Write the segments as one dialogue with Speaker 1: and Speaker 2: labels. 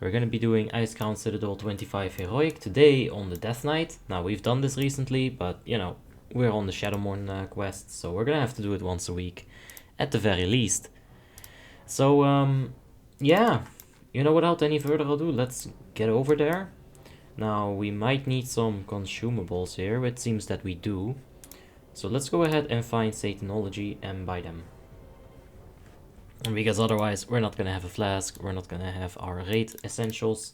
Speaker 1: We're gonna be doing Icecrown Citadel 25 Heroic today on the Death Knight. Now, we've done this recently, but, you know, we're on the Shadowmourne quest, so we're gonna have to do it once a week, at the very least. So, yeah, you know, without any further ado, let's get over there. Now, we might need some consumables here, it seems that we do. So let's go ahead and find Satanology and buy them. Because otherwise, we're not gonna have a flask, we're not gonna have our raid essentials.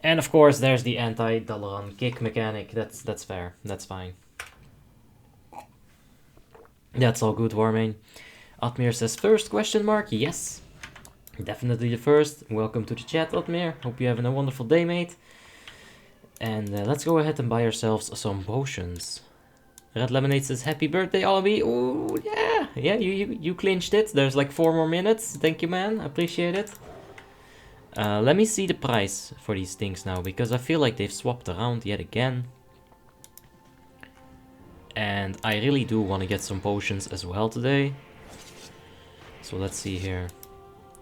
Speaker 1: And of course, there's the anti-Dalaran kick mechanic, that's fair, that's fine. That's all good, Warmane. Atmir says first, question mark, yes. Definitely the first. Welcome to the chat, Atmir. Hope you're having a wonderful day, mate. And let's go ahead and buy ourselves some potions. Red Lemonade says happy birthday, Albie. Ooh, yeah. Yeah, you clinched it. There's like 4 more minutes. Thank you, man. I appreciate it. Let me see the price for these things now, because I feel like they've swapped around yet again. And I really do want to get some potions as well today. So let's see here.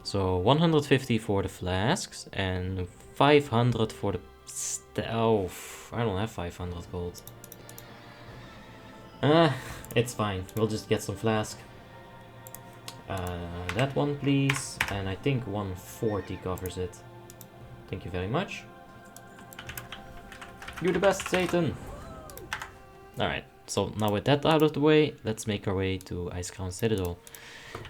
Speaker 1: So 150 for the flasks and 500 for the... Oh, I don't have 500 gold. It's fine. We'll just get some flask. That one, please. And I think 140 covers it. Thank you very much. You're the best, Satan. Alright, so now with that out of the way, let's make our way to Icecrown Citadel.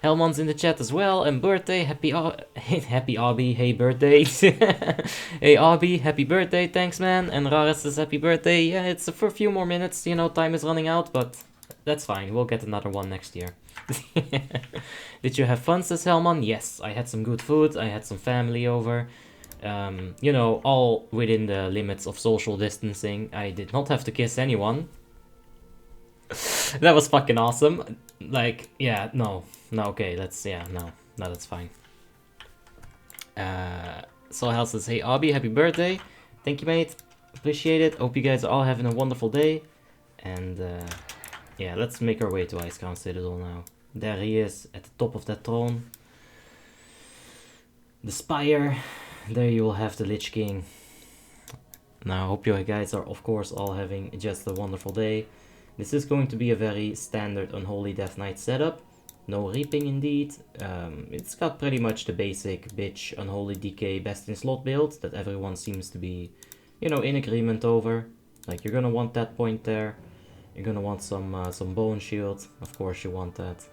Speaker 1: Helmon's in the chat as well, and birthday, happy Abby, hey birthday. Hey Abby, happy birthday, thanks man. And Raris says happy birthday. Yeah, it's for a few more minutes, you know, time is running out, but that's fine, we'll get another one next year. Did you have fun, says Helmon? Yes, I had some good food, I had some family over. You know, all within the limits of social distancing. I did not have to kiss anyone. That was fucking awesome. Like, yeah, no, okay, no, that's fine. So Hal says, hey Abby, happy birthday. Thank you, mate. Appreciate it. Hope you guys are all having a wonderful day. And, yeah, let's make our way to Icecrown Citadel now. There he is, at the top of that throne. The spire. There you will have the Lich King. Now, I hope you guys are, of course, all having just a wonderful day. This is going to be a very standard Unholy Death Knight setup. No reaping indeed. It's got pretty much the basic bitch Unholy DK best in slot build that everyone seems to be, you know, in agreement over. Like, you're gonna want that point there. You're gonna want some bone shield. Of course you want that.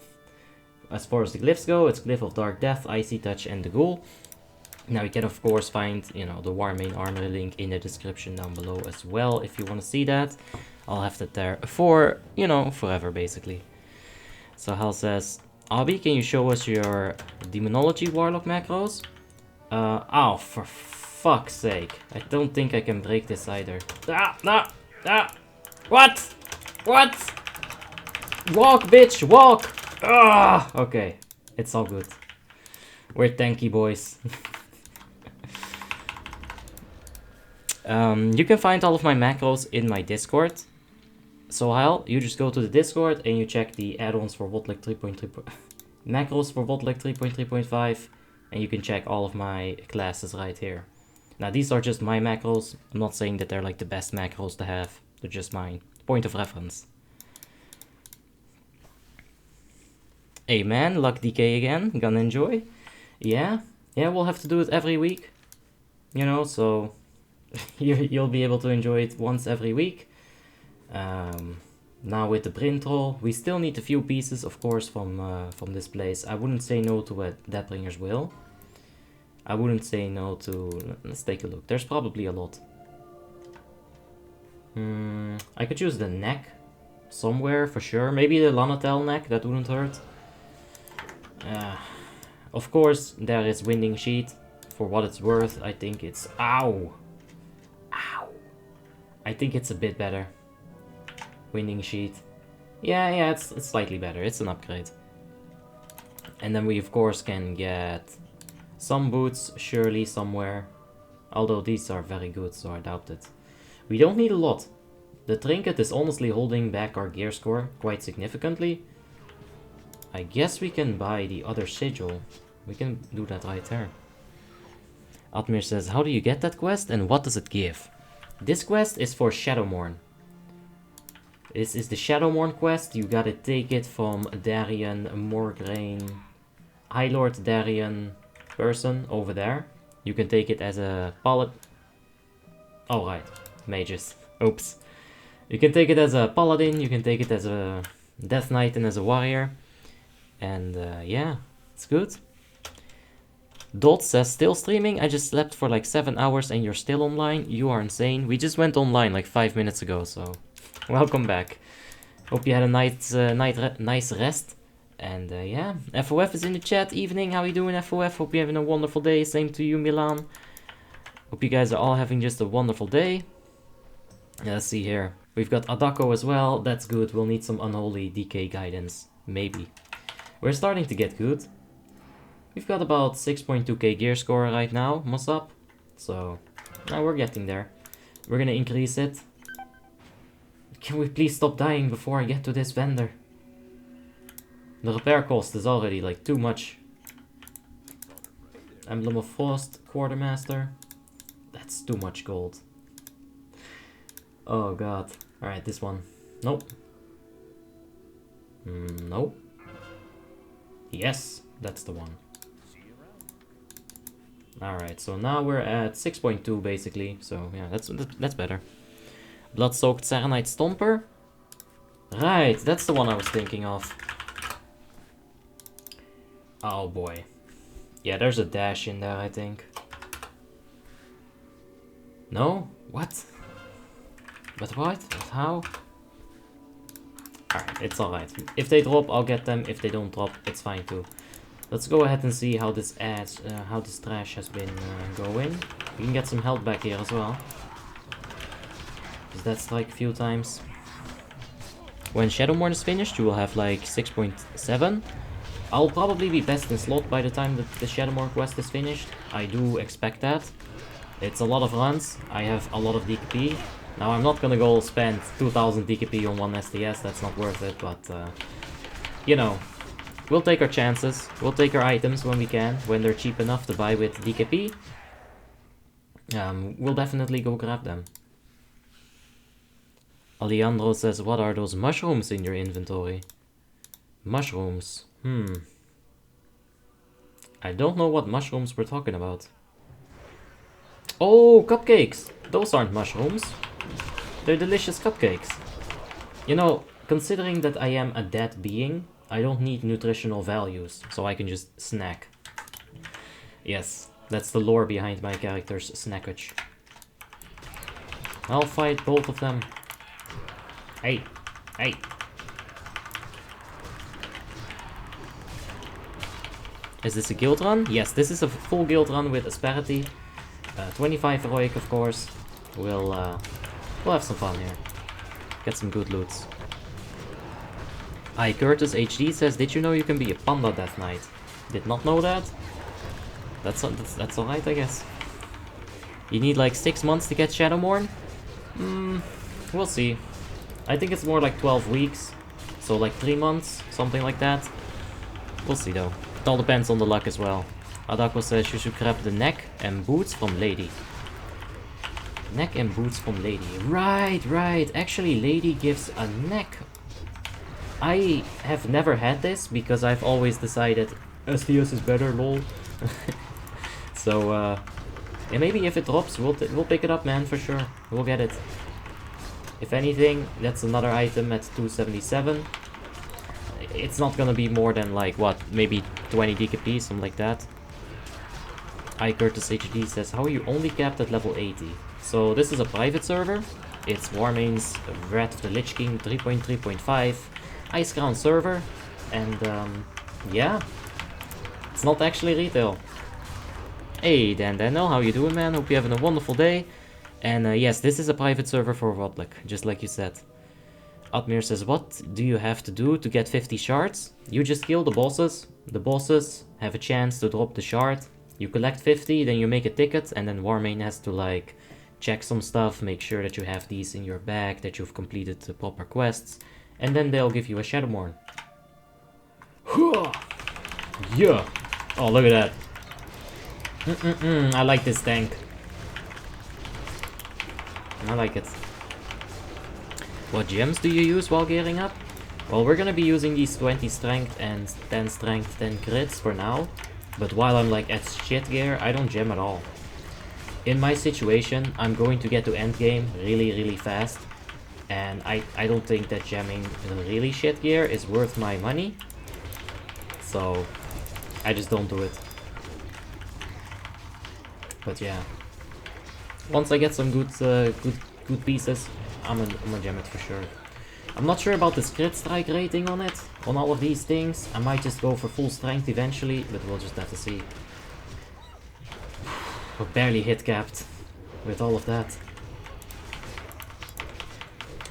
Speaker 1: As far as the glyphs go, it's Glyph of Dark Death, Icy Touch and the Ghoul. Now you can of course find, you know, the Warmane armor link in the description down below as well if you want to see that. I'll have that there for, you know, forever basically. So Hal says, Abby, can you show us your Demonology Warlock macros? Oh, for fuck's sake. I don't think I can break this either. What? Walk, bitch, walk! Ah, okay, it's all good. We're tanky boys. You can find all of my macros in my Discord. So Hal, you just go to the Discord and you check the add-ons for WoTLK 3.3 macros for WoTLK 3.3.5, and you can check all of my classes right here. Now these are just my macros. I'm not saying that they're like the best macros to have. They're just mine. Point of reference. Hey man, Luck DK again. Gonna enjoy? Yeah, we'll have to do it every week. You know, so you'll be able to enjoy it once every week. Now with the print roll, we still need a few pieces, of course, from this place. I wouldn't say no to a Deathbringer's Will. I wouldn't say no to... Let's take a look. There's probably a lot. I could use the neck somewhere for sure. Maybe the Lanatel neck, that wouldn't hurt. Of course, there is Winding Sheet. For what it's worth, I think it's... Ow! Ow! I think it's a bit better. Winding Sheet. Yeah, it's slightly better. It's an upgrade. And then we, of course, can get some boots, surely, somewhere. Although these are very good, so I doubt it. We don't need a lot. The trinket is honestly holding back our gear score quite significantly. I guess we can buy the other sigil. We can do that right there. Atmir says, how do you get that quest and what does it give? This quest is for Shadowmourne. This is the Shadowmourne quest. You gotta take it from Darien Morgraine, High Lord Darien person over there. You can take it as a paladin. Oh right, mages. Oops. You can take it as a paladin, you can take it as a death knight and as a warrior. And yeah, it's good. Dot says, still streaming? I just slept for like 7 hours and you're still online? You are insane. We just went online like 5 minutes ago, so welcome back. Hope you had a nice rest. And yeah, FOF is in the chat. Evening, how you doing, FOF? Hope you're having a wonderful day. Same to you, Milan. Hope you guys are all having just a wonderful day. Let's see here. We've got Adako as well. That's good. We'll need some Unholy DK guidance. Maybe. We're starting to get good. We've got about 6.2k gear score right now, Mossab. So, now we're getting there. We're gonna increase it. Can we please stop dying before I get to this vendor? The repair cost is already like too much. Emblem of Frost, Quartermaster. That's too much gold. Oh god. Alright, this one. Nope. Nope. Yes, that's the one. Alright, so now we're at 6.2 basically. So yeah, that's better. Blood-soaked Serenite Stomper. Right, that's the one I was thinking of. Oh boy. Yeah, there's a dash in there, I think. No? What? But what? But how? Alright, it's alright. If they drop, I'll get them. If they don't drop, it's fine too. Let's go ahead and see how this trash has been going. We can get some health back here as well. Because that's like a few times. When Shadowmourne is finished, you will have like 6.7. I'll probably be best in slot by the time that the Shadowmourne quest is finished. I do expect that. It's a lot of runs. I have a lot of DKP. Now I'm not gonna go spend 2000 DKP on one STS, that's not worth it, but you know, we'll take our chances. We'll take our items when we can, when they're cheap enough to buy with DKP. We'll definitely go grab them. Alejandro says, what are those mushrooms in your inventory? Mushrooms? I don't know what mushrooms we're talking about. Oh, cupcakes! Those aren't mushrooms. They're delicious cupcakes. You know, considering that I am a dead being, I don't need nutritional values, so I can just snack. Yes, that's the lore behind my character's snackage. I'll fight both of them. Hey, hey. Is this a guild run? Yes, this is a full guild run with Asperity. 25 heroic, of course. We'll have some fun here. Get some good loots. Curtis HD says, did you know you can be a Panda Death Knight? Did not know that. That's alright, I guess. You need like 6 months to get Shadowmourne? We'll see. I think it's more like 12 weeks. So like 3 months, something like that. We'll see though. It all depends on the luck as well. Adako says you should grab the neck and boots from Lady. Neck and boots from Lady. Right, right. Actually, Lady gives a neck. I have never had this because I've always decided STS is better, lol. So, yeah, maybe if it drops, we'll pick it up, man, for sure. We'll get it. If anything, that's another item at 277. It's not gonna be more than like, what, maybe 20 DKP, something like that. Curtis HD says, how are you only capped at level 80? So this is a private server. It's Warmanes, Wrath of the Lich King 3.3.5, Icecrown server, and yeah, it's not actually retail. Hey Daniel, how you doing, man? Hope you're having a wonderful day. And yes, this is a private server for WoTLK, just like you said. Atmir says, what do you have to do to get 50 shards? You just kill the bosses. The bosses have a chance to drop the shard. You collect 50, then you make a ticket, and then Warmane has to like check some stuff, make sure that you have these in your bag, that you've completed the proper quests, and then they'll give you a Shadowmourne. Yeah! Oh, look at that. I like this tank. I like it. What gems do you use while gearing up? Well, we're gonna be using these 20 strength and 10 strength, 10 crits for now. But while I'm like at shit gear, I don't gem at all. In my situation, I'm going to get to endgame really fast. And I don't think that gemming in really shit gear is worth my money. So, I just don't do it. But yeah. Once I get some good pieces, I'm gonna gem it for sure. I'm not sure about the crit strike rating on it, on all of these things. I might just go for full strength eventually, but we'll just have to see. We're barely hit capped with all of that.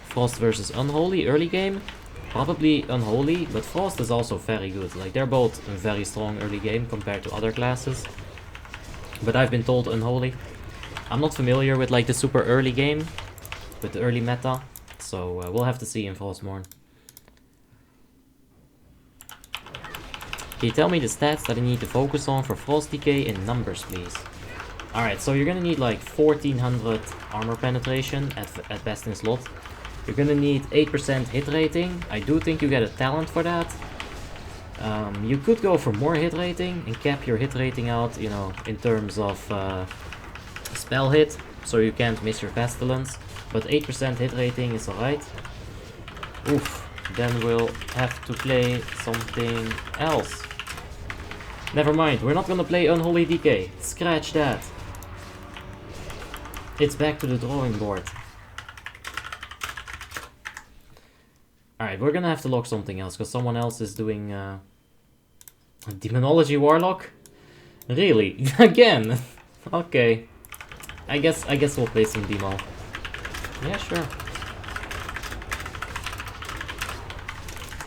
Speaker 1: Frost versus Unholy early game. Probably Unholy, but Frost is also very good. Like, they're both very strong early game compared to other classes. But I've been told Unholy. I'm not familiar with like the super early game, with the early meta, so we'll have to see in Frostmourne. Can you tell me the stats that I need to focus on for Frost DK in numbers, please? Alright, so you're gonna need like 1400 armor penetration at best in slot. You're gonna need 8% hit rating. I do think you get a talent for that. You could go for more hit rating and cap your hit rating out, you know, in terms of spell hit, so you can't miss your pestilence. But 8% hit rating is alright. Oof, then we'll have to play something else. Never mind, we're not gonna play Unholy DK. Scratch that. It's back to the drawing board. Alright, we're gonna have to lock something else, because someone else is doing Demonology Warlock? Really? Again? Okay. I guess we'll play some Demo. Yeah, sure.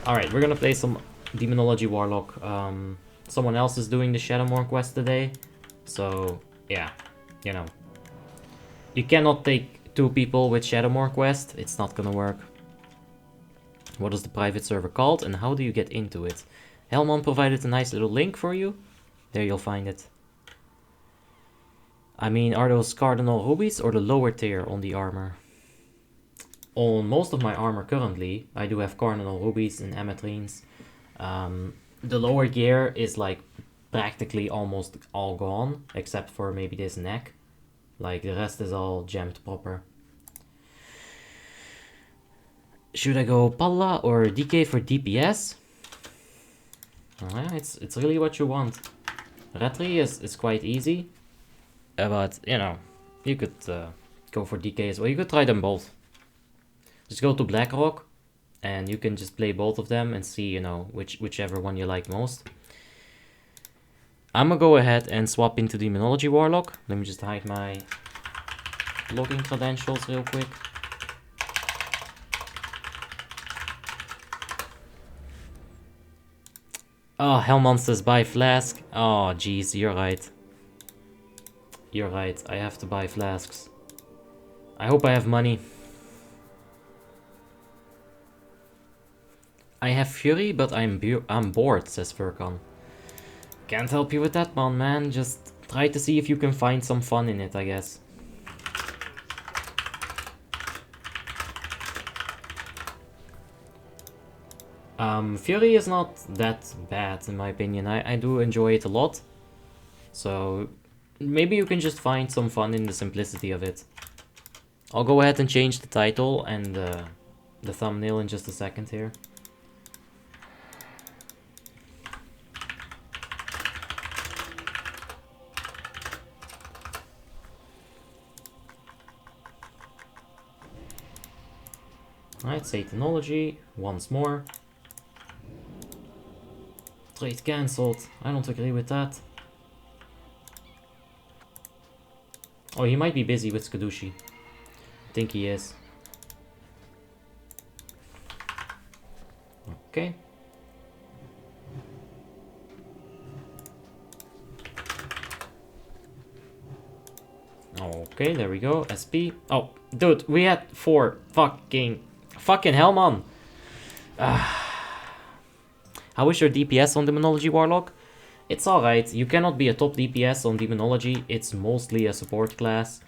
Speaker 1: Alright, we're gonna play some Demonology Warlock. Someone else is doing the Shadowfrost quest today. So, yeah, you know. You cannot take 2 people with Shadowfrost quest. It's not gonna work. What is the private server called and how do you get into it? Helmon provided a nice little link for you. There you'll find it. I mean, are those Cardinal Rubies or the lower tier on the armor? On most of my armor currently, I do have Cardinal Rubies and Ametrines. The lower gear is like practically almost all gone, except for maybe this neck. Like the rest is all gemmed proper. Should I go Palla or DK for DPS? It's really what you want. Retri is quite easy. But, you know, you could go for DK as well. You could try them both. Just go to Blackrock, and you can just play both of them and see, you know, whichever one you like most. I'm gonna go ahead and swap into Demonology Warlock. Let me just hide my login credentials real quick. Oh, Hellman says buy flask. Oh, jeez, you're right. You're right, I have to buy flasks. I hope I have money. I have Fury, but I'm bored, says Furcon. Can't help you with that one, man. Just try to see if you can find some fun in it, I guess. Fury is not that bad, in my opinion. I do enjoy it a lot. So maybe you can just find some fun in the simplicity of it. I'll go ahead and change the title and the thumbnail in just a second here. Alright, Satanology, once more. Trade cancelled. I don't agree with that. Oh, he might be busy with Skadushi. I think he is. Okay. Okay, there we go. SP. Oh, dude, we had 4 fucking hell, man. How is your DPS on Demonology Warlock? It's alright. You cannot be a top DPS on Demonology. It's mostly a support class.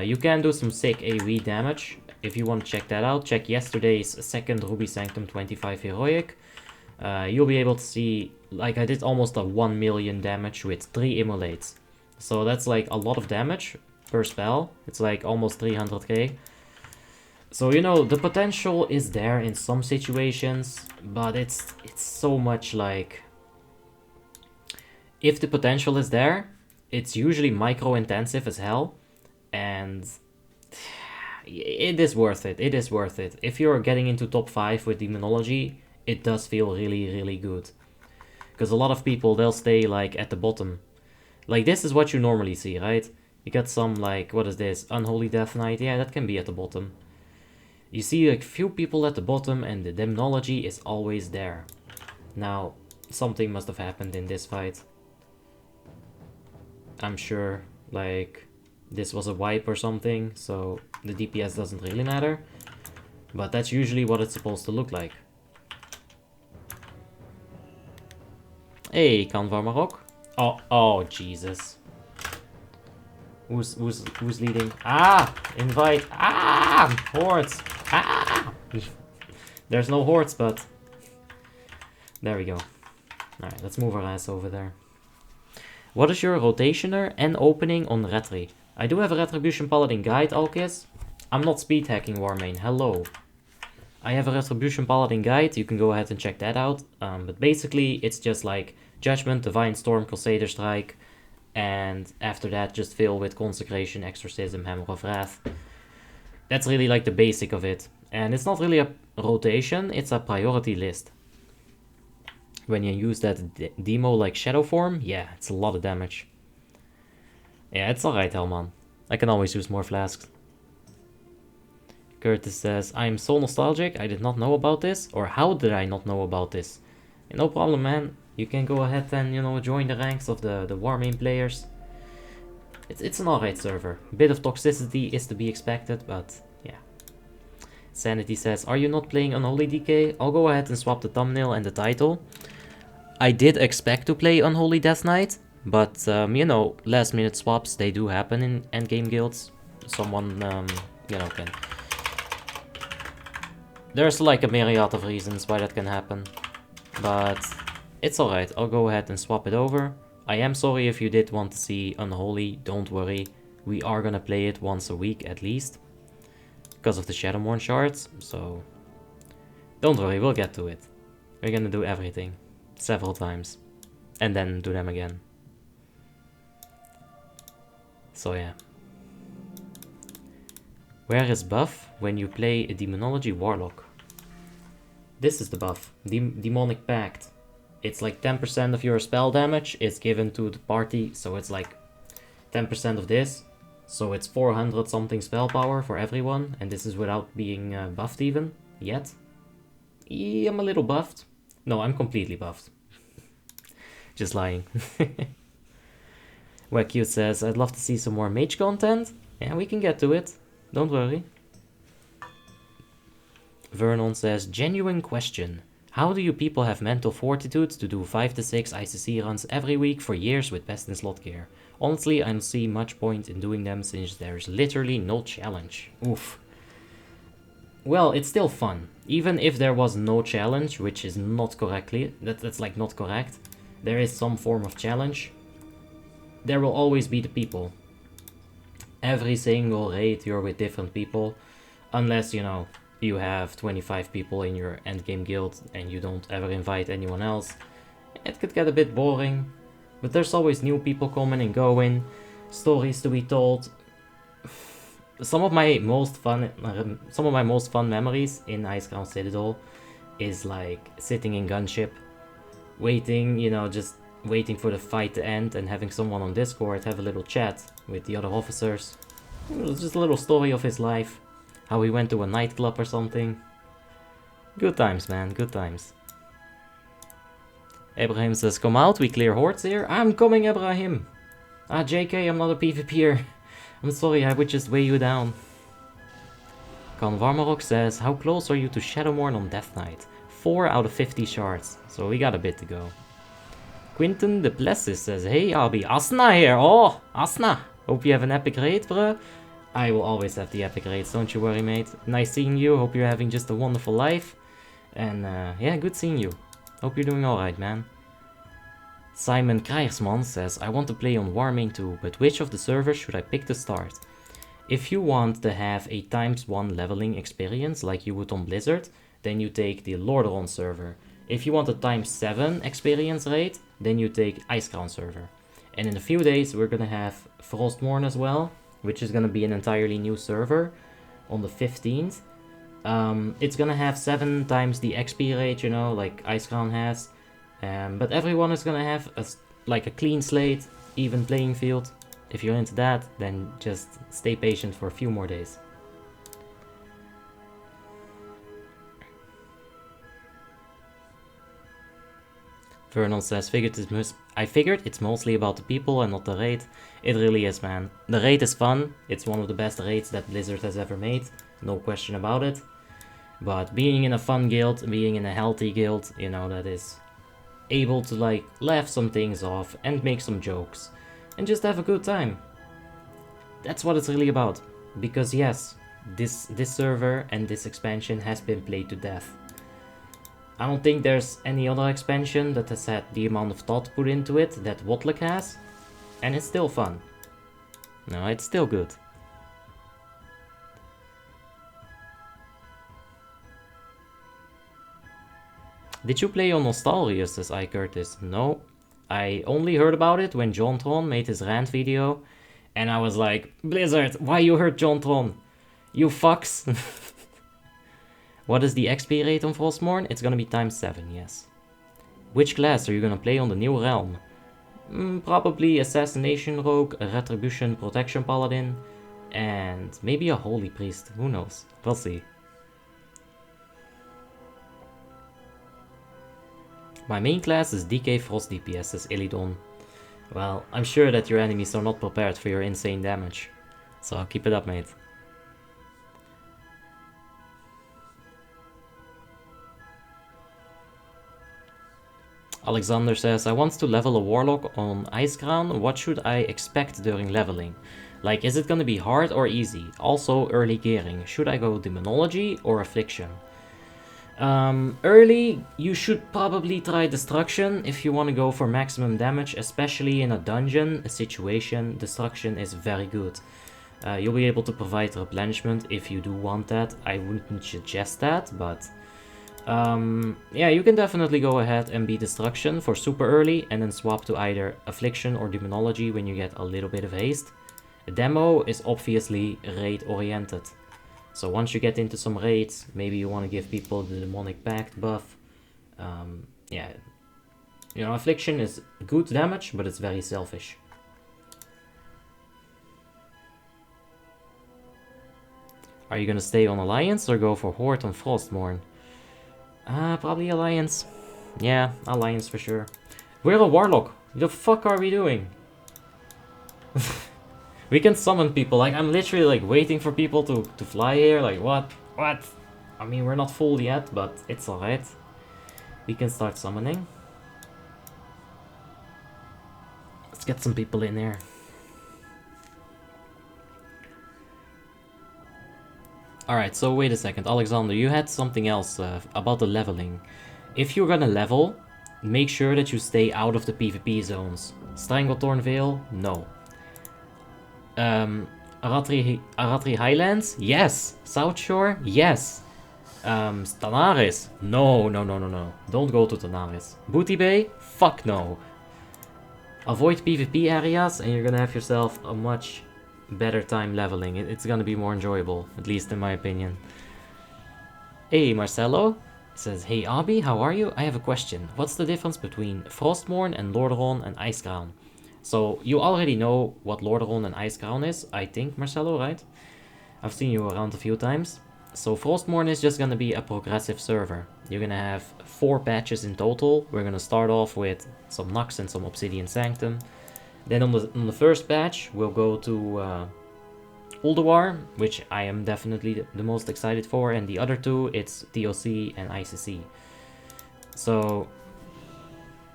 Speaker 1: You can do some sick AoE damage. If you want to check that out, check yesterday's second Ruby Sanctum 25 Heroic. You'll be able to see, like, I did almost a 1 million damage with 3 immolates. So that's like a lot of damage per spell. It's like almost 300k. So, you know, the potential is there in some situations, but it's so much like... If the potential is there, it's usually micro-intensive as hell, and it is worth it. It is worth it. If you're getting into top 5 with Demonology, it does feel really, really good. Because a lot of people, they'll stay like at the bottom. Like, this is what you normally see, right? You get some, like, what is this? Unholy Death Knight. Yeah, that can be at the bottom. You see like few people at the bottom, and the Demonology is always there. Now, something must have happened in this fight. I'm sure, like, this was a wipe or something, so the DPS doesn't really matter. But that's usually what it's supposed to look like. Hey, Kan Varmarok. Oh, Jesus. Who's leading? Ah! Invite! Ah! Hordes! Ah! There's no hordes, but... There we go. Alright, let's move our ass over there. What is your rotationer and opening on Retri? I do have a Retribution Paladin guide, Alkis. I'm not speed hacking Warmane, hello. I have a Retribution Paladin guide, you can go ahead and check that out. But basically, it's just like Judgment, Divine Storm, Crusader Strike. And after that, just fill with Consecration, Exorcism, Hammer of Wrath. That's really like the basic of it. And it's not really a rotation, it's a priority list. When you use that demo like Shadow Form, yeah, it's a lot of damage. Yeah, it's alright, Hellman. I can always use more flasks. Curtis says, I am so nostalgic, I did not know about this. Or how did I not know about this? Yeah, no problem, man. You can go ahead and, you know, join the ranks of the Warmane players. It's an alright server. A bit of toxicity is to be expected, but yeah. Sanity says, are you not playing Unholy DK? I'll go ahead and swap the thumbnail and the title. I did expect to play Unholy Death Knight, but, you know, last minute swaps, they do happen in endgame guilds. Someone, you know, can... There's like a myriad of reasons why that can happen, but it's alright, I'll go ahead and swap it over. I am sorry if you did want to see Unholy, don't worry, we are gonna play it once a week at least, because of the Shadowfrost Shards, so don't worry, we'll get to it. We're gonna do everything, several times, and then do them again. So yeah. Where is buff when you play a Demonology Warlock? This is the buff, Demonic Pact. It's like 10% of your spell damage is given to the party, so it's like 10% of this. So it's 400 something spell power for everyone, and this is without being buffed even, yet. Yeah, I'm a little buffed. No, I'm completely buffed. Just lying. Where Cute says, I'd love to see some more mage content. Yeah, we can get to it. Don't worry. Vernon says, genuine question. How do you people have mental fortitude to do 5 to 6 ICC runs every week for years with best in slot gear? Honestly, I don't see much point in doing them since there's literally no challenge. Oof. Well, it's still fun. Even if there was no challenge, which is not correctly, that's like not correct. There is some form of challenge. There will always be the people. Every single raid you're with different people, unless, you know, you have 25 people in your endgame guild and you don't ever invite anyone else. It could get a bit boring, but there's always new people coming and going, stories to be told. Some of my most fun memories in Icecrown Citadel is like sitting in gunship, waiting, you know, just waiting for the fight to end and having someone on Discord have a little chat with the other officers. It was just a little story of his life. How he went to a nightclub or something. Good times, man, good times. Abraham says, come out, we clear hordes here. I'm coming, Abraham. Ah, JK, I'm not a PvPer. I'm sorry, I would just weigh you down. Kan Varmarok says, how close are you to Shadowfrost on Death Knight? 4 out of 50 shards, so we got a bit to go. Quinton de Plessis says, hey Abi, Asna here. Oh, Asna. Hope you have an epic raid, bro. I will always have the epic raids, don't you worry, mate. Nice seeing you. Hope you're having just a wonderful life. And yeah, good seeing you. Hope you're doing alright, man. Simon Krijgsman says, I want to play on Warmane too, but which of the servers should I pick to start? If you want to have a ×1 leveling experience like you would on Blizzard, then you take the Lordaeron server. If you want a ×7 experience rate, then you take Icecrown server. And in a few days we're gonna have Frostmourne as well, which is gonna be an entirely new server on the 15th. It's gonna have 7 times the XP rate, you know, like Icecrown has. But everyone is gonna have like a clean slate, even playing field. If you're into that, then just stay patient for a few more days. Vernon says, I figured it's mostly about the people and not the raid. It really is, man. The raid is fun. It's one of the best raids that Blizzard has ever made. No question about it. But being in a fun guild, being in a healthy guild, you know, that is able to like laugh some things off and make some jokes and just have a good time. That's what it's really about. Because yes, this server and this expansion has been played to death. I don't think there's any other expansion that has had the amount of thought put into it that WoTLK has, and it's still fun. No, it's still good. Did you play on Nostalgia, says iCurtis? No, I only heard about it when JonTron made his rant video, and I was like, Blizzard, why you hurt JonTron? You fucks! What is the XP rate on Frostmourne? It's gonna be ×7, yes. Which class are you gonna play on the new realm? Probably Assassination Rogue, a Retribution Protection Paladin, and maybe a Holy Priest, who knows? We'll see. My main class is DK Frost DPS, says Elidon. Well, I'm sure that your enemies are not prepared for your insane damage. So keep it up, mate. Alexander says, I want to level a Warlock on Icecrown. What should I expect during leveling? Like, is it gonna be hard or easy? Also, early gearing. Should I go Demonology or Affliction? Early, you should probably try Destruction if you want to go for maximum damage, especially in a dungeon situation. Destruction is very good. You'll be able to provide replenishment if you do want that. I wouldn't suggest that, but yeah, you can definitely go ahead and be Destruction for super early and then swap to either Affliction or Demonology when you get a little bit of haste. Demo is obviously raid oriented. So once you get into some raids, maybe you want to give people the Demonic Pact buff. Yeah, you know, Affliction is good damage, but it's very selfish. Are you gonna stay on Alliance or go for Horde on Frostmourne? Probably Alliance. Yeah, Alliance for sure. We're a Warlock. What the fuck are we doing? We can summon people. Like, I'm literally like waiting for people to fly here. Like, what? What? I mean, we're not full yet, but it's alright. We can start summoning. Let's get some people in here. Alright, so wait a second. Alexander, you had something else about the leveling. If you're gonna level, make sure that you stay out of the PvP zones. Stranglethorn Vale? No. Aratri Highlands? Yes. South Shore? Yes. Tanaris? No. Don't go to Tanaris. Booty Bay? Fuck no. Avoid PvP areas and you're gonna have yourself a much better time leveling. It's gonna be more enjoyable, at least in my opinion. Hey, Marcelo says, hey Abi, how are you? I have a question. What's the difference between Frostmourne and Lordaeron and Icecrown? So you already know what Lordaeron and Icecrown is, I think, Marcelo, right? I've seen you around a few times. So Frostmourne is just gonna be a progressive server. You're gonna have 4 patches in total. We're gonna start off with some Nox and some Obsidian Sanctum. Then on the first patch, we'll go to Ulduar, which I am definitely the most excited for, and the other 2, it's ToC and ICC. So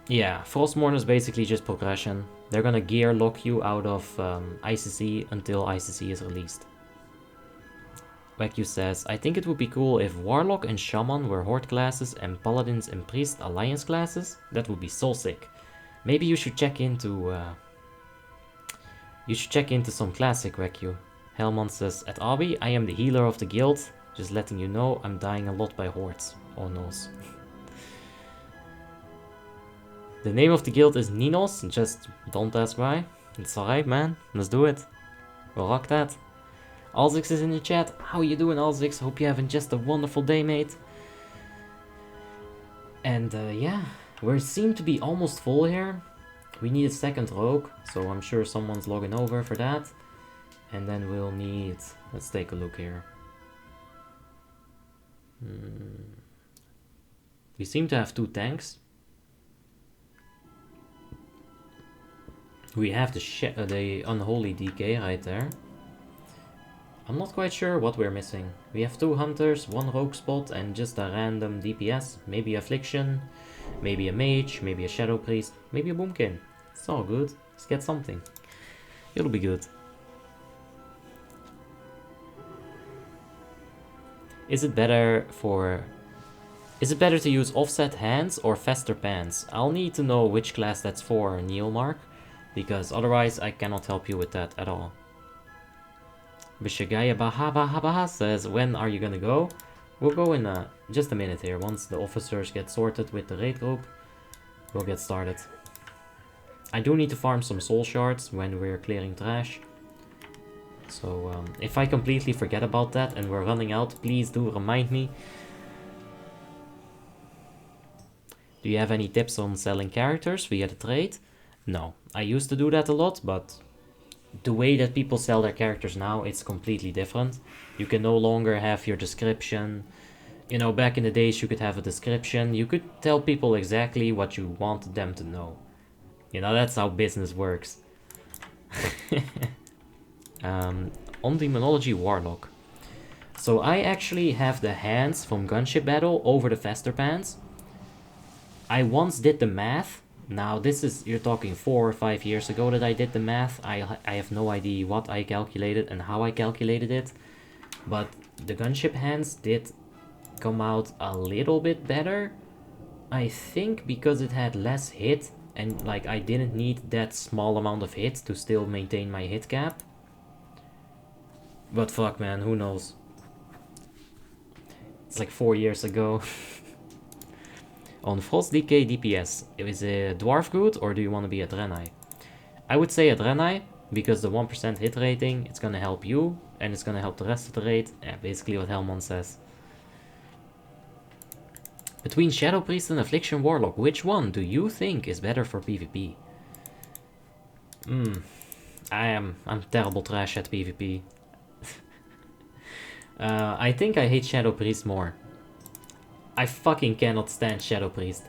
Speaker 1: Yeah, Frostmourne is basically just progression. They're gonna gear lock you out of ICC until ICC is released. Waku says, I think it would be cool if Warlock and Shaman were Horde classes and Paladins and Priest Alliance classes. That would be so sick. Maybe you should check into some classic, Waku. Hellman says, at Abi, I am the healer of the guild. Just letting you know, I'm dying a lot by hordes. Oh noes. The name of the guild is Ninos, just don't ask why. It's alright, man. Let's do it. We'll rock that. Alzix is in the chat. How you doing, Alzix? Hope you're having just a wonderful day, mate. And yeah, we seem to be almost full here. We need a second rogue, so I'm sure someone's logging over for that. And then we'll need... Let's take a look here. We seem to have 2 tanks. We have the Unholy DK right there. I'm not quite sure what we're missing. We have 2 hunters, 1 rogue spot, and just a random DPS. Maybe Affliction, maybe a mage, maybe a shadow priest, maybe a boomkin. It's all good. Let's get something. It'll be good. Is it better to use offset hands or faster pants? I'll need to know which class that's for, Neilmark, because otherwise I cannot help you with that at all. Bishagaya Baha says, when are you gonna go? We'll go in just a minute here. Once the officers get sorted with the raid group, we'll get started. I do need to farm some soul shards when we're clearing trash. So if I completely forget about that and we're running out, please do remind me. Do you have any tips on selling characters via the trade? No, I used to do that a lot, but the way that people sell their characters now, it's completely different. You can no longer have your description. You know, back in the days you could have a description. You could tell people exactly what you wanted them to know. You know, that's how business works. On Demonology Warlock. So I actually have the hands from Gunship Battle over the faster pants. I once did the math. Now this is, you're talking 4 or 5 years ago that I did the math. I have no idea what I calculated and how I calculated it. But the gunship hands did come out a little bit better. I think because it had less hit and like I didn't need that small amount of hit to still maintain my hit cap. But fuck man, who knows? It's like 4 years ago. On Frost DK DPS, is a Dwarf good or do you want to be a Draenei? I would say a Draenei, because the 1% hit rating, it's gonna help you, and it's gonna help the rest of the raid. Yeah, basically what Hellman says. Between Shadow Priest and Affliction Warlock, which one do you think is better for PvP? I'm terrible trash at PvP. I think I hate Shadow Priest more. I fucking cannot stand Shadow Priest.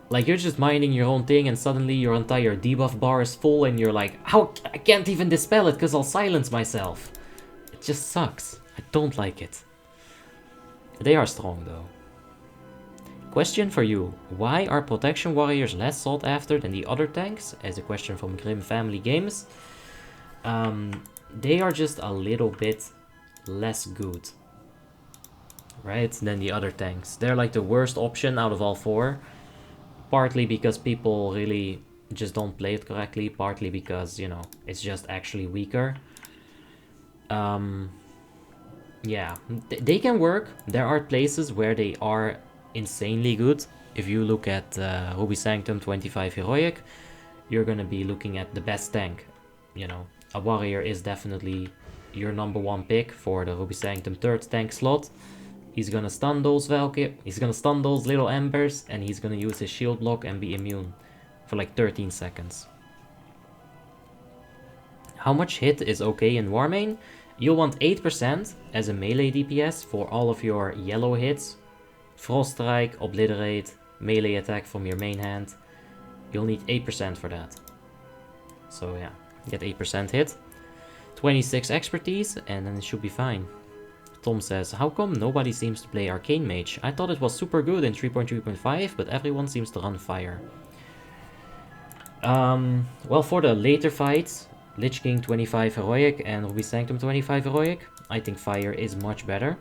Speaker 1: Like, you're just minding your own thing and suddenly your entire debuff bar is full and you're like, how? I can't even dispel it because I'll silence myself. It just sucks. I don't like it. They are strong though. Question for you. Why are Protection Warriors less sought after than the other tanks? As a question from Grim Family Games. They are just a little bit less good, right, than the other tanks. They're like the worst option out of all 4. Partly because people really just don't play it correctly. Partly because, you know, it's just actually weaker. Yeah, they can work. There are places where they are insanely good. If you look at Ruby Sanctum 25 Heroic, you're gonna be looking at the best tank. You know, a warrior is definitely your #1 pick for the Ruby Sanctum 3rd tank slot. He's gonna stun those Valkyrie, he's gonna stun those little embers, and he's gonna use his shield block and be immune for like 13 seconds. How much hit is okay in Warmane? You'll want 8% as a melee DPS for all of your yellow hits. Frost Strike, Obliterate, melee attack from your main hand. You'll need 8% for that. So yeah, get 8% hit. 26 expertise, and then it should be fine. Tom says, how come nobody seems to play Arcane Mage? I thought it was super good in 3.3.5, but everyone seems to run fire. Well, for the later fights, Lich King 25 Heroic and Ruby Sanctum 25 Heroic, I think Fire is much better.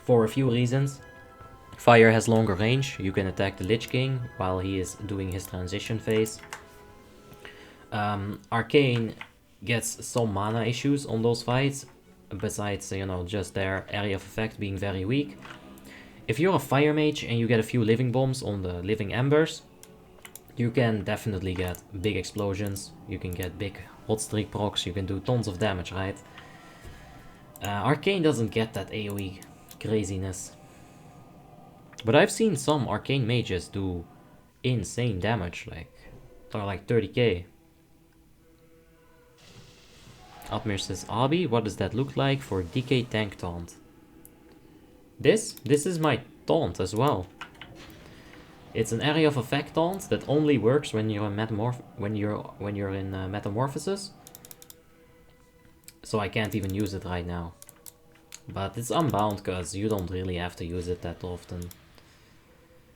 Speaker 1: For a few reasons. Fire has longer range, you can attack the Lich King while he is doing his transition phase. Arcane gets some mana issues on those fights, besides, you know, just their area of effect being very weak. If you're a Fire Mage and you get a few Living Bombs on the Living Embers, you can definitely get big explosions, you can get big hot streak procs, you can do tons of damage, right? Arcane doesn't get that AoE craziness. But I've seen some Arcane mages do insane damage, like 30k. Admir says, Abi, what does that look like for DK tank taunt? This is my taunt as well. It's an area of effect taunt that only works when you're in Metamorphosis. So I can't even use it right now. But it's unbound because you don't really have to use it that often.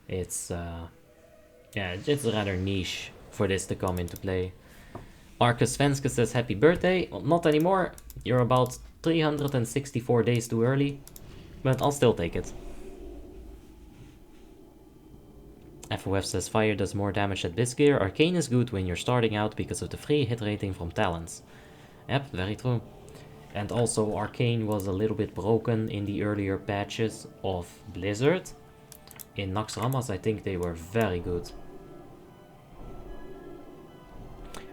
Speaker 1: It's yeah, it's rather niche for this to come into play. Marcus Svenska says happy birthday. Well, not anymore. You're about 364 days too early. But I'll still take it. FOF says Fire does more damage at this gear. Arcane is good when you're starting out because of the free hit rating from talents. Yep, very true. And also Arcane was a little bit broken in the earlier patches of Blizzard. In Naxxramas I think they were very good.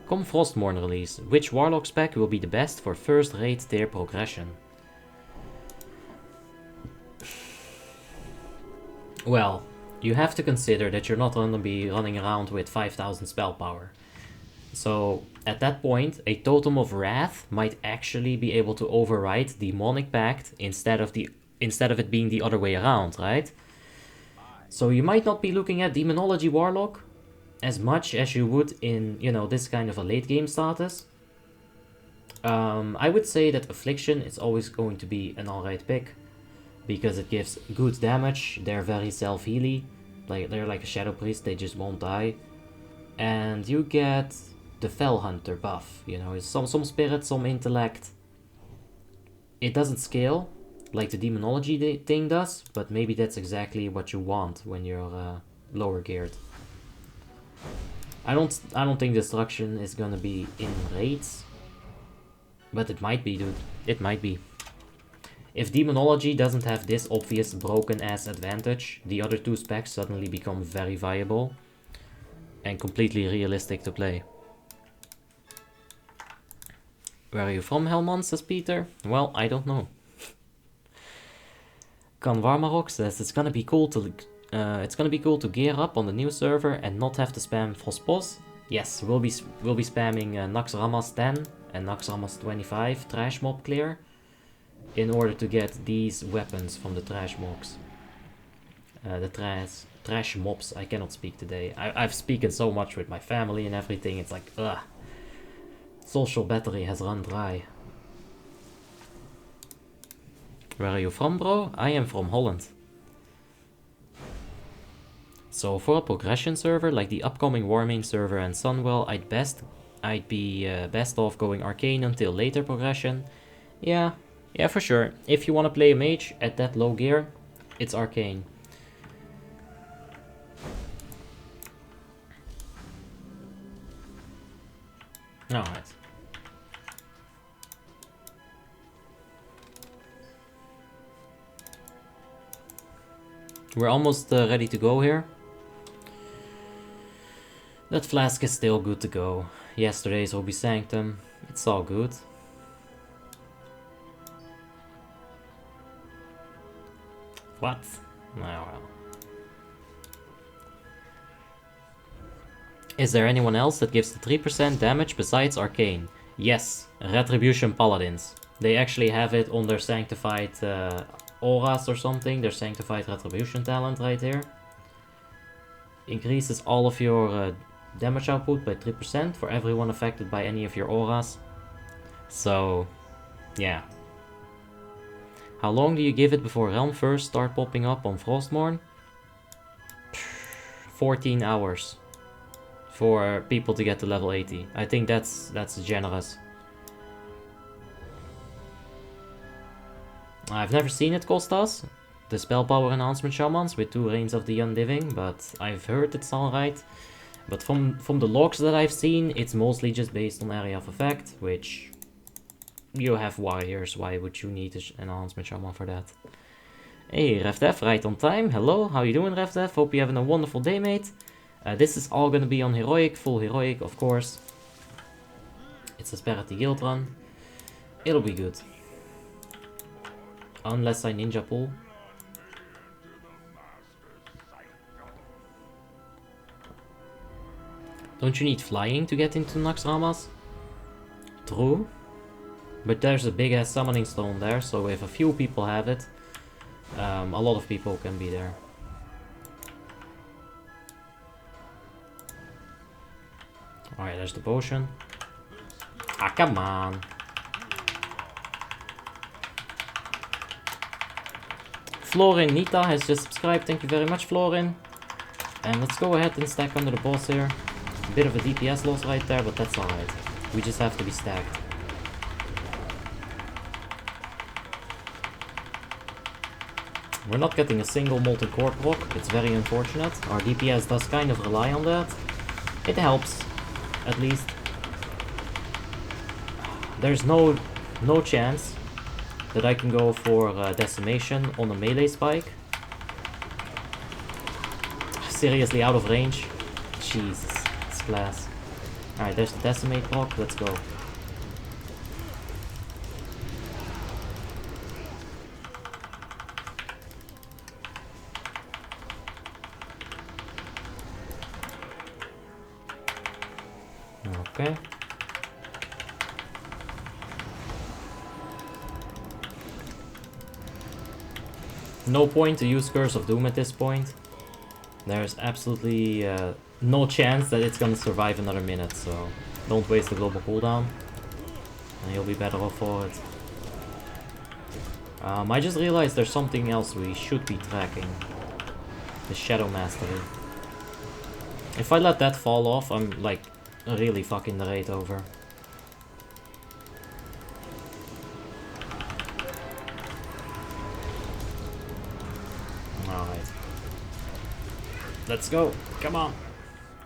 Speaker 1: Come Frostmourne release, which Warlock spec will be the best for first raid tier progression? Well, you have to consider that you're not going to be running around with 5000 spell power. So at that point, a Totem of Wrath might actually be able to override Demonic Pact instead of it being the other way around, right? So you might not be looking at Demonology Warlock as much as you would in, you know, this kind of a late game status. I would say that Affliction is always going to be an alright pick, because it gives good damage, they're very self-healy, they're like a Shadow Priest, they just won't die. And you get the Fell Hunter buff, you know, some spirit, some intellect. It doesn't scale like the Demonology thing does, but maybe that's exactly what you want when you're lower geared. I don't think Destruction is gonna be in raids, but it might be, dude. It might be. If Demonology doesn't have this obvious broken ass advantage, the other two specs suddenly become very viable and completely realistic to play. Where are you from, Helmon, says Peter? Well, I don't know. Kan Warmarok says it's gonna be cool to gear up on the new server and not have to spam Fospos. Yes, we'll be spamming Naxxramas 10 and Naxxramas 25 trash mob clear in order to get these weapons from the trash mobs. The trash mobs. I cannot speak today. I've spoken so much with my family and everything. It's like, ugh. Social battery has run dry. Where are you from, bro? I am from Holland. So for a progression server like the upcoming Warmanes server and Sunwell, I'd be best off going Arcane until later progression. Yeah, for sure. If you want to play a mage at that low gear, it's Arcane. Alright. We're almost ready to go here. That flask is still good to go. Yesterday's Ruby Sanctum. It's all good. What? Oh well. Is there anyone else that gives the 3% damage besides Arcane? Yes, Retribution Paladins. They actually have it on their Sanctified auras or something. Their Sanctified Retribution talent right here. Increases all of your damage output by 3% for everyone affected by any of your auras. So, yeah. How long do you give it before Realm first start popping up on Frostmourne? 14 hours. for people to get to level 80. I think that's generous. I've never seen it cost us the spell power enhancement shamans with 2 Reigns of the Undiving, but I've heard it's alright. But from the logs that I've seen, it's mostly just based on area of effect, which you have warriors, why would you need an enhancement shaman for that? Hey, RevDev, right on time. Hello, how you doing, RevDev? Hope you're having a wonderful day, mate. This is all gonna be on heroic, full heroic, of course. It's a Sparity guild run. It'll be good. Unless I ninja pull. Don't you need flying to get into Naxxramas? True. But there's a big ass summoning stone there, so if a few people have it, a lot of people can be there. Alright, there's the potion. Ah, come on. Florin Nita has just subscribed, thank you very much, Florin. And let's go ahead and stack under the boss here. A bit of a DPS loss right there, but that's alright. We just have to be stacked. We're not getting a single Molten Core proc, it's very unfortunate. Our DPS does kind of rely on that. It helps, at least. There's no chance that I can go for Decimation on a melee spike. Seriously, out of range? Jesus, it's class. Alright, there's the Decimate proc, let's go. Okay. No point to use Curse of Doom at this point. There's absolutely no chance that it's gonna survive another minute, so don't waste the global cooldown. And you'll be better off for it. I just realized there's something else we should be tracking. The Shadow Mastery. If I let that fall off, I'm like really fucking the raid over. Alright. Let's go. Come on.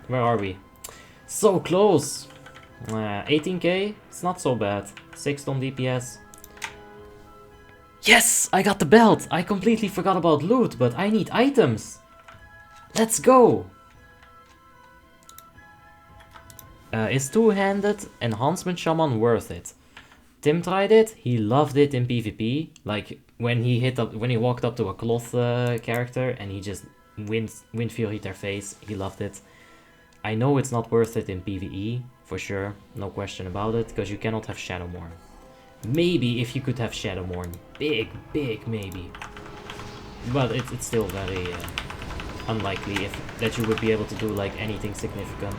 Speaker 1: Where are we? So close. 18k. It's not so bad. 6th on DPS. Yes! I got the belt! I completely forgot about loot, but I need items. Let's go! Is two-handed enhancement shaman worth it? Tim tried it. He loved it in PvP. Like when he walked up to a cloth character and he just wind fury'd their face. He loved it. I know it's not worth it in PvE for sure. No question about it, because you cannot have Shadowmourne. Maybe if you could have Shadowmourne, big maybe. But it's still very unlikely that you would be able to do like anything significant.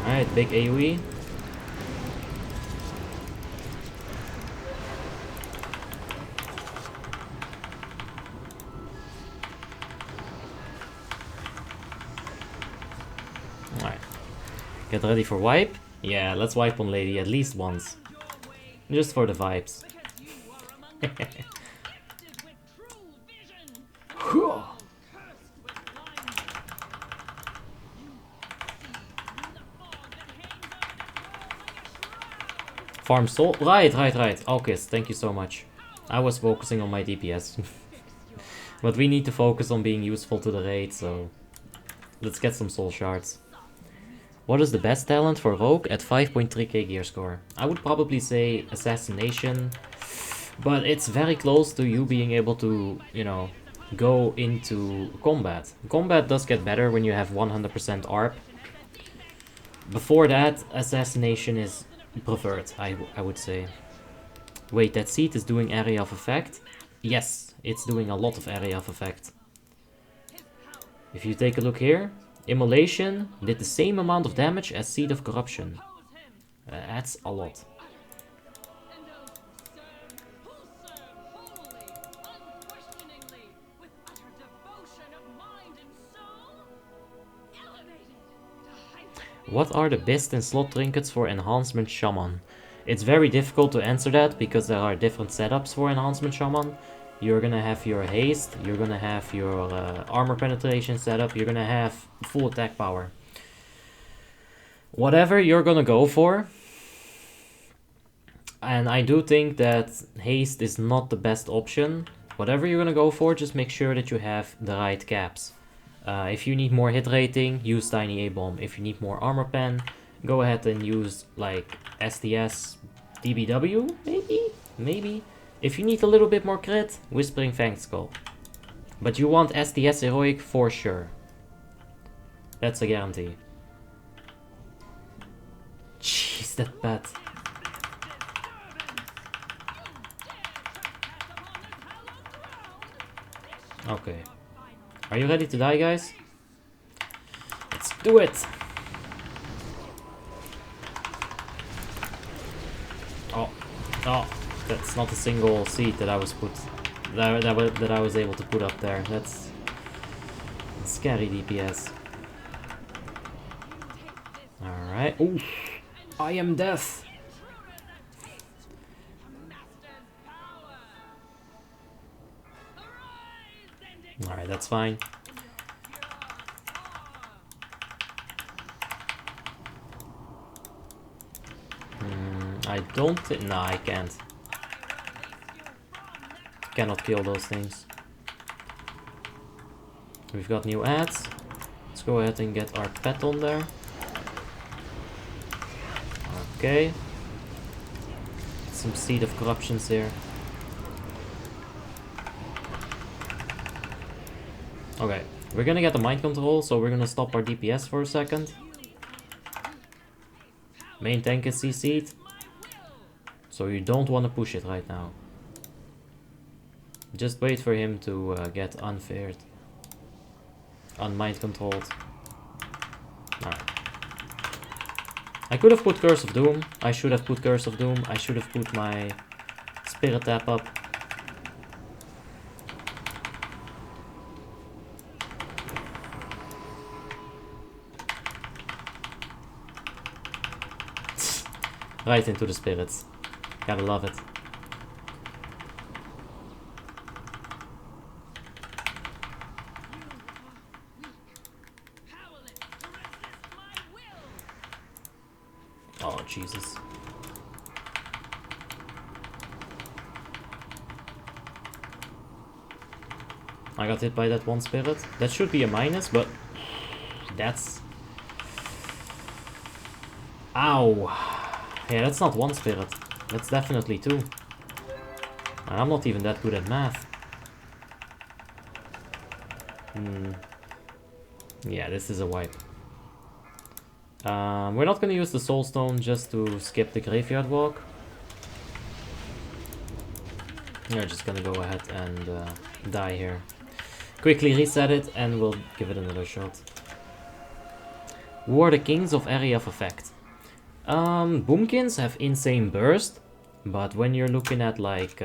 Speaker 1: Alright, big AoE. Alright. Get ready for wipe? Yeah, let's wipe on Lady at least once. Just for the vibes. Farm soul? Right. Alkis, thank you so much. I was focusing on my DPS. But we need to focus on being useful to the raid, so let's get some soul shards. What is the best talent for Rogue at 5.3k gear score? I would probably say Assassination, but it's very close to you being able to, you know, go into combat. Combat does get better when you have 100% ARP. Before that, Assassination is preferred, I would say. Wait, that seat is doing area of effect? Yes, it's doing a lot of area of effect. If you take a look here, Immolation did the same amount of damage as Seed of Corruption. That's a lot. What are the best in slot trinkets for Enhancement Shaman? It's very difficult to answer that because there are different setups for Enhancement Shaman. You're gonna have your haste, you're gonna have your armor penetration setup, you're gonna have full attack power. Whatever you're gonna go for, and I do think that haste is not the best option. Whatever you're gonna go for, just make sure that you have the right caps. If you need more hit rating, use Tiny A-Bomb. If you need more armor pen, go ahead and use like STS DBW, maybe. If you need a little bit more crit, Whispering Fanged Skull. But you want STS Heroic for sure. That's a guarantee. Jeez, that bad. Okay. Are you ready to die, guys? Let's do it! Oh, that's not a single seed that I was that I was able to put up there. That's scary DPS. Alright. Ooh, I am death. Alright, that's fine. I don't think... No, I can't. Cannot kill those things. We've got new ads. Let's go ahead and get our pet on there. Okay. Some Seed of Corruptions here. Okay, we're gonna get the mind control, so we're gonna stop our DPS for a second. Main tank is CC'd, so you don't want to push it right now. Just wait for him to get unfaired. Unmind controlled. Alright. I could have put Curse of Doom. I should have put Curse of Doom. I should have put my Spirit Tap up. Right into the spirits. Gotta love it. Oh, Jesus. I got hit by that one spirit. That should be a minus, but that's... Ow! Yeah, that's not one spirit. That's definitely two. And I'm not even that good at math. Yeah, this is a wipe. We're not gonna use the Soul Stone just to skip the Graveyard Walk. We're just gonna go ahead and die here. Quickly reset it and we'll give it another shot. Who are the kings of Area of Effect? Boomkins have insane burst, but when you're looking at like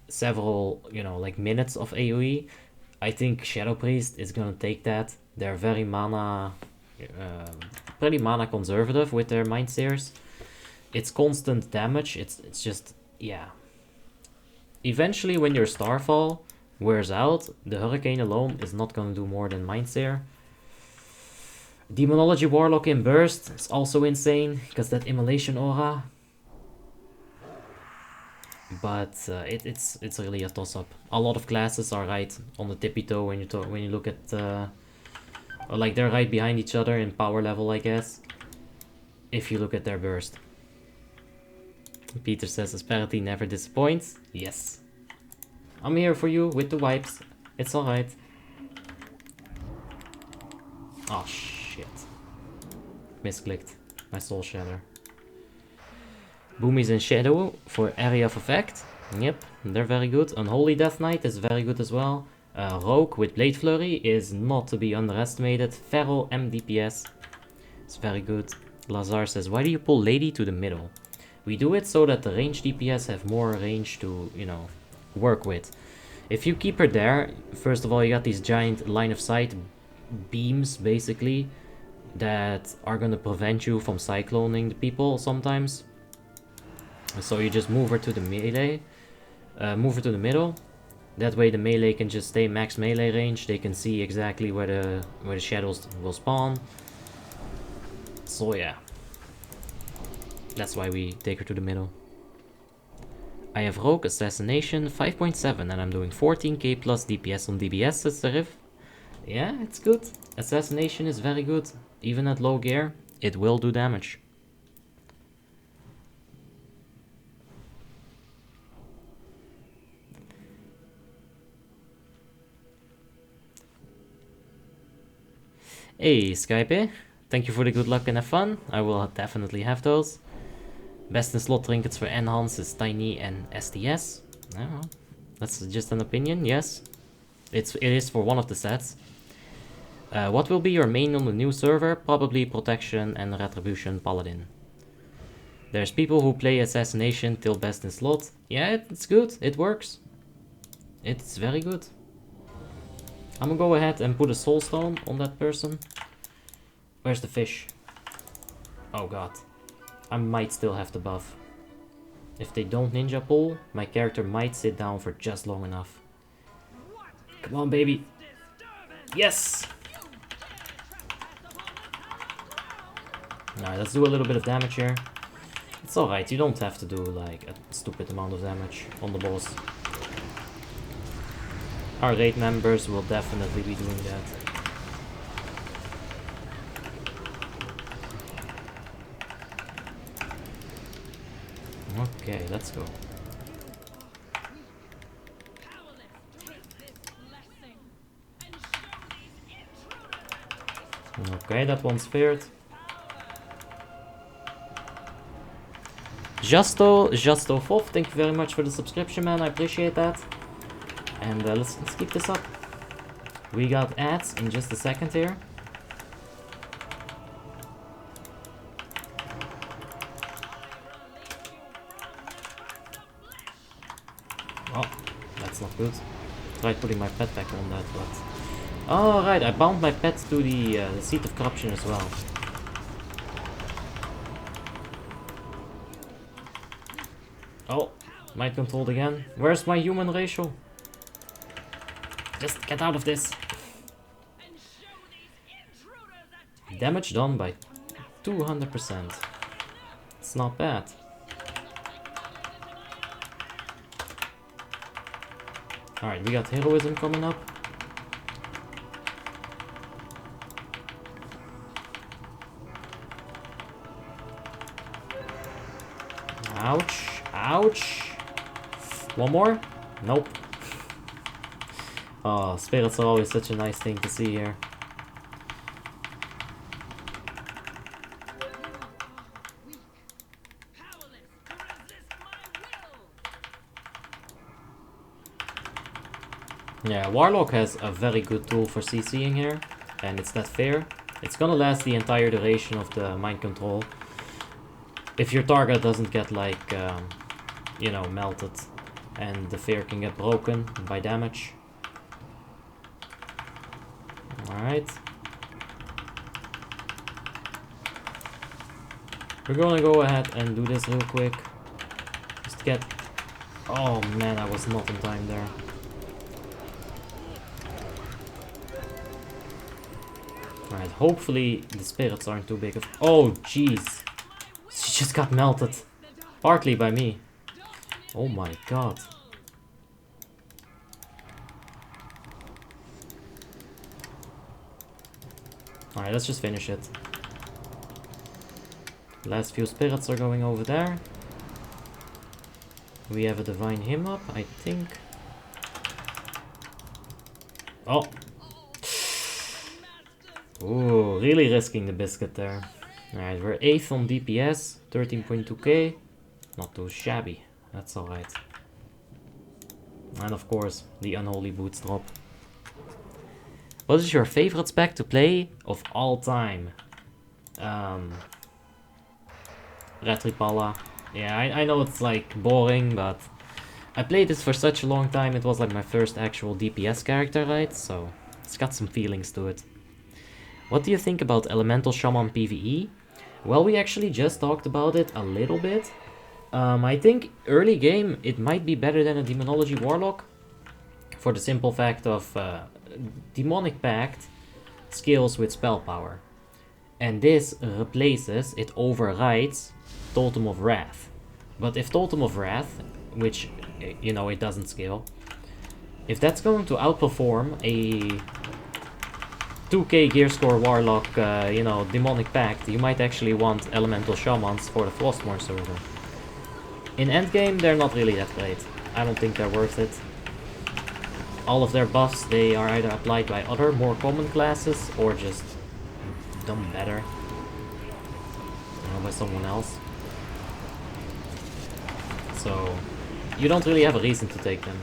Speaker 1: several, you know, like minutes of AoE, I think Shadow Priest is gonna take that. They're very pretty mana conservative with their Mind Seers. It's constant damage. It's just, yeah. Eventually, when your Starfall wears out, the Hurricane alone is not gonna do more than Mind Seer. Demonology Warlock in Burst is also insane, because that Immolation Aura. But it's really a toss-up. A lot of classes are right on the tippy toe when you look at... or like they're right behind each other in power level, I guess. If you look at their burst. Peter says Asperity never disappoints. Yes. I'm here for you with the wipes. It's alright. Oh shit. Misclicked. My Soul Shatter. Boomies and Shadow for Area of Effect. Yep, they're very good. Unholy Death Knight is very good as well. Rogue with Blade Flurry is not to be underestimated. Feral MDPS is very good. Lazar says, why do you pull Lady to the middle? We do it so that the range DPS have more range to, you know, work with. If you keep her there, first of all, you got these giant line of sight beams, basically. that are gonna prevent you from cycloning the people sometimes. So you just move her to the melee, move her to the middle. That way the melee can just stay max melee range. They can see exactly where the shadows will spawn. So yeah, that's why we take her to the middle. I have Rogue Assassination 5.7 and I'm doing 14k plus DPS on DBS, says the Riff. Yeah, it's good. Assassination is very good. Even at low gear, it will do damage. Hey, Skype. Thank you for the good luck and have fun. I will definitely have those. Best in slot trinkets for Enhance is Tiny and STS. Oh, that's just an opinion, yes. It is for one of the sets. What will be your main on the new server? Probably Protection and Retribution Paladin. There's people who play Assassination till best in slot. Yeah, it's good. It works. It's very good. I'm gonna go ahead and put a soul stone on that person. Where's the fish? Oh god. I might still have to buff. If they don't ninja pull, my character might sit down for just long enough. Come on, baby. Yes! Alright, let's do a little bit of damage here. It's alright, you don't have to do like a stupid amount of damage on the boss. Our raid members will definitely be doing that. Okay, let's go. Okay, that one's feared. Justo Fof, thank you very much for the subscription, man. I appreciate that. And let's keep this up. We got ads in just a second here. Oh, that's not good. Tried putting my pet back on that, but... Oh, right, I bound my pet to the Seat of Corruption as well. Oh, mind controlled again. Where's my human ratio? Just get out of this. Damage done by 200%. It's not bad. Alright, we got heroism coming up. Ouch. Ouch. One more? Nope. Oh, spirits are always such a nice thing to see here. Yeah, Warlock has a very good tool for CCing here, and it's that fair. It's gonna last the entire duration of the mind control. If your target doesn't get like, you know, melted, and the fear can get broken by damage. Alright. We're gonna go ahead and do this real quick. Just get... Oh man, I was not in time there. Alright, hopefully the spirits aren't too big of... Oh jeez. She just got melted. Partly by me. Oh my god. Alright, let's just finish it. Last few spirits are going over there. We have a divine hymn up, I think. Oh! Ooh, really risking the biscuit there. Alright, we're 8th on DPS, 13.2k. Not too shabby, that's alright. And of course, the Unholy Boots drop. What is your favorite spec to play of all time? Retri Pala. Yeah, I know it's like boring, but I played this for such a long time. It was like my first actual DPS character, right? So it's got some feelings to it. What do you think about Elemental Shaman PvE? Well, we actually just talked about it a little bit. I think early game it might be better than a Demonology Warlock. For the simple fact of Demonic Pact scales with spell power. And this replaces, it overrides Totem of Wrath. But if Totem of Wrath, which, you know, it doesn't scale, if that's going to outperform a 2k gear score Warlock, you know, Demonic Pact, you might actually want Elemental Shamans for the Frostmourne server. In endgame, they're not really that great. I don't think they're worth it. All of their buffs, they are either applied by other, more common classes, or just done better, you know, by someone else. So, you don't really have a reason to take them.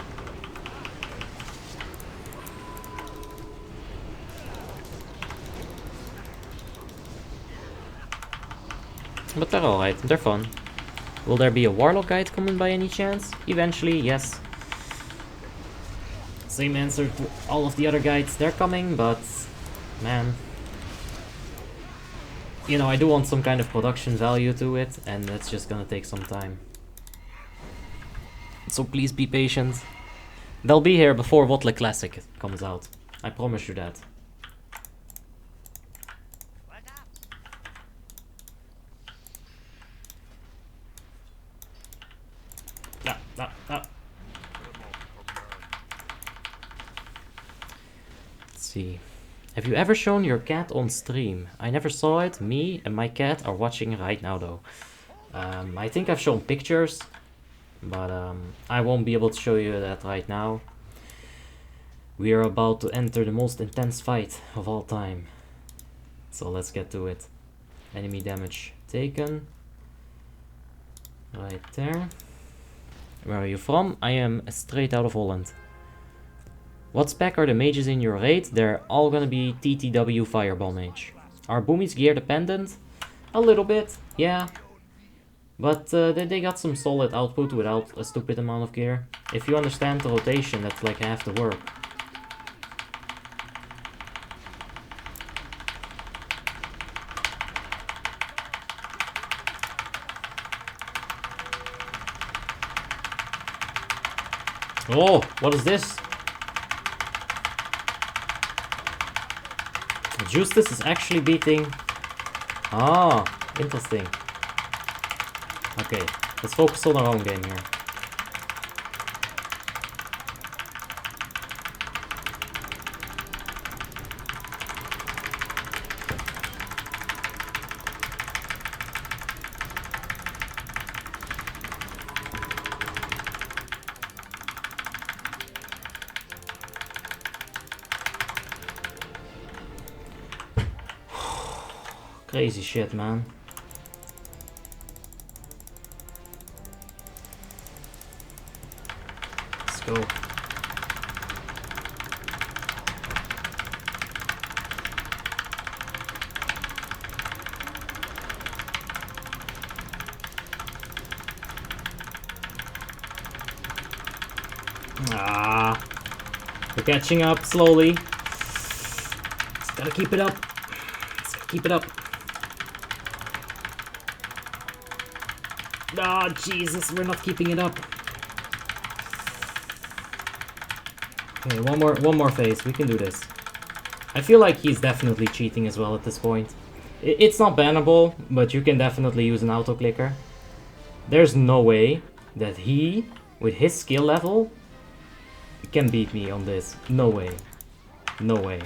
Speaker 1: But they're alright, they're fun. Will there be a Warlock guide coming by any chance? Eventually, yes. Same answer to all of the other guides, they're coming, but man, you know, I do want some kind of production value to it, and that's just gonna take some time. So please be patient. They'll be here before WoTLK Classic comes out. I promise you that. Let's see. Have you ever shown your cat on stream? I never saw it. Me and my cat are watching right now though. I think I've shown pictures, but I won't be able to show you that right now. We are about to enter the most intense fight of all time. So let's get to it. Enemy damage taken. Right there. Where are you from? I am straight out of Holland. What spec are the mages in your raid? They're all gonna be TTW Fireball Mage. Are boomies gear dependent? A little bit, yeah. But they got some solid output without a stupid amount of gear. If you understand the rotation, that's like half the work. Oh, what is this? Justice is actually beating... Ah, interesting. Okay, let's focus on our own game here. Crazy shit, man. Let's go. Ah, we're catching up slowly. Just gotta keep it up. Just gotta keep it up. Oh, Jesus, we're not keeping it up. Okay, one more phase. We can do this. I feel like he's definitely cheating as well at this point. It's not bannable, but you can definitely use an auto clicker. There's no way that he, with his skill level, can beat me on this. No way. No way.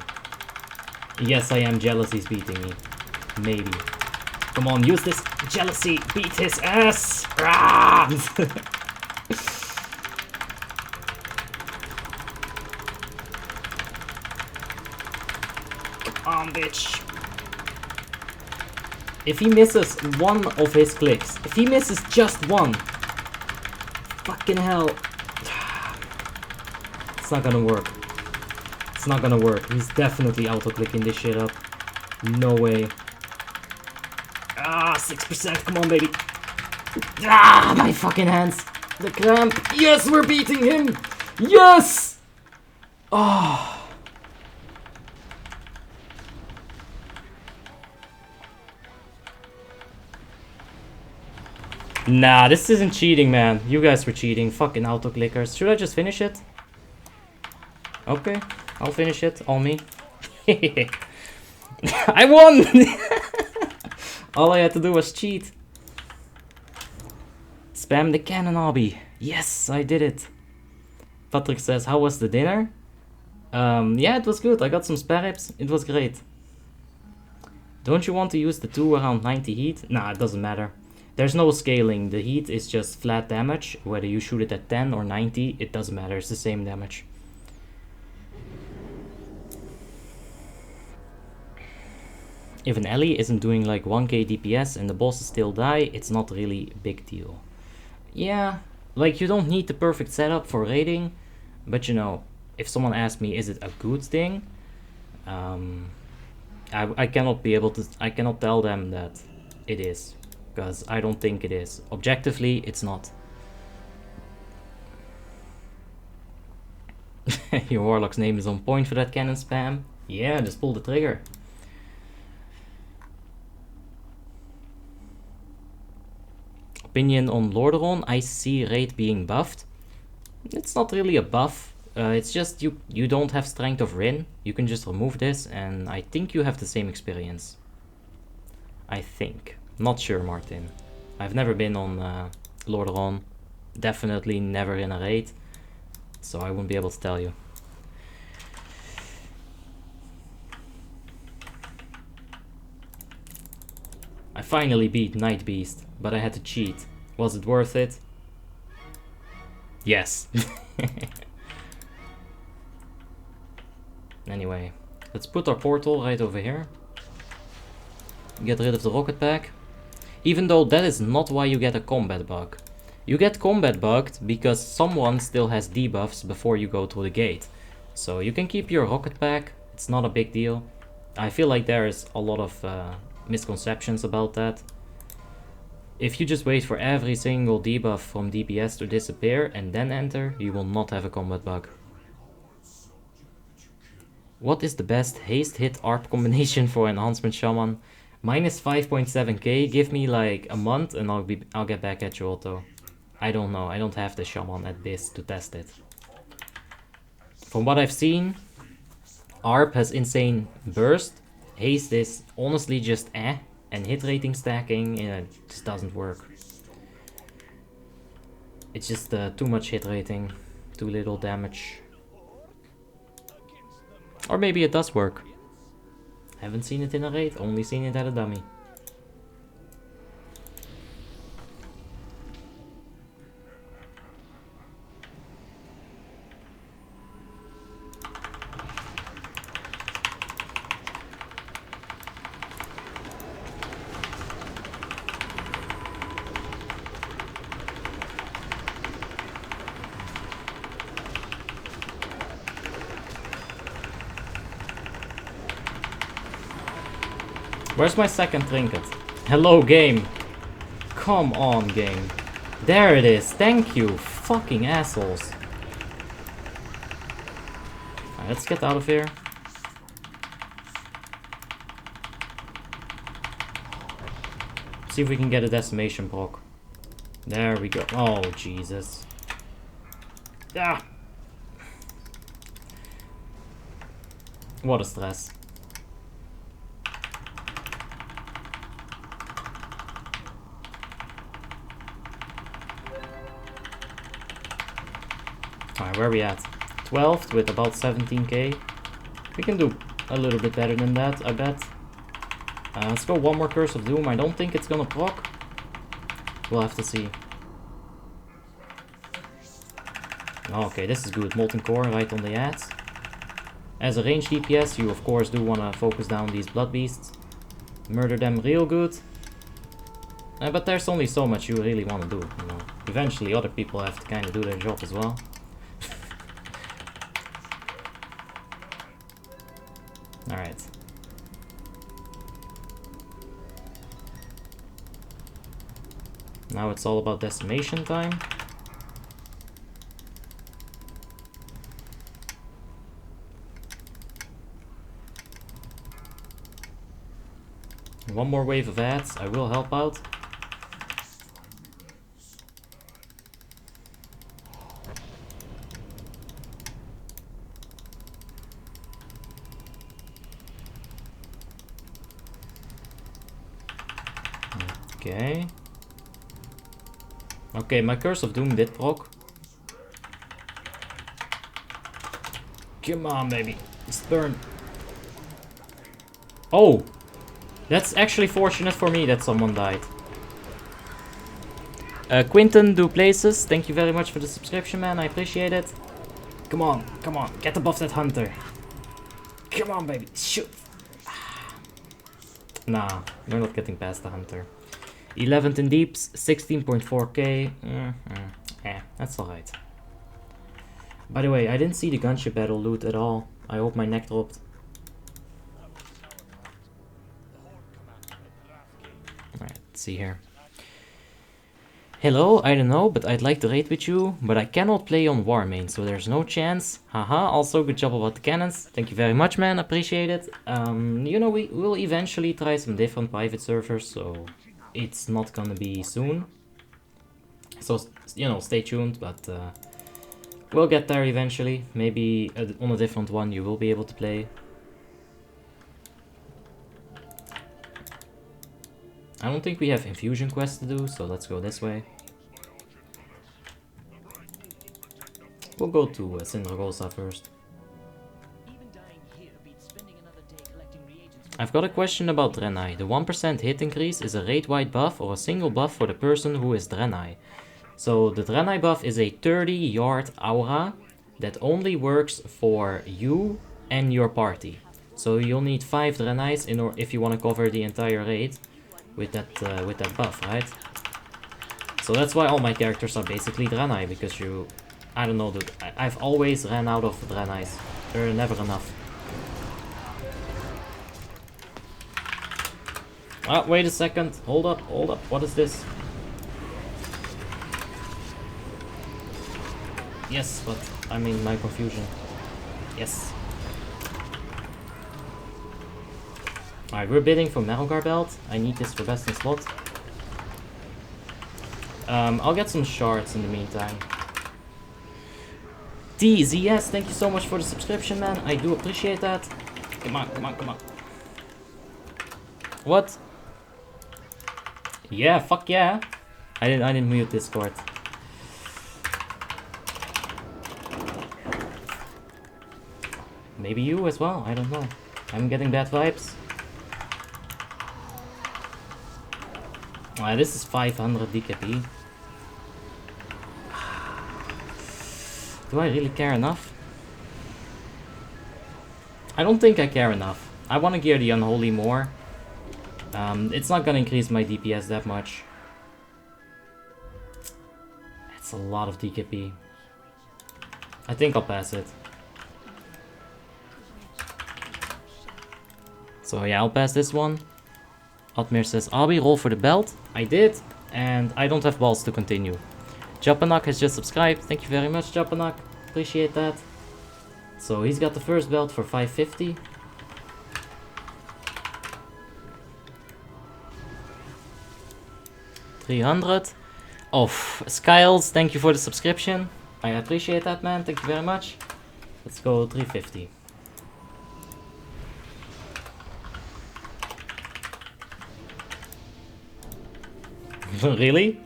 Speaker 1: Yes, I am jealous he's beating me. Maybe. Come on, use this jealousy. Beat his ass. Ah! Come on, bitch. If he misses one of his clicks, if he misses just one, fucking hell. It's not gonna work. It's not gonna work. He's definitely auto-clicking this shit up. No way. Ah, 6%, come on, baby. Ah, my fucking hands. The cramp. Yes, we're beating him. Yes! Oh. Nah, this isn't cheating, man. You guys were cheating. Fucking auto-clickers. Should I just finish it? Okay, I'll finish it. All me. I won! All I had to do was cheat. Spam the cannon obby. Yes, I did it. Patrick says, how was the dinner? Yeah, it was good. I got some spare ribs. It was great. Don't you want to use the 2 around 90 heat? Nah, it doesn't matter. There's no scaling. The heat is just flat damage. Whether you shoot it at 10 or 90, it doesn't matter. It's the same damage. If an ally isn't doing like 1k DPS and the bosses still die, it's not really a big deal. Yeah, like you don't need the perfect setup for raiding, but you know, if someone asks me, is it a good thing? I cannot be able to, I cannot tell them that it is, because I don't think it is. Objectively, it's not. Your Warlock's name is on point for that cannon spam. Yeah, just pull the trigger. Opinion on Lordaeron, I see raid being buffed. It's not really a buff. It's just you don't have Strength of Rin. You can just remove this and I think you have the same experience. I think. Not sure, Martin. I've never been on Lordaeron. Definitely never in a raid. So I wouldn't be able to tell you. I finally beat Night Beast, but I had to cheat. Was it worth it? Yes. Anyway, let's put our portal right over here. Get rid of the rocket pack. Even though that is not why you get a combat bug. You get combat bugged because someone still has debuffs before you go through the gate. So you can keep your rocket pack, it's not a big deal. I feel like there is a lot of misconceptions about that. If you just wait for every single debuff from DPS to disappear and then enter, you will not have a combat bug. What is the best haste hit ARP combination for enhancement shaman? Minus 5.7k, give me like a month and I'll get back at you, Otto. I don't know, I don't have the shaman at this to test it. From what I've seen, ARP has insane burst. Haste is honestly just and hit rating stacking, it just doesn't work. It's just too much hit rating, too little damage. Or maybe it does work. Haven't seen it in a raid, only seen it at a dummy. Where's my second trinket? Hello, game. Come on, game. There it is. Thank you, fucking assholes. Alright, let's get out of here. See if we can get a decimation proc. There we go. Oh, Jesus. Ah. What a stress. Alright, where are we at? 12th with about 17k. We can do a little bit better than that, I bet. Let's go one more Curse of Doom. I don't think it's gonna proc. We'll have to see. Okay, this is good. Molten Core right on the ads. As a ranged DPS, you of course do want to focus down these Blood Beasts. Murder them real good. But there's only so much you really want to do, you know. Eventually other people have to kind of do their job as well. Alright. Now it's all about decimation time. One more wave of ads, I will help out. Okay. Okay, my Curse of Doom did proc. Come on, baby. Just burn. Oh! That's actually fortunate for me that someone died. Quinton Duplaces, thank you very much for the subscription, man. I appreciate it. Come on, come on. Get above that hunter. Come on, baby. Shoot. Nah, we're not getting past the hunter. 11th in deeps, 16.4k. That's alright. By the way, I didn't see the gunship battle loot at all. I hope my neck dropped. Alright, let's see here. Hello, I don't know, but I'd like to raid with you, but I cannot play on Warmanes, so there's no chance. Haha, also good job about the cannons. Thank you very much, man, appreciate it. You know, we will eventually try some different private servers, so it's not gonna be soon. So, you know, stay tuned, but we'll get there eventually. Maybe on a different one you will be able to play. I don't think we have infusion quests to do, so let's go this way. We'll go to Syndragosa first. I've got a question about Draenei. The 1% hit increase is a raid-wide buff or a single buff for the person who is Draenei. So the Draenei buff is a 30-yard aura that only works for you and your party. So you'll need 5 Draeneis in order if you want to cover the entire raid with that buff, right? So that's why all my characters are basically Draenei, because I don't know, dude. I've always ran out of Draeneis. There are never enough. Ah, wait a second. Hold up, hold up. What is this? Yes, but I'm in my confusion. Yes. Alright, we're bidding for Metalgar Belt. I need this for best in slot. I'll get some shards in the meantime. TZS, thank you so much for the subscription, man. I do appreciate that. Come on, come on, come on. What? Yeah, fuck yeah. I didn't mute Discord. Maybe you as well, I don't know. I'm getting bad vibes. This is 500 DKP. Do I really care enough? I don't think I care enough. I want to gear the Unholy more. It's not gonna increase my DPS that much. That's a lot of DKP. I think I'll pass it. So yeah, I'll pass this one. Atmir says, Abi, roll for the belt. I did, and I don't have balls to continue. Japanak has just subscribed. Thank you very much, Japanak. Appreciate that. So he's got the first belt for 550. $300. Oh, Skiles, thank you for the subscription. I appreciate that, man. Thank you very much. Let's go 350. Really?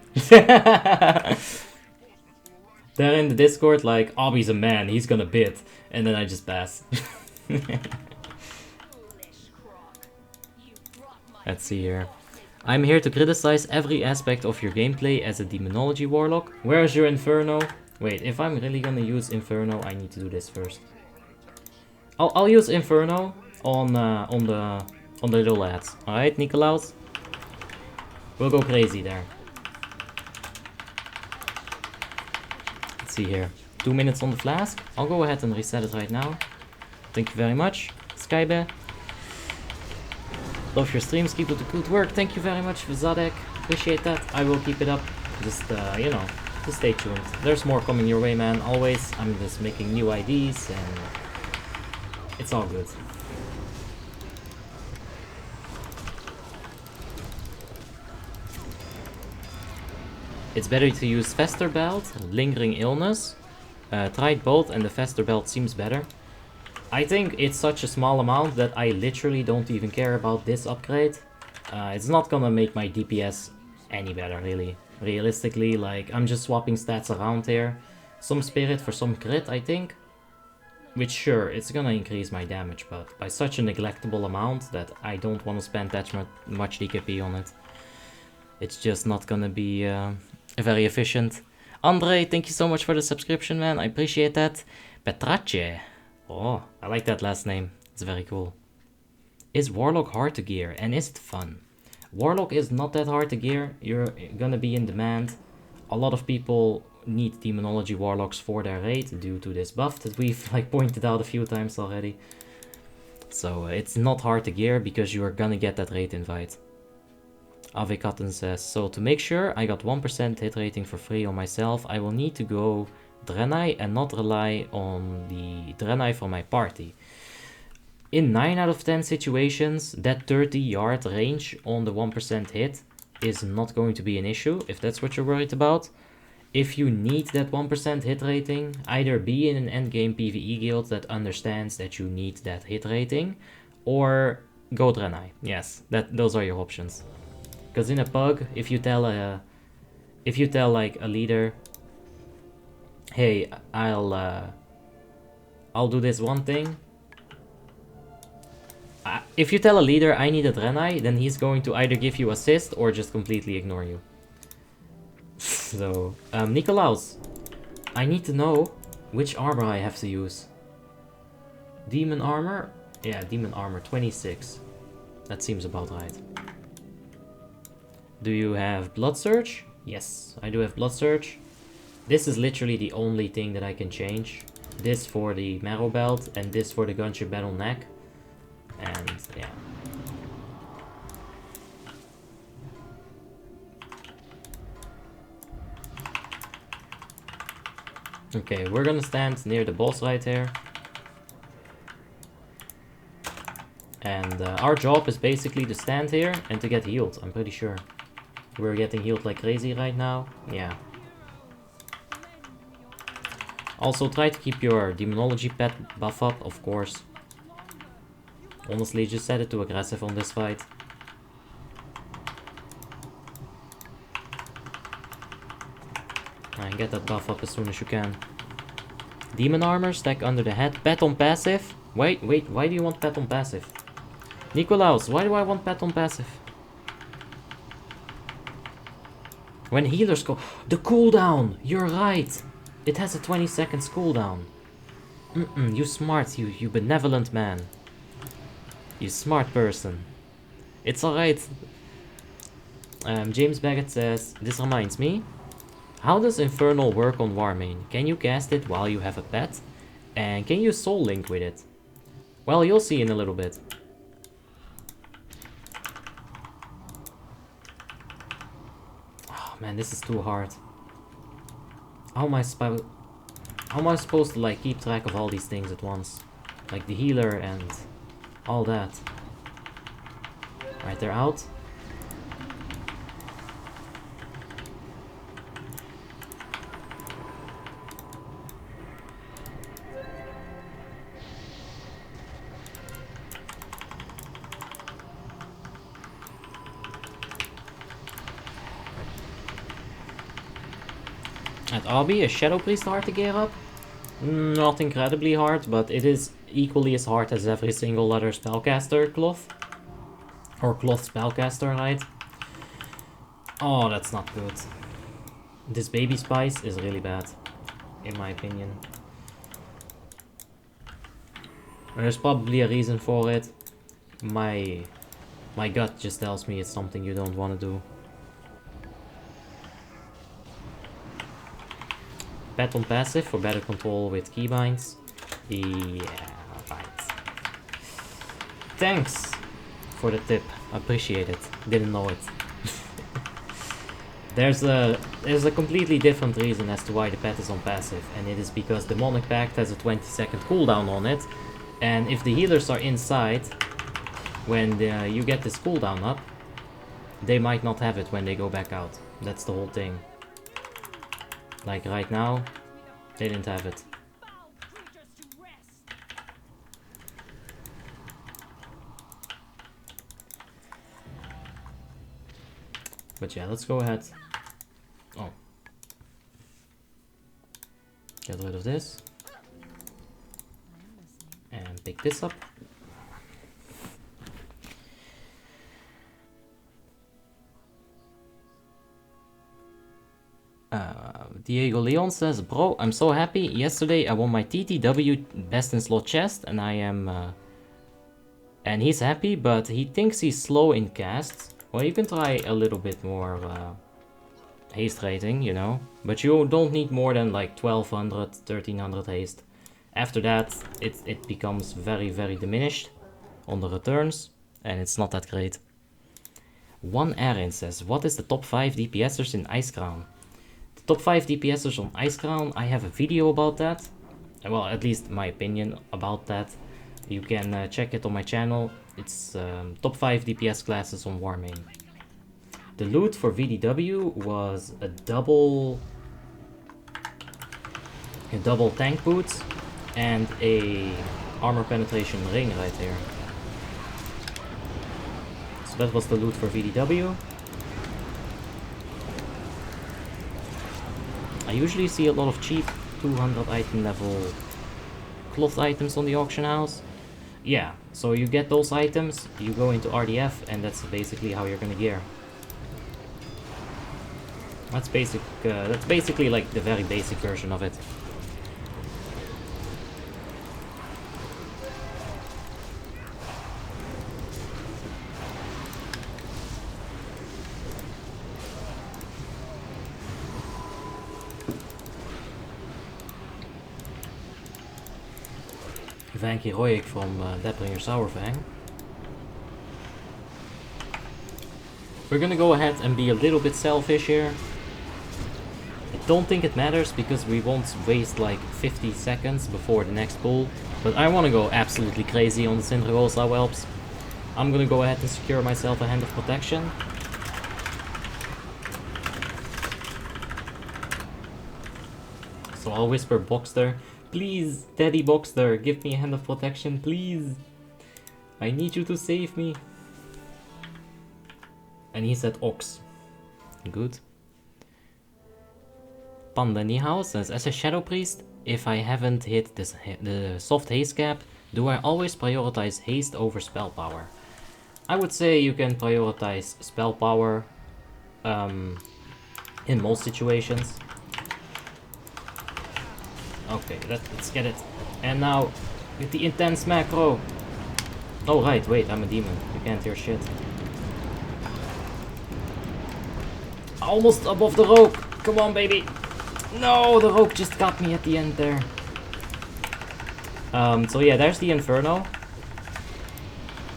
Speaker 1: They're in the Discord like, Obby's a man, he's gonna bid. And then I just pass. Let's see here. I'm here to criticize every aspect of your gameplay as a Demonology Warlock. Where's your Inferno? Wait, if I'm really gonna use Inferno, I need to do this first. I'll use Inferno on the little lads. Alright, Nikolaus? We'll go crazy there. Let's see here. 2 minutes on the flask. I'll go ahead and reset it right now. Thank you very much, Skybear. Love your streams, keep up the good work. Thank you very much for Zadek. Appreciate that. I will keep it up. Just, you know, just stay tuned. There's more coming your way, man. Always. I'm just making new IDs and it's all good. It's better to use Fester Belt, Lingering Illness. Tried both and the Fester Belt seems better. I think it's such a small amount that I literally don't even care about this upgrade. It's not gonna make my DPS any better, really. Realistically, like, I'm just swapping stats around here. Some spirit for some crit, I think. Which, sure, it's gonna increase my damage, but by such a neglectable amount that I don't want to spend that much DKP on it. It's just not gonna be very efficient. Andre, thank you so much for the subscription, man. I appreciate that. Petrace. Oh, I like that last name. It's very cool. Is Warlock hard to gear, and is it fun? Warlock is not that hard to gear. You're gonna be in demand. A lot of people need Demonology Warlocks for their raid due to this buff that we've like pointed out a few times already. So it's not hard to gear because you are gonna get that raid invite. Ave Cotton says, so to make sure I got 1% hit rating for free on myself, I will need to go Draenei and not rely on the Draenei for my party. In 9 out of 10 situations, that 30-yard range on the 1% hit is not going to be an issue, if that's what you're worried about. If you need that 1% hit rating, either be in an endgame PvE guild that understands that you need that hit rating, or go Draenei. Yes, those are your options. Because in a pug, if you tell like a leader, hey, I'll do this one thing. If you tell a leader I need a Draenei, then he's going to either give you assist or just completely ignore you. So, Nikolaus, I need to know which armor I have to use. Demon armor? Yeah, demon armor, 26. That seems about right. Do you have Blood Surge? Yes, I do have Blood Surge. This is literally the only thing that I can change. This for the Marrow Belt and this for the Gunship Battle Neck. And yeah. Okay, we're gonna stand near the boss right here. And our job is basically to stand here and to get healed, I'm pretty sure. We're getting healed like crazy right now. Yeah. Also, try to keep your Demonology pet buff up, of course. Honestly, just set it to aggressive on this fight. And get that buff up as soon as you can. Demon armor, stack under the head. Pet on passive. Wait, why do you want pet on passive? Nikolaus, why do I want pet on passive? When healers go... The cooldown! You're right! It has a 20 seconds cooldown. You smart, you benevolent man. You smart person. It's alright. James Baggett says, this reminds me. How does Infernal work on Warmane? Can you cast it while you have a pet? And can you Soul Link with it? Well, you'll see in a little bit. Oh man, this is too hard. How am I supposed to like keep track of all these things at once? Like the healer and all that. Right, they're out. At Obby, is Shadow Priest hard to gear up? Not incredibly hard, but it is equally as hard as every single other spellcaster cloth. Or cloth spellcaster, right? Oh, that's not good. This baby spice is really bad, in my opinion. There's probably a reason for it. My gut just tells me it's something you don't want to do. Pet on passive for better control with keybinds. Yeah, right. Thanks for the tip. Appreciate it. Didn't know it. There's a completely different reason as to why the pet is on passive, and it is because the Demonic Pact has a 20-second cooldown on it, and if the healers are inside when you get this cooldown up, they might not have it when they go back out. That's the whole thing. Like right now, they didn't have it. But yeah, let's go ahead. Oh. Get rid of this. And pick this up. Diego Leon says, bro, I'm so happy. Yesterday I won my TTW best in slot chest, and I am... and he's happy, but he thinks he's slow in casts. Well, you can try a little bit more haste rating, you know. But you don't need more than like 1200, 1300 haste. After that, it becomes very, very diminished on the returns, and it's not that great. One Erin says, what is the top 5 DPSers in Icecrown? Top 5 DPSers on Icecrown, I have a video about that. Well, at least my opinion about that. You can check it on my channel. It's top 5 DPS classes on Warmane. The loot for VDW was a double tank boot and a armor penetration ring right here. So that was the loot for VDW. I usually see a lot of cheap 200 item level cloth items on the auction house. Yeah, so you get those items, you go into RDF, and that's basically how you're gonna gear. That's basically like the very basic version of it. Thank you, Heroic from Deathbringer Sourfang. We're gonna go ahead and be a little bit selfish here. I don't think it matters because we won't waste like 50 seconds before the next pull. But I want to go absolutely crazy on the Syndragosa whelps. I'm gonna go ahead and secure myself a hand of protection. So I'll whisper Boxster. Please, Daddy Boxster, give me a hand of protection, please. I need you to save me. And he said Ox. Good. Panda Nihao says, as a Shadow Priest, if I haven't hit the soft haste cap, do I always prioritize haste over spell power? I would say you can prioritize spell power in most situations. Okay, let's get it. And now, with the intense macro. Oh right, wait, I'm a demon. You can't hear shit. Almost above the rope. Come on, baby. No, the rope just got me at the end there. So yeah, there's the Inferno.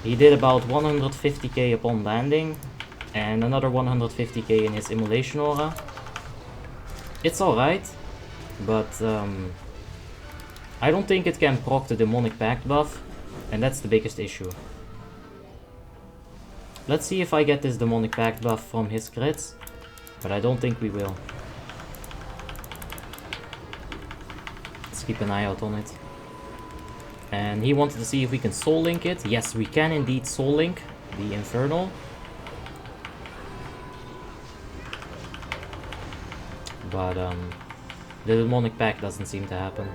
Speaker 1: He did about 150k upon landing. And another 150k in his Immolation Aura. It's alright. But I don't think it can proc the Demonic Pact buff, and that's the biggest issue. Let's see if I get this Demonic Pact buff from his crits, but I don't think we will. Let's keep an eye out on it. And he wanted to see if we can Soul Link it. Yes, we can indeed Soul Link the Infernal. But the Demonic Pact doesn't seem to happen.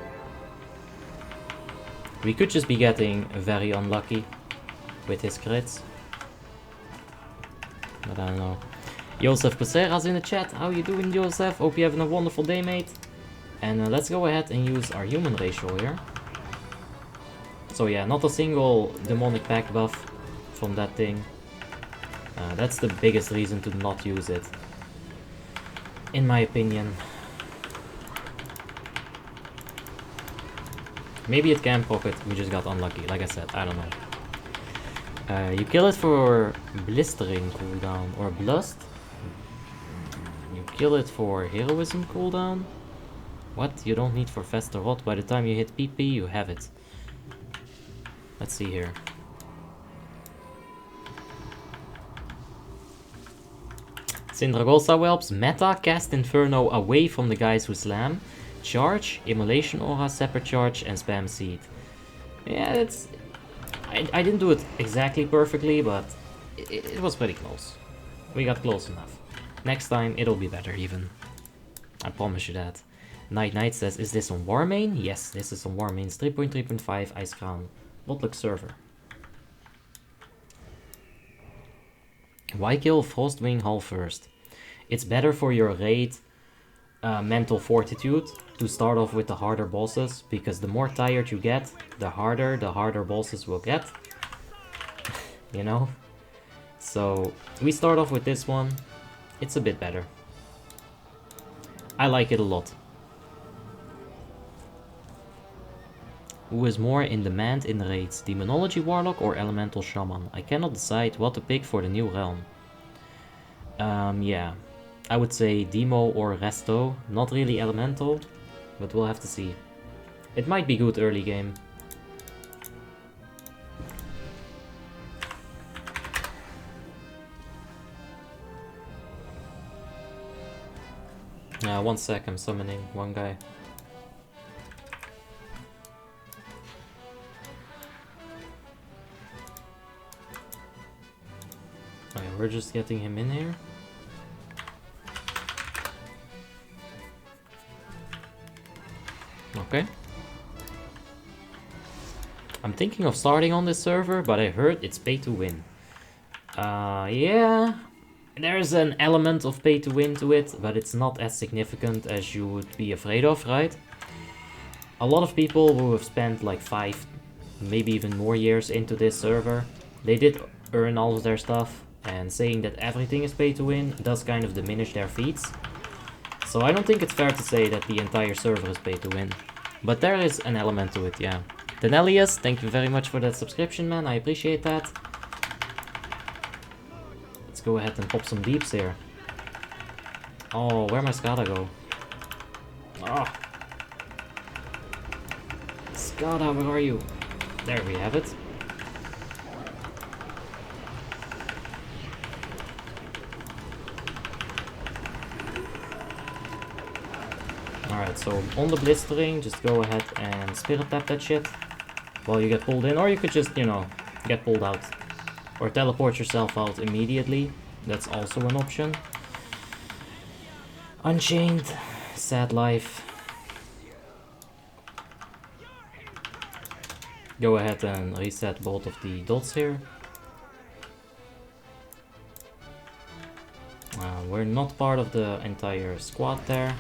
Speaker 1: We could just be getting very unlucky with his crits. But I don't know. Joseph Becerra's in the chat. How you doing, Joseph? Hope you're having a wonderful day, mate. And let's go ahead and use our human ratio here. So yeah, not a single Demonic Pact buff from that thing. That's the biggest reason to not use it, in my opinion. Maybe it can proc it, we just got unlucky, like I said, I don't know. You kill it for Blistering cooldown, or Blust. You kill it for Heroism cooldown. What? You don't need for Fester Rot, by the time you hit PP you have it. Let's see here. Syndragosa whelps, meta, cast Inferno away from the guys who slam. Charge, Immolation Aura, Separate Charge, and Spam Seed. Yeah, that's... I didn't do it exactly perfectly, but it was pretty close. We got close enough. Next time it'll be better even. I promise you that. Knight says, is this on Warmane? Yes, this is on Warmane's 3.3.5 Icecrown WoTLK server. Why kill Frostwing Hull first? It's better for your raid mental fortitude to start off with the harder bosses, because the more tired you get, the harder bosses will get. You know? So we start off with this one. It's a bit better. I like it a lot. Who is more in demand in raids, Demonology Warlock or Elemental Shaman? I cannot decide what to pick for the new realm. Yeah, I would say Demo or Resto, not really Elemental, but we'll have to see. It might be good early game. One sec, I'm summoning one guy. Okay, we're just getting him in here. Okay. I'm thinking of starting on this server, but I heard it's pay to win. Yeah, there's an element of pay to win to it, but it's not as significant as you would be afraid of, right? A lot of people who have spent like 5, maybe even more years into this server, they did earn all of their stuff, and saying that everything is pay to win does kind of diminish their feats. So I don't think it's fair to say that the entire server is pay to win. But there is an element to it, yeah. Denelius, thank you very much for that subscription, man. I appreciate that. Let's go ahead and pop some deeps here. Oh, where my Skada go? Oh. Skada, where are you? There we have it. Alright, so on the blistering, just go ahead and spirit tap that shit while you get pulled in, or you could just, you know, get pulled out. Or teleport yourself out immediately, that's also an option. Unchained, sad life. Go ahead and reset both of the dots here. We're not part of the entire squad there.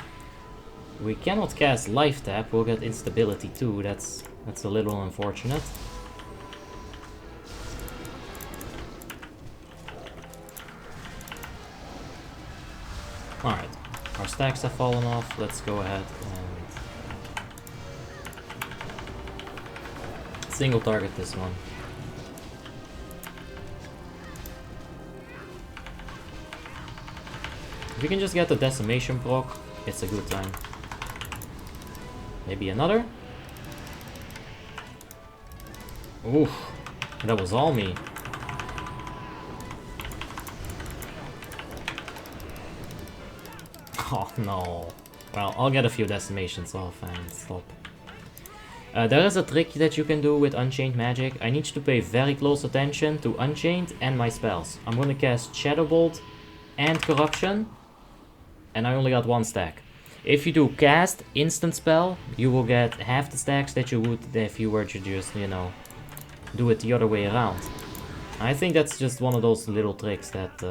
Speaker 1: We cannot cast Life Tap, we'll get instability too, that's a little unfortunate. Alright, our stacks have fallen off, let's go ahead and single target this one. If we can just get the decimation proc, it's a good time. Maybe another? Oof, that was all me. Oh no. Well, I'll get a few decimations off and stop. There is a trick that you can do with Unchained magic. I need you to pay very close attention to Unchained and my spells. I'm gonna cast Shadow Bolt and Corruption, and I only got one stack. If you do cast instant spell, you will get half the stacks that you would if you were to just, you know, do it the other way around. I think that's just one of those little tricks that,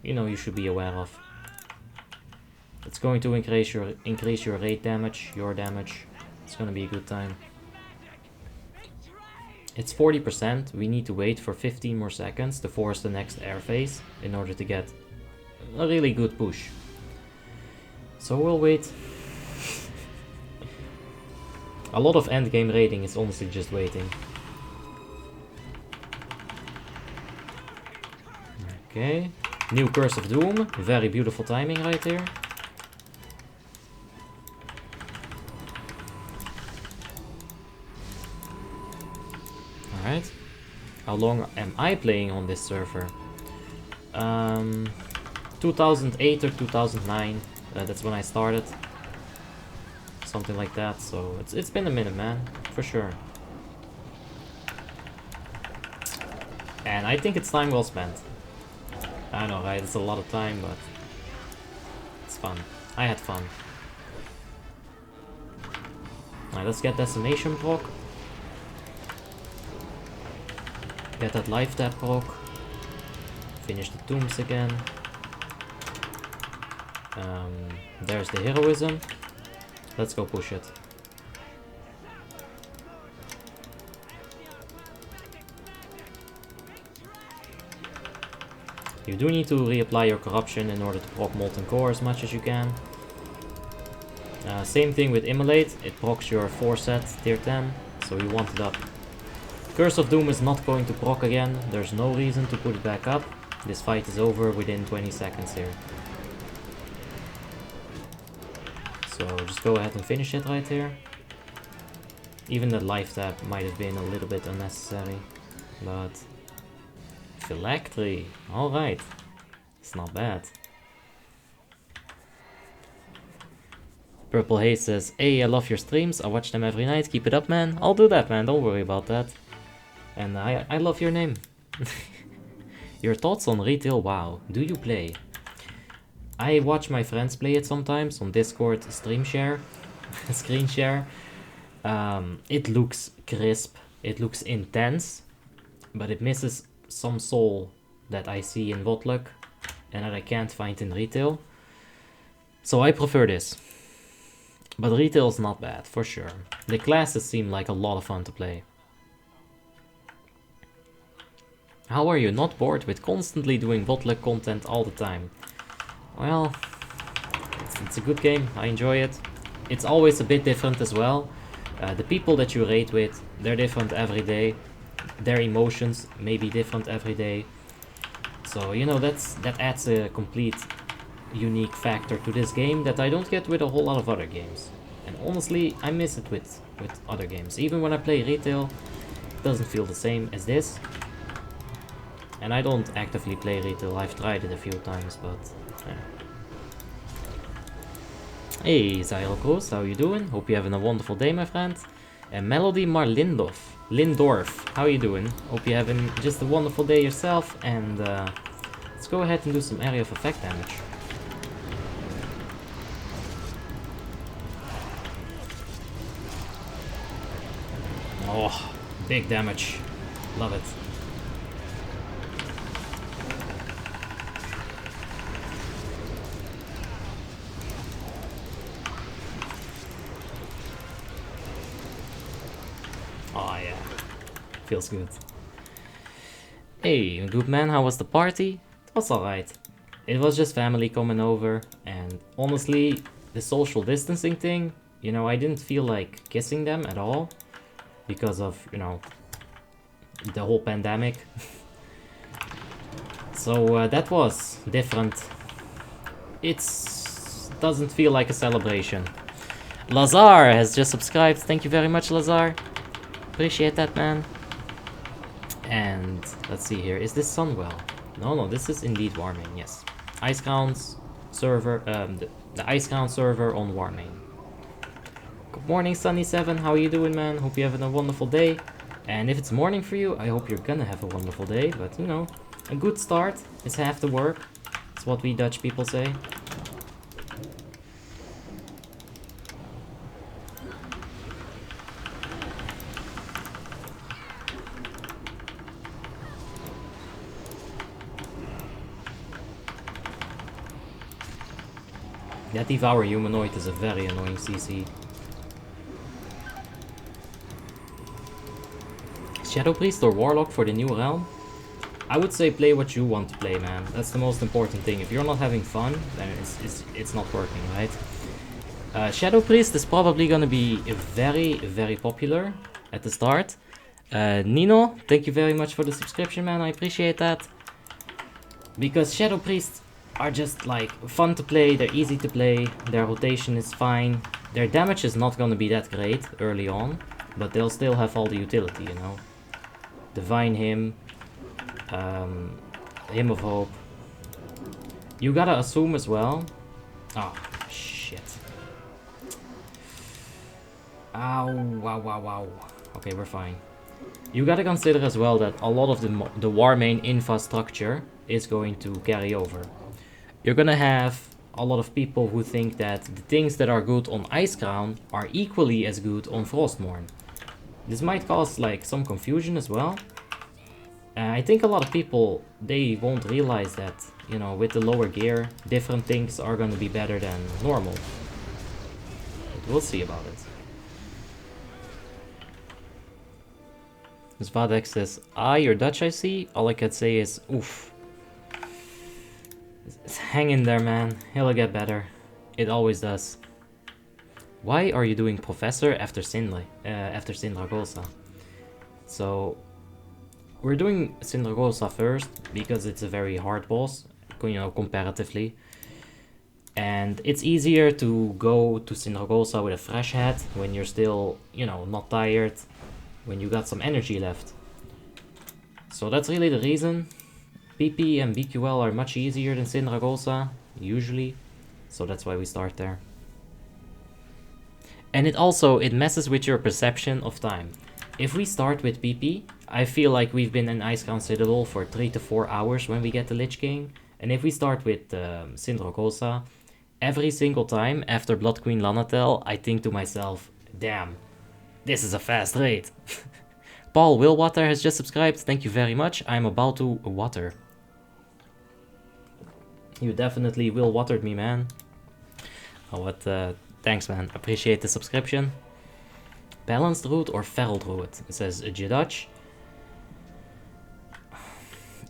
Speaker 1: you know, you should be aware of. It's going to increase your raid damage, your damage. It's gonna be a good time. It's 40%. We need to wait for 15 more seconds to force the next air phase in order to get a really good push. So we'll wait. A lot of endgame raiding is honestly just waiting. Okay. New Curse of Doom. Very beautiful timing right here. Alright. How long am I playing on this server? 2008 or 2009. That's when I started. Something like that, so it's been a minute, man, for sure. And I think it's time well spent. I know, right? It's a lot of time, but fun. I had fun. Alright, let's get Decimation proc. Get that life tap proc. Finish the tombs again. There's the heroism. Let's go push it. You do need to reapply your corruption in order to proc Molten Core as much as you can. Same thing with Immolate, it procs your 4 set tier 10, so you want it up. Curse of Doom is not going to proc again, there's no reason to put it back up. This fight is over within 20 seconds here. So just go ahead and finish it right here. Even the life tap might have been a little bit unnecessary, but... Phylactery, alright. It's not bad. Purple Haze says, hey, I love your streams, I watch them every night, keep it up man. I'll do that man, don't worry about that. And I love your name. Your thoughts on retail WoW, do you play? I watch my friends play it sometimes on Discord stream share, screen share. It looks crisp, it looks intense, but it misses some soul that I see in WoTLK and that I can't find in retail. So I prefer this. But retail is not bad, for sure. The classes seem like a lot of fun to play. How are you not bored with constantly doing WoTLK content all the time? Well, it's a good game, I enjoy it. It's always a bit different as well. The people that you raid with, they're different every day. Their emotions may be different every day. So, you know, that adds a complete unique factor to this game that I don't get with a whole lot of other games. And honestly, I miss it with other games. Even when I play retail, it doesn't feel the same as this. And I don't actively play retail, I've tried it a few times, but... yeah. Hey, Zyrocross, how you doing? Hope you're having a wonderful day, my friend. And Melody Lindorf, how you doing? Hope you're having just a wonderful day yourself, and let's go ahead and do some area of effect damage. Oh, big damage. Love it. Oh yeah, feels good. Hey, good man, how was the party? It was alright. It was just family coming over, and honestly, the social distancing thing, you know, I didn't feel like kissing them at all. Because of, you know, the whole pandemic. So that was different. It doesn't feel like a celebration. Lazar has just subscribed. Thank you very much, Lazar. Appreciate that, man. And let's see here. Is this Sunwell? No, this is indeed Warmane. Yes, Icecrown's server. The Icecrown server on Warmane. Good morning, Sunny7. How are you doing, man? Hope you're having a wonderful day. And if it's morning for you, I hope you're gonna have a wonderful day. But you know, a good start is half the work. That's what we Dutch people say. That Devour Humanoid is a very annoying CC. Shadow Priest or Warlock for the new realm? I would say play what you want to play, man. That's the most important thing. If you're not having fun, then it's not working, right? Shadow Priest is probably gonna be very popular at the start. Nino, thank you very much for the subscription, man. I appreciate that. Because Shadow Priests are just like fun to play, they're easy to play, their rotation is fine. Their damage is not gonna be that great early on, but they'll still have all the utility, you know. Divine Hymn, Hymn of Hope. You gotta assume as well. Oh, shit. Ow, wow. Okay, we're fine. You gotta consider as well that a lot of the Warmane infrastructure is going to carry over. You're gonna have a lot of people who think that the things that are good on Icecrown are equally as good on Frostmourne. This might cause like some confusion as well. I think a lot of people, they won't realize that, you know, with the lower gear, different things are going to be better than normal. But we'll see about it. Zvadek says, you're Dutch, I see. All I can say is, oof. Hang in there, man. It'll get better. It always does. Why are you doing Professor after Sindragosa? So, we're doing Sindragosa first because it's a very hard boss, you know, comparatively. And it's easier to go to Sindragosa with a fresh head when you're still, you know, not tired, when you got some energy left. So that's really the reason. PP and BQL are much easier than Sindragosa, usually. So that's why we start there. And it messes with your perception of time. If we start with PP, I feel like we've been in Icecrown Citadel for 3 to 4 hours when we get the Lich King. And if we start with Sindragosa, every single time after Blood Queen Lanatel, I think to myself, damn, this is a fast raid. Paul Willwater has just subscribed, thank you very much. I'm about to water. You definitely will watered me, man. Oh, what, thanks, man. Appreciate the subscription. Balanced Druid or Feral Druid? It says Jidach.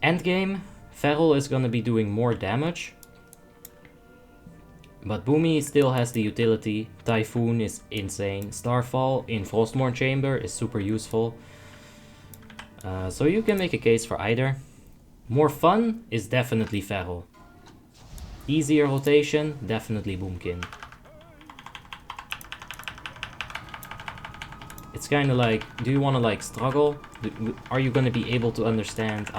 Speaker 1: Endgame, Feral is gonna be doing more damage. But Boomy still has the utility. Typhoon is insane. Starfall in Frostmourne Chamber is super useful. So you can make a case for either. More fun is definitely Feral. Easier rotation, definitely Boomkin. It's kind of like, do you want to like struggle? Are you going to be able to understand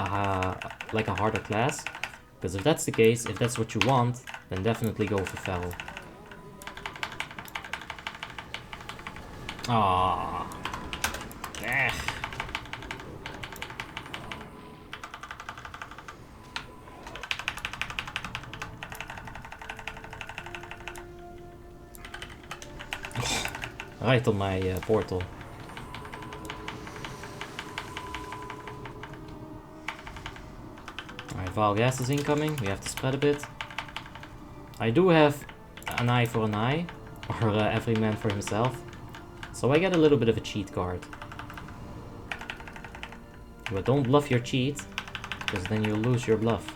Speaker 1: like a harder class? Because if that's the case, if that's what you want, then definitely go for Feral. Ah. Right on my portal. Alright, Vile Gas is incoming. We have to spread a bit. I do have an eye for an eye, or every man for himself. So I get a little bit of a cheat card. But don't bluff your cheat, because then you'll lose your bluff.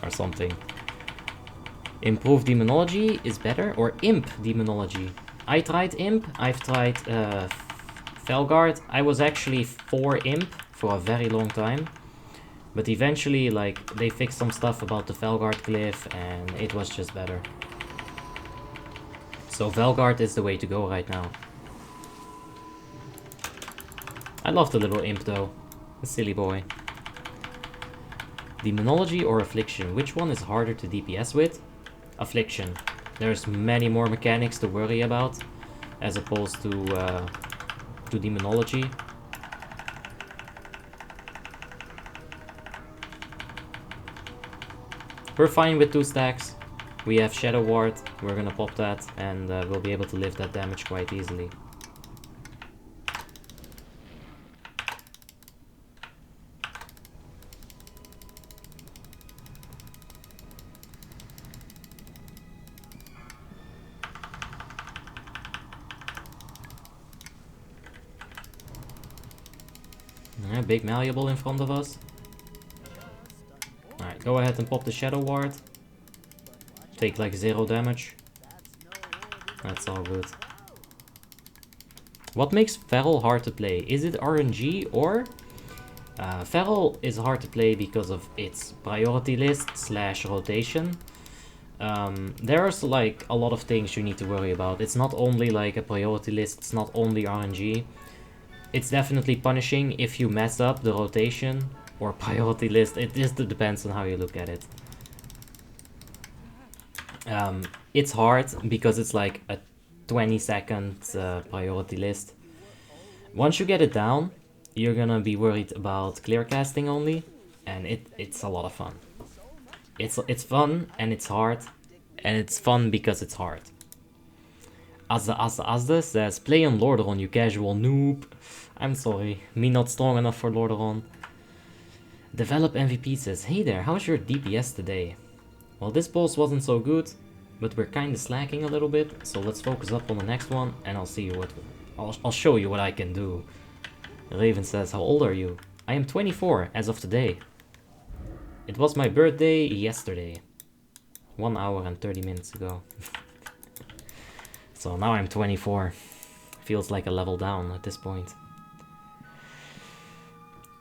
Speaker 1: Or something. Improve Demonology is better, or Imp Demonology. I tried Imp, I've tried Felguard. I was actually for Imp for a very long time. But eventually, like, they fixed some stuff about the Felguard glyph and it was just better. So Felguard is the way to go right now. I love the little Imp though. A silly boy. Demonology or Affliction? Which one is harder to DPS with? Affliction. There's many more mechanics to worry about, as opposed to Demonology. We're fine with 2 stacks. We have Shadow Ward, we're gonna pop that, and we'll be able to lift that damage quite easily. Big malleable in front of us. Alright, go ahead and pop the Shadow Ward. Take like 0 damage. That's all good. What makes Feral hard to play? Is it RNG or... Feral is hard to play because of its priority list / rotation. There's like a lot of things you need to worry about. It's not only like a priority list, it's not only RNG. It's definitely punishing if you mess up the rotation or priority list. It just depends on how you look at it. It's hard because it's like a 20-second priority list. Once you get it down, you're gonna be worried about clear casting only, and it's a lot of fun. It's fun and it's hard, and it's fun because it's hard. Azda says, play on Lordaeron, you casual noob. I'm sorry, me not strong enough for Lordaeron. Develop MVP says, hey there, how's your DPS today? Well, this boss wasn't so good, but we're kinda slacking a little bit, so let's focus up on the next one, and I'll see you what... I'll show you what I can do. Raven says, how old are you? I am 24, as of today. It was my birthday yesterday. 1 hour and 30 minutes ago. So now I'm 24. Feels like a level down at this point.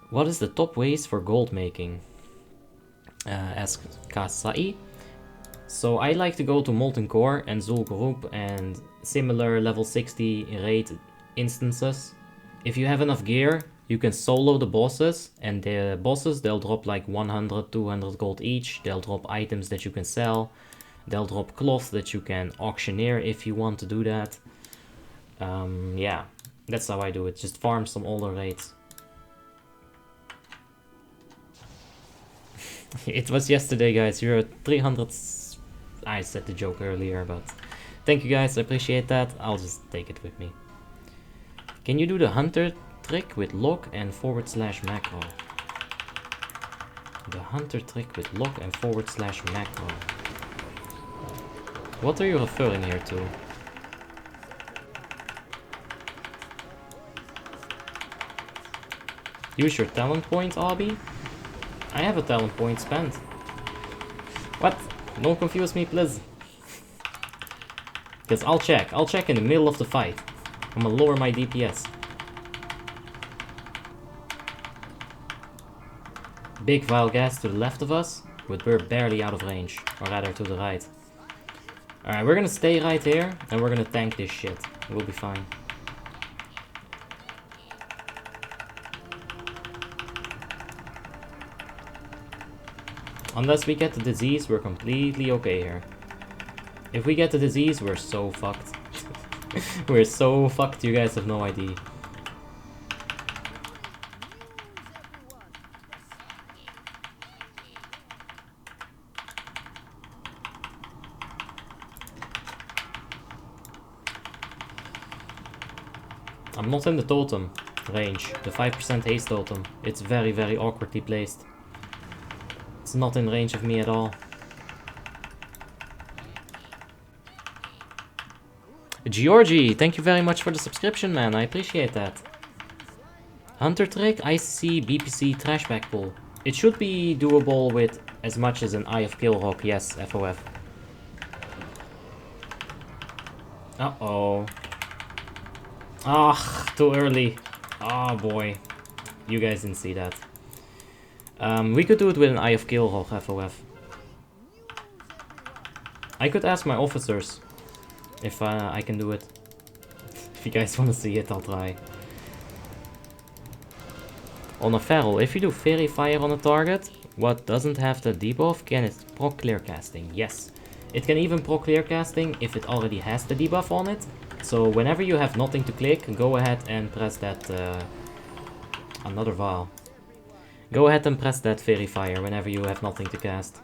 Speaker 1: What is the top ways for gold making? Asks Kasai. So I like to go to Molten Core and Zul'Gurub and similar level 60 raid instances. If you have enough gear, you can solo the bosses, and the bosses, they'll drop like 100, 200 gold each. They'll drop items that you can sell. They'll drop cloth that you can auctioneer if you want to do that. Yeah, that's how I do it. Just farm some older raids. It was yesterday, guys. You're at 300... I said the joke earlier, but... Thank you, guys. I appreciate that. I'll just take it with me. Can you do the hunter trick with lock and / macro? The hunter trick with lock and / macro. What are you referring here to? Use your talent point, Abby? I have a talent point spent. What? Don't confuse me, please. Because I'll check in the middle of the fight. I'm gonna lower my DPS. Big vile gas to the left of us, but we're barely out of range. Or rather, to the right. Alright, we're gonna stay right here, and we're gonna tank this shit. We'll be fine. Unless we get the disease, we're completely okay here. If we get the disease, we're so fucked. We're so fucked, you guys have no idea. I'm not in the totem range, the 5% haste totem. It's very, very awkwardly placed. It's not in range of me at all. Georgie, thank you very much for the subscription, man. I appreciate that. Hunter trick, ICC, BPC, trashback pull. It should be doable with as much as an Eye of Killrock, yes, FOF. Uh-oh. Ah, too early. Oh boy. You guys didn't see that. We could do it with an Eye of Killrock, FOF. I could ask my officers if I can do it. If you guys want to see it, I'll try. On a feral, if you do Fairy Fire on a target, what doesn't have the debuff, can it proc clear casting? Yes. It can even proc clear casting if it already has the debuff on it. So whenever you have nothing to click, go ahead and press that... another vial. Go ahead and press that Fairy Fire whenever you have nothing to cast.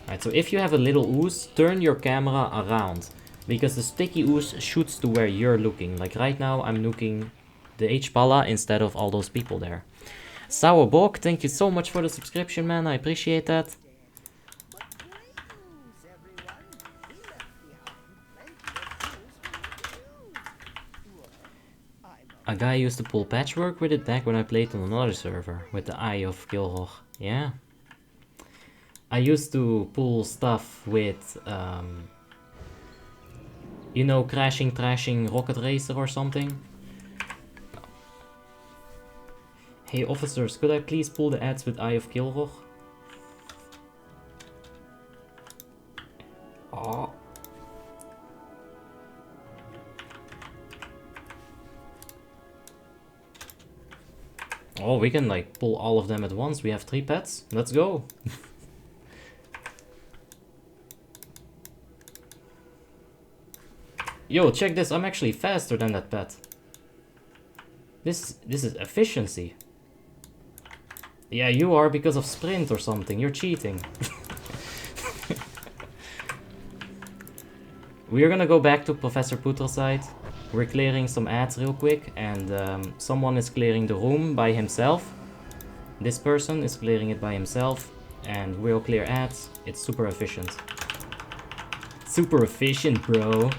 Speaker 1: Alright, so if you have a little ooze, turn your camera around. Because the sticky ooze shoots to where you're looking. Like right now, I'm looking the H-Pala instead of all those people there. Sauerbok, thank you so much for the subscription, man. I appreciate that. A guy used to pull patchwork with it back when I played on another server with the Eye of Killrock. Yeah. I used to pull stuff with, you know, Crashing Trashing Rocket Racer or something. Hey officers, could I please pull the ads with Eye of Killrock? Oh. Oh, we can like pull all of them at once. We have 3 pets. Let's go. Yo, check this. I'm actually faster than that pet. This is efficiency. Yeah, you are because of sprint or something. You're cheating. We're gonna go back to Professor Putra's side. We're clearing some ads real quick, and someone is clearing the room by himself. This person is clearing it by himself, and we'll clear ads. It's super efficient. Super efficient, bro.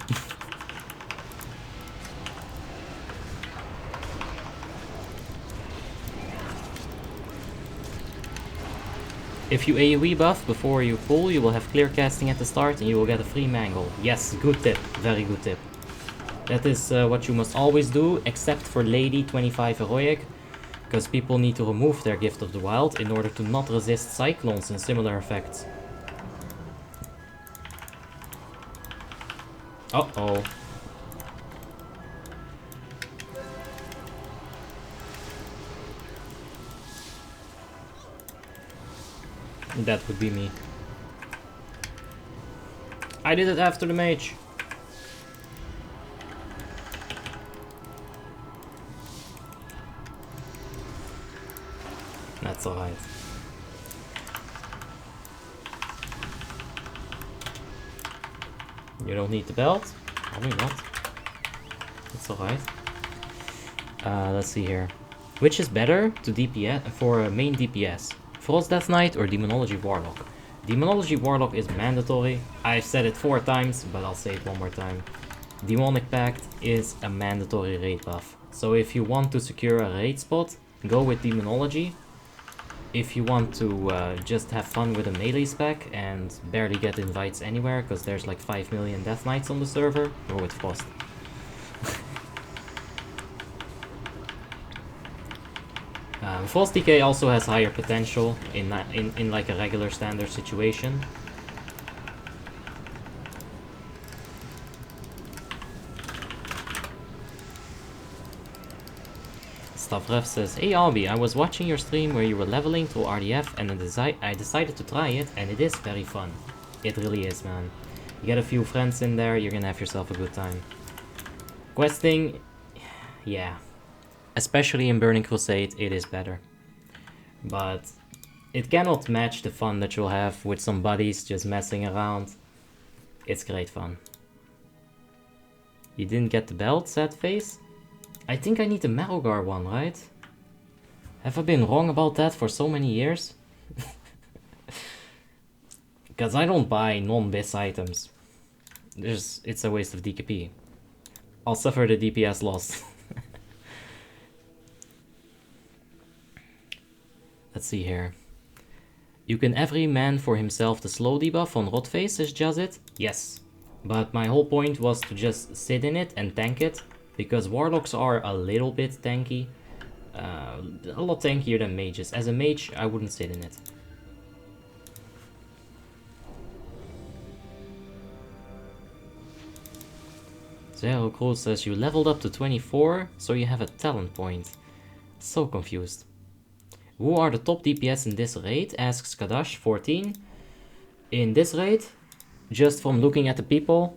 Speaker 1: If you AoE buff before you pull, you will have clear casting at the start and you will get a free mangle. Yes, good tip. Very good tip. That is what you must always do, except for Lady 25 Heroic, because people need to remove their Gift of the Wild in order to not resist Cyclones and similar effects. Uh-oh. That would be me. I did it after the mage. That's alright. You don't need the belt? Probably not. It's alright. Let's see here. Which is better to DPS for a main DPS? Frost Death Knight or Demonology Warlock? Demonology Warlock is mandatory. I've said it 4 times, but I'll say it one more time. Demonic Pact is a mandatory raid buff. So if you want to secure a raid spot, go with Demonology. If you want to just have fun with a melee spec and barely get invites anywhere, because there's like 5 million Death Knights on the server, go with Frost. Frost DK also has higher potential in like a regular standard situation. Stavref says, "Hey Albi, I was watching your stream where you were leveling through RDF and I decided to try it, and it is very fun. It really is, man. You get a few friends in there, you're gonna have yourself a good time. Questing, yeah. Especially in Burning Crusade, it is better. But it cannot match the fun that you'll have with some buddies just messing around. It's great fun." You didn't get the belt, sad face? I think I need the Marrogar one, right? Have I been wrong about that for so many years? Because I don't buy non-BIS items. It's a waste of DKP. I'll suffer the DPS loss. Let's see here. You can every man for himself the slow debuff on Rotface, says Jazit. Yes, but my whole point was to just sit in it and tank it, because Warlocks are a little bit tanky. A lot tankier than mages. As a mage, I wouldn't sit in it. Zero Cruz says you leveled up to 24, so you have a talent point. So confused. Who are the top DPS in this raid? Asks Kadash 14. In this raid, just from looking at the people,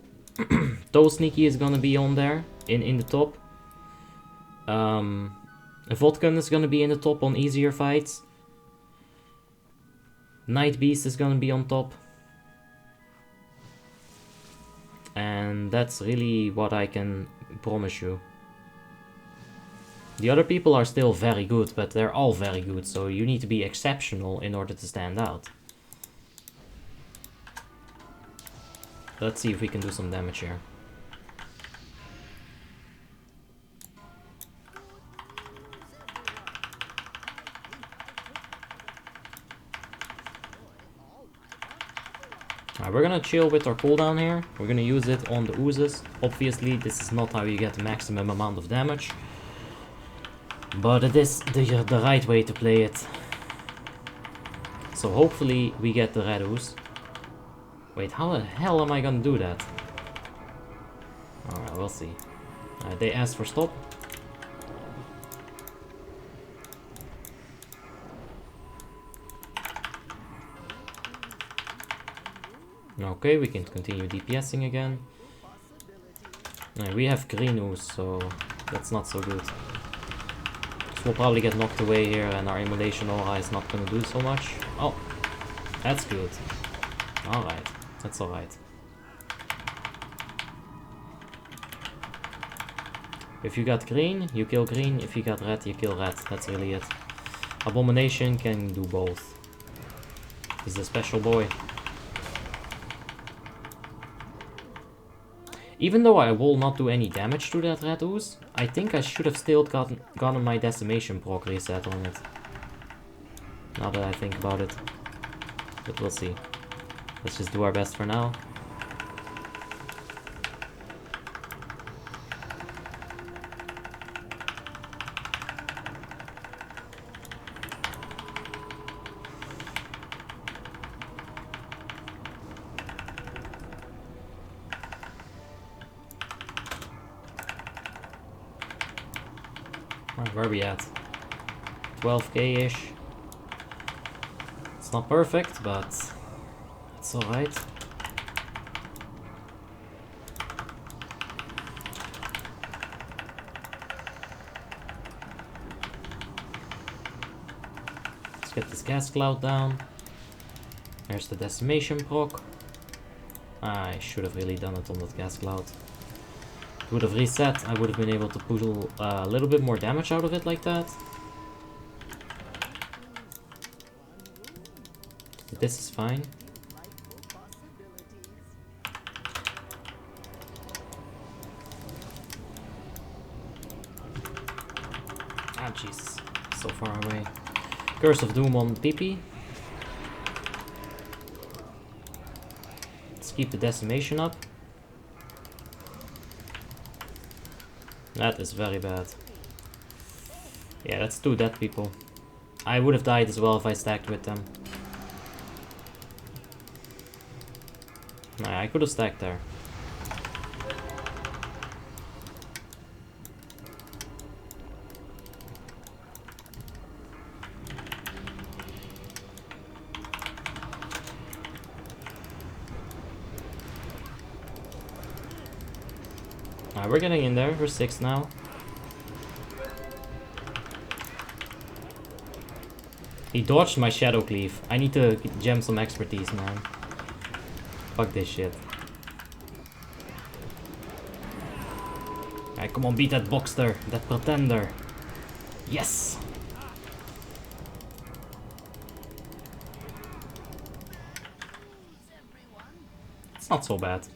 Speaker 1: ToSneaky is gonna be on there in the top. Vodkan is gonna be in the top on easier fights. Night Beast is gonna be on top. And that's really what I can promise you. The other people are still very good, but they're all very good, so you need to be exceptional in order to stand out. Let's see if we can do some damage here. Alright, we're gonna chill with our cooldown here. We're gonna use it on the oozes. Obviously, this is not how you get the maximum amount of damage. But it is the right way to play it. So hopefully we get the red ooze. Wait, how the hell am I gonna do that? Alright, we'll see. They asked for stop. Okay, we can continue DPSing again. We have green ooze, so that's not so good. We'll probably get knocked away here and our Immolation Aura is not going to do so much. Oh, that's good. Alright, that's alright. If you got green, you kill green. If you got red, you kill red. That's really it. Abomination can do both. He's a special boy. Even though I will not do any damage to that red ooze, I think I should have still gotten my decimation proc reset on it. Now that I think about it. But we'll see. Let's just do our best for now. Where are we at? 12k-ish. It's not perfect, but it's alright. Let's get this gas cloud down. There's the decimation proc. I should have really done it on that gas cloud. Would have reset, I would have been able to pull a little bit more damage out of it like that. But this is fine. Ah, Jesus. So far away. Curse of Doom on PP. Let's keep the decimation up. That is very bad. Yeah, that's 2 dead people. I would have died as well if I stacked with them. Nah, I could have stacked there. We're getting in there. We're 6 now. He dodged my Shadow Cleave. I need to gem some expertise, man. Fuck this shit. Alright, come on, beat that Boxster, that Pretender. Yes! It's not so bad.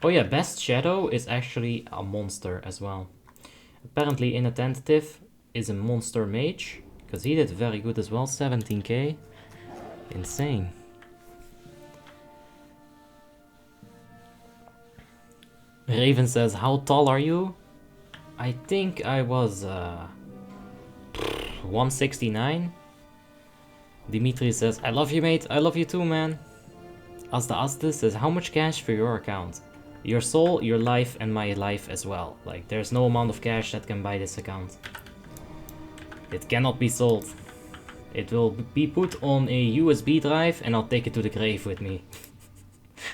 Speaker 1: Oh yeah, best Shadow is actually a monster as well. Apparently Inattentive is a monster mage, because he did very good as well, 17k. Insane. Raven says, how tall are you? I think I was 169. Dimitri says, I love you mate, I love you too man. Asda Asda says, how much cash for your account? Your soul, your life, and my life as well. Like, there's no amount of cash that can buy this account. It cannot be sold. It will be put on a USB drive and I'll take it to the grave with me.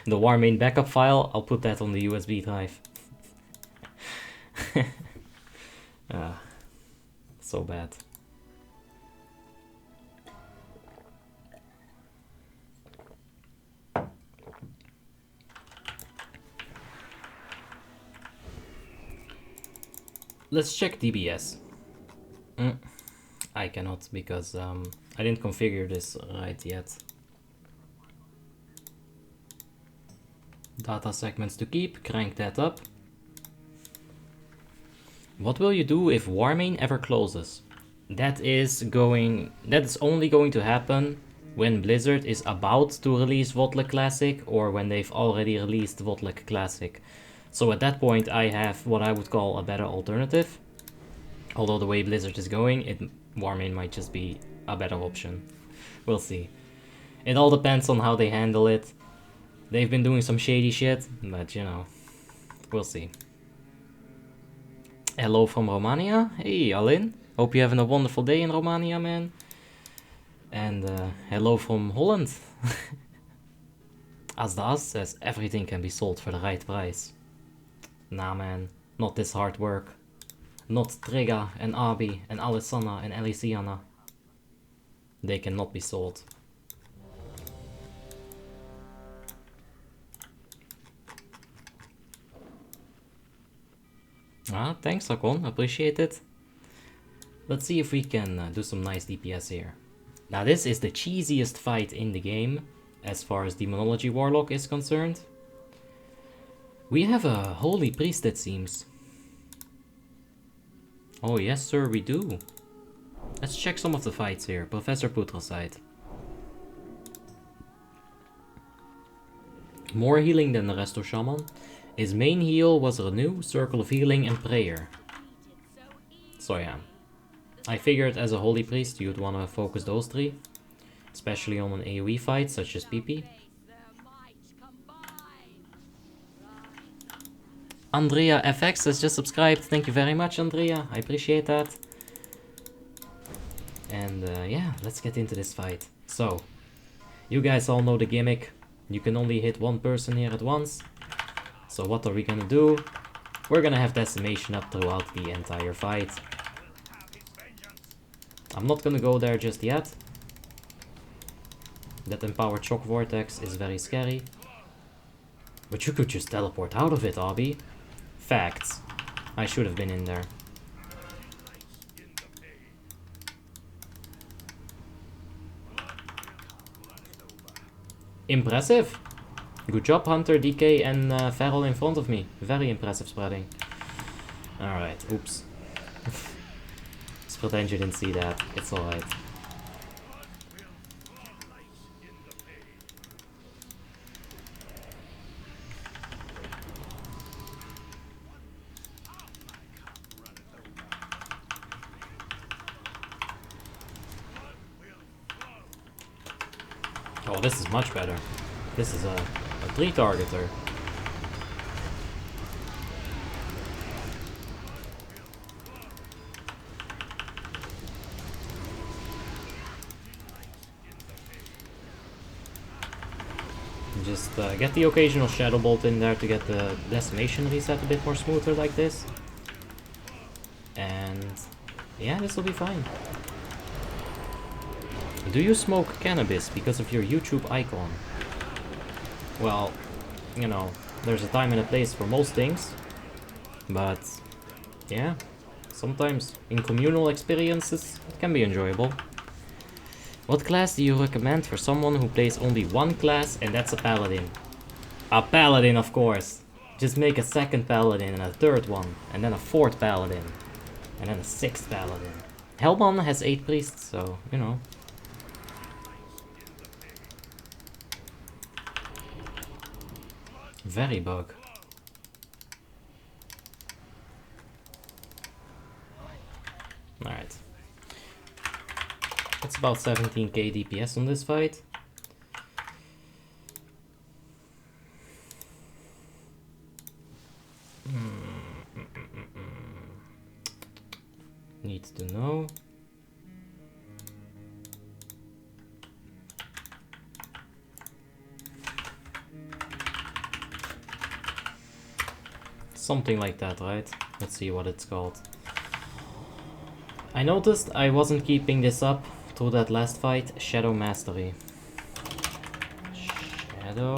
Speaker 1: The Warmane backup file, I'll put that on the USB drive. So bad. Let's check DBS. I cannot because I didn't configure this right yet. Data segments to keep, crank that up. What will you do if Warmane ever closes? That is only going to happen when Blizzard is about to release WoTLK Classic or when they've already released WoTLK Classic. So at that point I have what I would call a better alternative. Although the way Blizzard is going, Warmane might just be a better option. We'll see. It all depends on how they handle it. They've been doing some shady shit, but you know, we'll see. Hello from Romania. Hey Alin, hope you're having a wonderful day in Romania, man. And hello from Holland. Asdas says everything can be sold for the right price. Nah man, not this hard work. Not Trigga and Abi and Alessana and Elisiana. They cannot be sold. Ah, thanks, Akon. Appreciate it. Let's see if we can do some nice DPS here. Now, this is the cheesiest fight in the game, as far as Demonology Warlock is concerned. We have a Holy Priest, it seems. Oh, yes, sir, we do. Let's check some of the fights here. Professor Putraside. More healing than the Resto Shaman. His main heal was Renew, Circle of Healing, and Prayer. So yeah. I figured as a Holy Priest you'd want to focus those three. Especially on an AoE fight such as PP. Andrea FX has just subscribed. Thank you very much, Andrea. I appreciate that. And yeah, let's get into this fight. So, you guys all know the gimmick. You can only hit one person here at once. So what are we gonna do? We're gonna have decimation up throughout the entire fight. I'm not gonna go there just yet. That empowered shock vortex is very scary. But you could just teleport out of it, Abby. Facts. I should have been in there. Impressive. Good job, Hunter, DK, and Feral in front of me. Very impressive spreading. Alright, oops. Let's pretend you didn't see that. It's alright. Oh, this is much better. This is a 3-targeter. Just get the occasional Shadow Bolt in there to get the decimation reset a bit more smoother like this. And yeah, this will be fine. Do you smoke cannabis because of your YouTube icon? Well, you know, there's a time and a place for most things. But yeah, sometimes in communal experiences it can be enjoyable. What class do you recommend for someone who plays only one class and that's a paladin? A paladin, of course. Just make a second paladin and a third one, and then a fourth paladin, and then a sixth paladin. Hellman has 8 priests, so, you know. Very bug. Alright. That's about 17k DPS on this fight. Need to know. Something like that, right? Let's see what it's called. I noticed I wasn't keeping this up through that last fight. Shadow Mastery. Shadow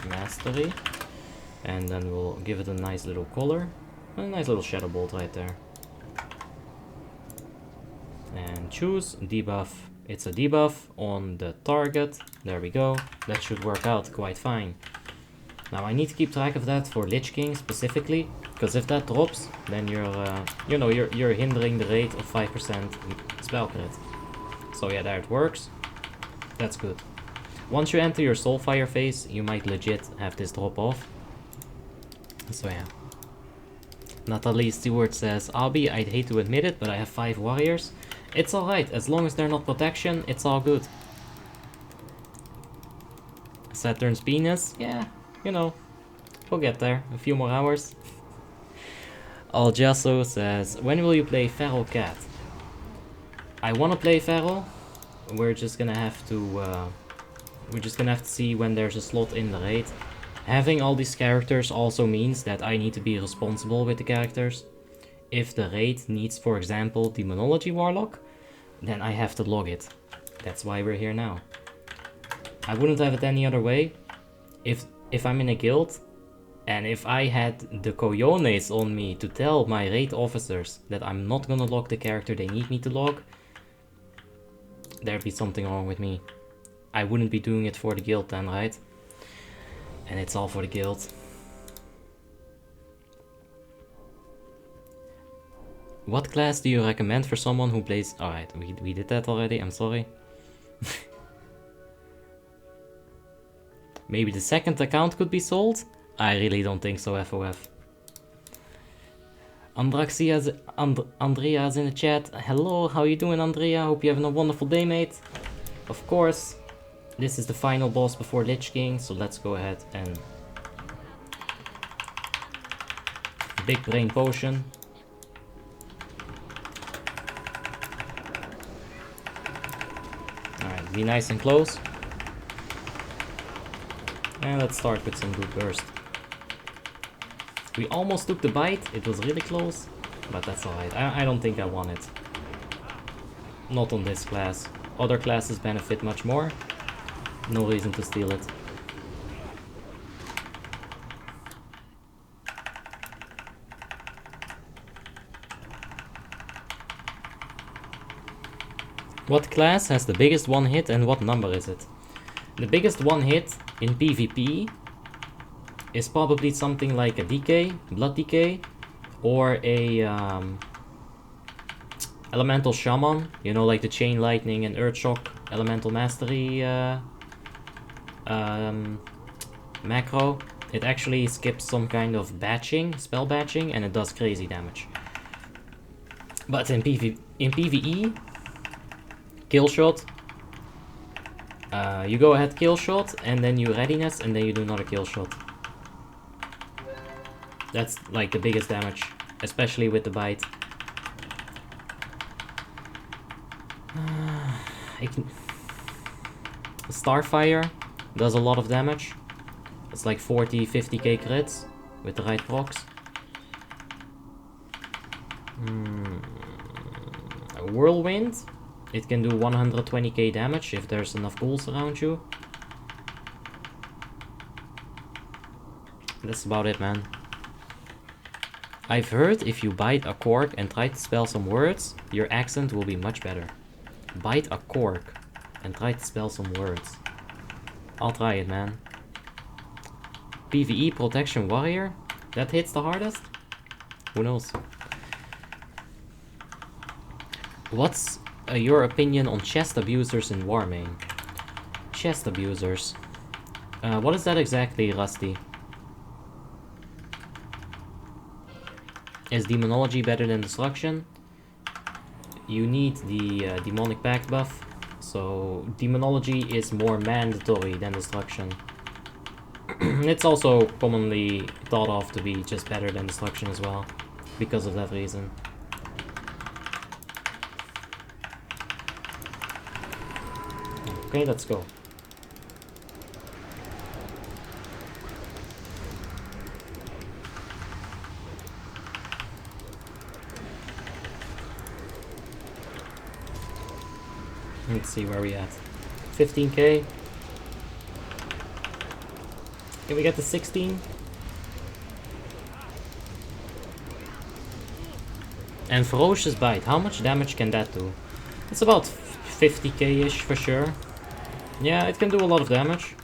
Speaker 1: Mastery. And then we'll give it a nice little color. A nice little Shadow Bolt right there. And choose debuff. It's a debuff on the target. There we go. That should work out quite fine. Now I need to keep track of that for Lich King specifically, because if that drops, then you're hindering the rate of 5% spell crit. So yeah, there it works. That's good. Once you enter your Soulfire phase, you might legit have this drop off. So yeah. Natalie Stewart says, Abi, I'd hate to admit it, but I have 5 warriors. It's alright, as long as they're not protection, it's all good. Saturn's penis? Yeah, you know, we'll get there. A few more hours. Aljasso says, when will you play Feral Cat? I want to play Feral. We're just gonna have to see when there's a slot in the raid. Having all these characters also means that I need to be responsible with the characters. If the raid needs, for example, Demonology Warlock, then I have to log it. That's why we're here now. I wouldn't have it any other way. If I'm in a guild And if I had the cojones on me to tell my raid officers that I'm not gonna log the character they need me to log, there'd be something wrong with me. I wouldn't be doing it for the guild then, right? And it's all for the guild. What class do you recommend for someone who plays... Alright, we did that already, I'm sorry. Maybe the second account could be sold? I really don't think so, FOF. Andrea's in the chat. Hello, how you doing, Andrea? Hope you're having a wonderful day, mate. Of course, this is the final boss before Lich King, so let's go ahead and... Big Brain Potion. Alright, be nice and close. And let's start with some good burst. We almost took the bite, it was really close, but that's alright. I don't think I won it. Not on this class. Other classes benefit much more. No reason to steal it. What class has the biggest one hit and what number is it? The biggest one hit in PvP is probably something like a DK, Blood DK, or a Elemental Shaman, you know, like the Chain Lightning and Earthshock Elemental Mastery macro. It actually skips some kind of batching, spell batching, and it does crazy damage. But in PvE, kill shot, you go ahead kill shot, and then you readiness, and then you do another kill shot. That's like the biggest damage, especially with the bite. Starfire does a lot of damage. It's like 40-50k crits with the right procs. A Whirlwind, it can do 120k damage if there's enough ghouls around you. That's about it, man. I've heard if you bite a cork and try to spell some words, your accent will be much better. Bite a cork and try to spell some words. I'll try it, man. PvE Protection Warrior? That hits the hardest? Who knows? What's your opinion on chest abusers in Warmane? Chest abusers. What is that exactly, Rusty? Is Demonology better than Destruction? You need the Demonic Pact buff, so Demonology is more mandatory than Destruction. It's also commonly thought of to be just better than Destruction as well, because of that reason. Okay, let's go. Let's see where we at. 15k. Can we get to 16? And Ferocious Bite, how much damage can that do? It's about 50k-ish for sure. Yeah, it can do a lot of damage.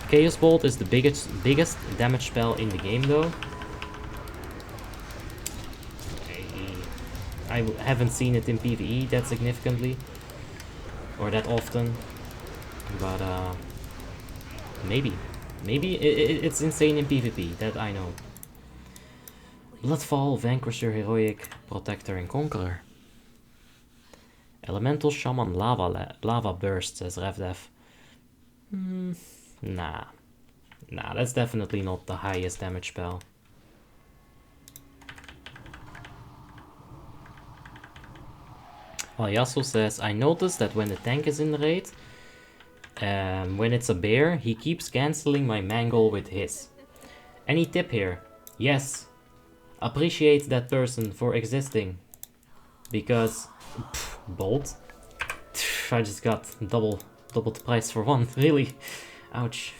Speaker 1: Chaos Bolt is the biggest damage spell in the game though. I haven't seen it in PvE that significantly, or that often, but maybe it's insane in PvP, that I know. Bloodfall, Vanquisher, Heroic, Protector, and Conqueror. Elemental Shaman, Lava Burst, says RevDev. Nah, that's definitely not the highest damage spell. Well, Yasuo says, I noticed that when the tank is in the raid, when it's a bear, he keeps cancelling my mangle with his. Any tip here? Yes. Appreciate that person for existing. Because, bolt. I just got double the price for one, really. Ouch.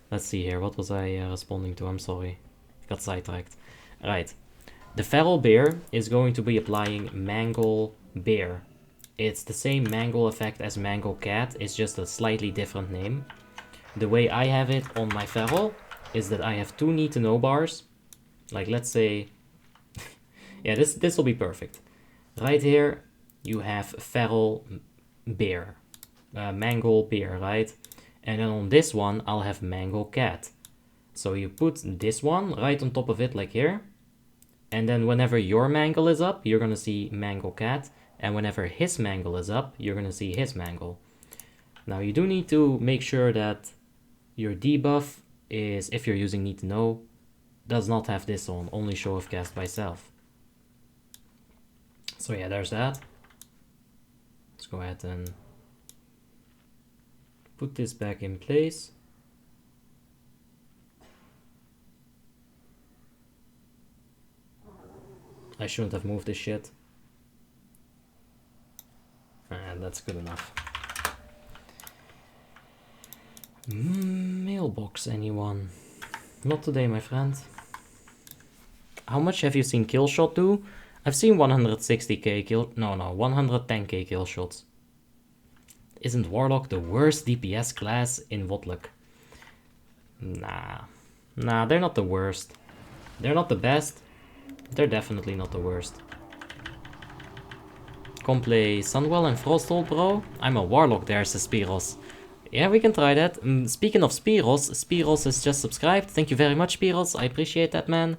Speaker 1: Let's see here. What was I responding to? I'm sorry. Got sidetracked. Right. The Feral Bear is going to be applying Mangle Bear. It's the same Mangle effect as Mangle Cat. It's just a slightly different name. The way I have it on my Feral is that I have 2 need to know bars. Like, let's say... yeah, this will be perfect. Right here, you have Feral Bear. Mangle Bear, right? And then on this one, I'll have Mangle Cat. So you put this one right on top of it, like here. And then whenever your Mangle is up, you're going to see Mangle Cat. And whenever his Mangle is up, you're going to see his Mangle. Now you do need to make sure that your debuff is, if you're using Need to Know, does not have this on, only show if cast by self. So yeah, there's that. Let's go ahead and put this back in place. I shouldn't have moved this shit. And that's good enough. Mailbox, anyone? Not today, my friend. How much have you seen Killshot do? I've seen 160k kill... No, 110k kill shots. Isn't Warlock the worst DPS class in WoTLK? Nah, they're not the worst. They're not the best. They're definitely not the worst. Come play Sunwell and Frosthold, bro? I'm a Warlock there, says Spiros. Yeah, we can try that. Speaking of Spiros has just subscribed. Thank you very much, Spiros. I appreciate that, man.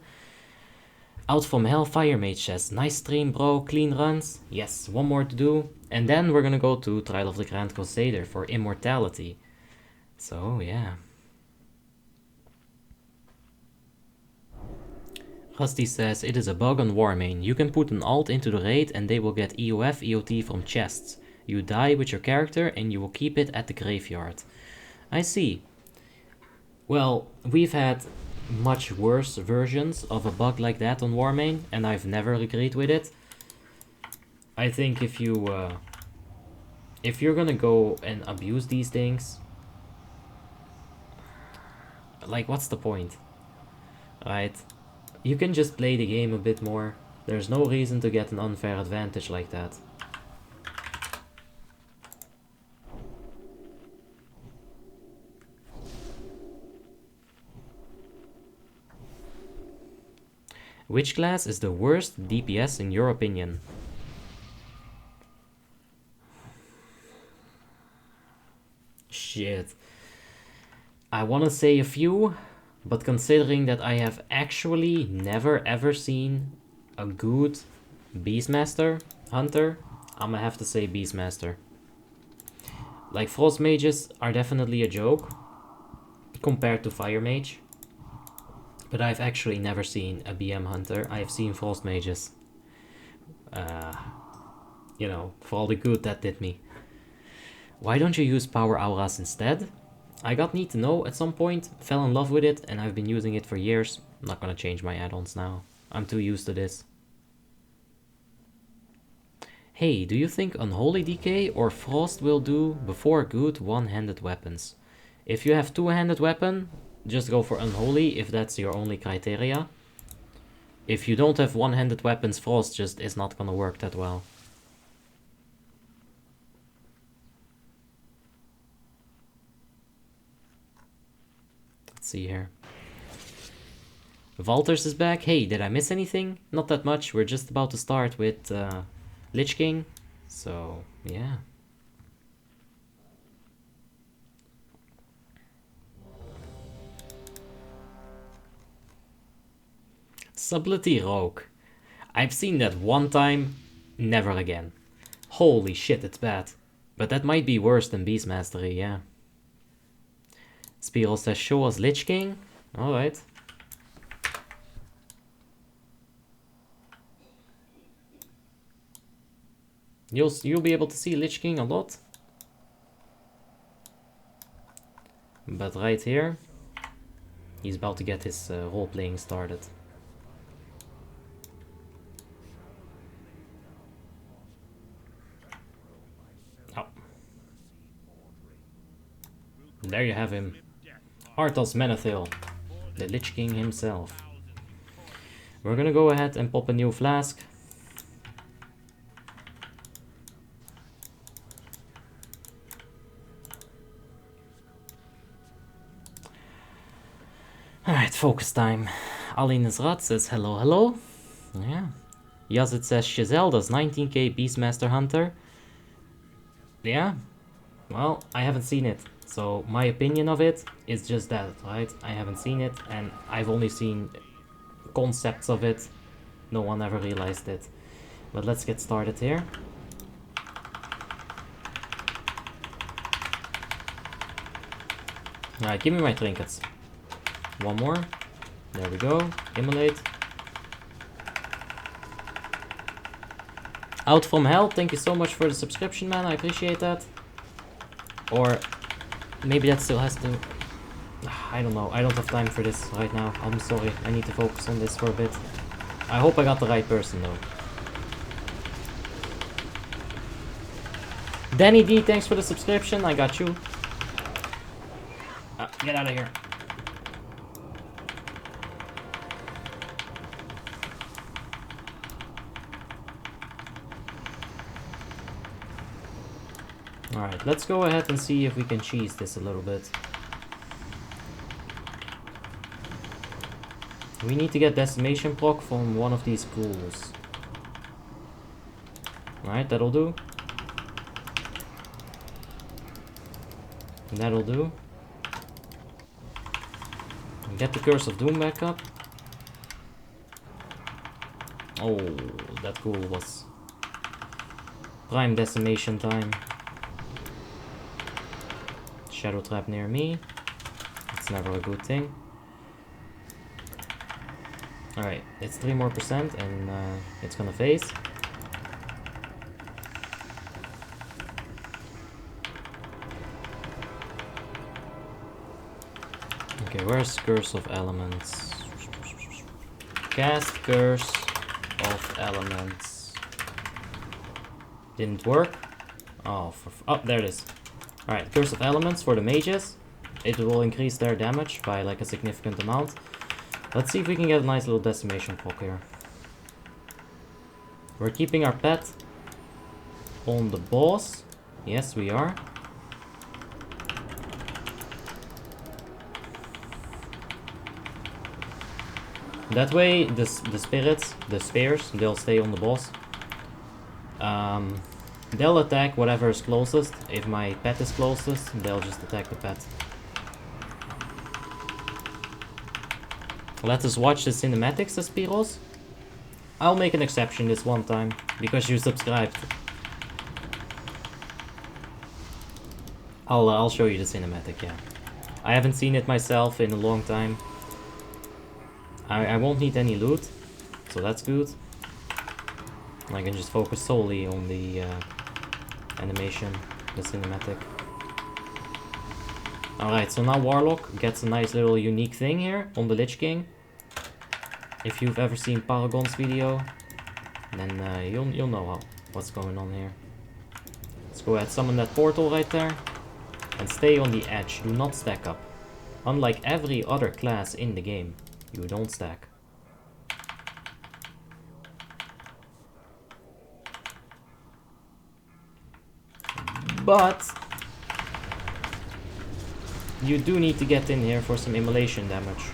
Speaker 1: Out from Hell, Fire Mage says, nice stream, bro. Clean runs. Yes, one more to do. And then we're gonna go to Trial of the Grand Crusader for Immortality. So, yeah. Rusty says, it is a bug on Warmane. You can put an alt into the raid and they will get EOF, EOT from chests. You die with your character and you will keep it at the graveyard. I see. Well, we've had much worse versions of a bug like that on Warmane, and I've never agreed with it. I think if you're gonna go and abuse these things, like, what's the point? Right? You can just play the game a bit more. There's no reason to get an unfair advantage like that. Which class is the worst DPS in your opinion? Shit. I wanna say a few, but considering that I have actually never ever seen a good Beastmaster Hunter, I'm gonna have to say Beastmaster. Like, Frost Mages are definitely a joke compared to Fire Mage. But I've actually never seen a BM Hunter. I've seen Frost Mages. You know, for all the good that did me. Why don't you use Power Auras instead? I got Need to Know at some point, fell in love with it, and I've been using it for years. I'm not gonna change my add-ons now. I'm too used to this. Hey, do you think Unholy DK or Frost will do before good one-handed weapons? If you have two-handed weapon, just go for Unholy if that's your only criteria. If you don't have one-handed weapons, Frost just is not gonna work that well. Let's see here. Valters is back. Hey, did I miss anything? Not that much. We're just about to start with Lich King. So, yeah. Sublity Rogue. I've seen that one time, never again. Holy shit, it's bad. But that might be worse than Beast Mastery, yeah. Spiro says, show us Lich King. Alright. You'll be able to see Lich King a lot. But right here, he's about to get his role-playing started. Oh. There you have him. Arthas Menethil, the Lich King himself. We're gonna go ahead and pop a new flask. Alright, focus time. Alin's Rat says hello, hello. Yeah. Yazid says Chazelle does 19k Beastmaster Hunter. Yeah. Well, I haven't seen it. So my opinion of it is just that, right? I haven't seen it and I've only seen concepts of it. No one ever realized it. But let's get started here. Alright, give me my trinkets. One more. There we go. Immolate. Out from Hell, thank you so much for the subscription, man. I appreciate that. Or maybe that still has to... I don't know. I don't have time for this right now. I'm sorry. I need to focus on this for a bit. I hope I got the right person, though. Danny D, thanks for the subscription. I got you. Get out of here. Alright, let's go ahead and see if we can cheese this a little bit. We need to get decimation proc from one of these ghouls. Alright, that'll do. That'll do. Get the Curse of Doom back up. Oh, that ghoul was prime decimation time. Shadow trap near me. It's never a good thing. Alright, it's 3% more and it's gonna phase. Okay, where's Curse of Elements? Cast Curse of Elements. Didn't work. Oh, oh, there it is. Alright, Curse of Elements for the mages. It will increase their damage by like a significant amount. Let's see if we can get a nice little decimation proc here. We're keeping our pet on the boss. Yes, we are. That way, the spirits, the spears, they'll stay on the boss. They'll attack whatever is closest. If my pet is closest, they'll just attack the pet. Let us watch the cinematics, says Spiros. I'll make an exception this one time, because you subscribed. I'll show you the cinematic, yeah. I haven't seen it myself in a long time. I won't need any loot, so that's good. I can just focus solely on the animation, the cinematic. Alright, so now Warlock gets a nice little unique thing here on the Lich King. If you've ever seen Paragon's video, then you'll know what's going on here. Let's go ahead, summon that portal right there. And stay on the edge, do not stack up. Unlike every other class in the game, you don't stack. But you do need to get in here for some immolation damage.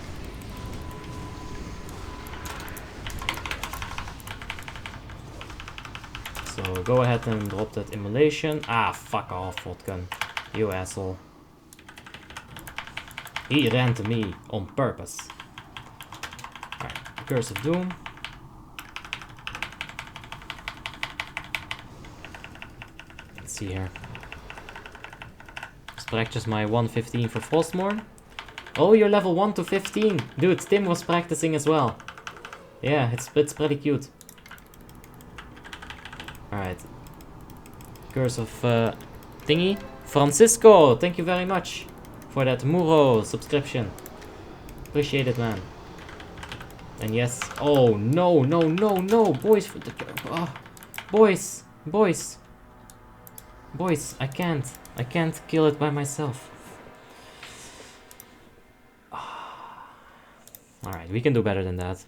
Speaker 1: So go ahead and drop that immolation. Ah, fuck off, Vodgun. You asshole. He ran to me on purpose. Alright, Curse of Doom. Let's see here. Let's practice my 115 for Frostmourne. Oh, you're level 1 to 15. Dude, Tim was practicing as well. Yeah, it's pretty cute. Alright. Curse of thingy. Francisco, thank you very much for that Muro subscription. Appreciate it, man. And yes, oh no, no, no, no, boys, boys, boys, boys, I can't kill it by myself. Alright, we can do better than that.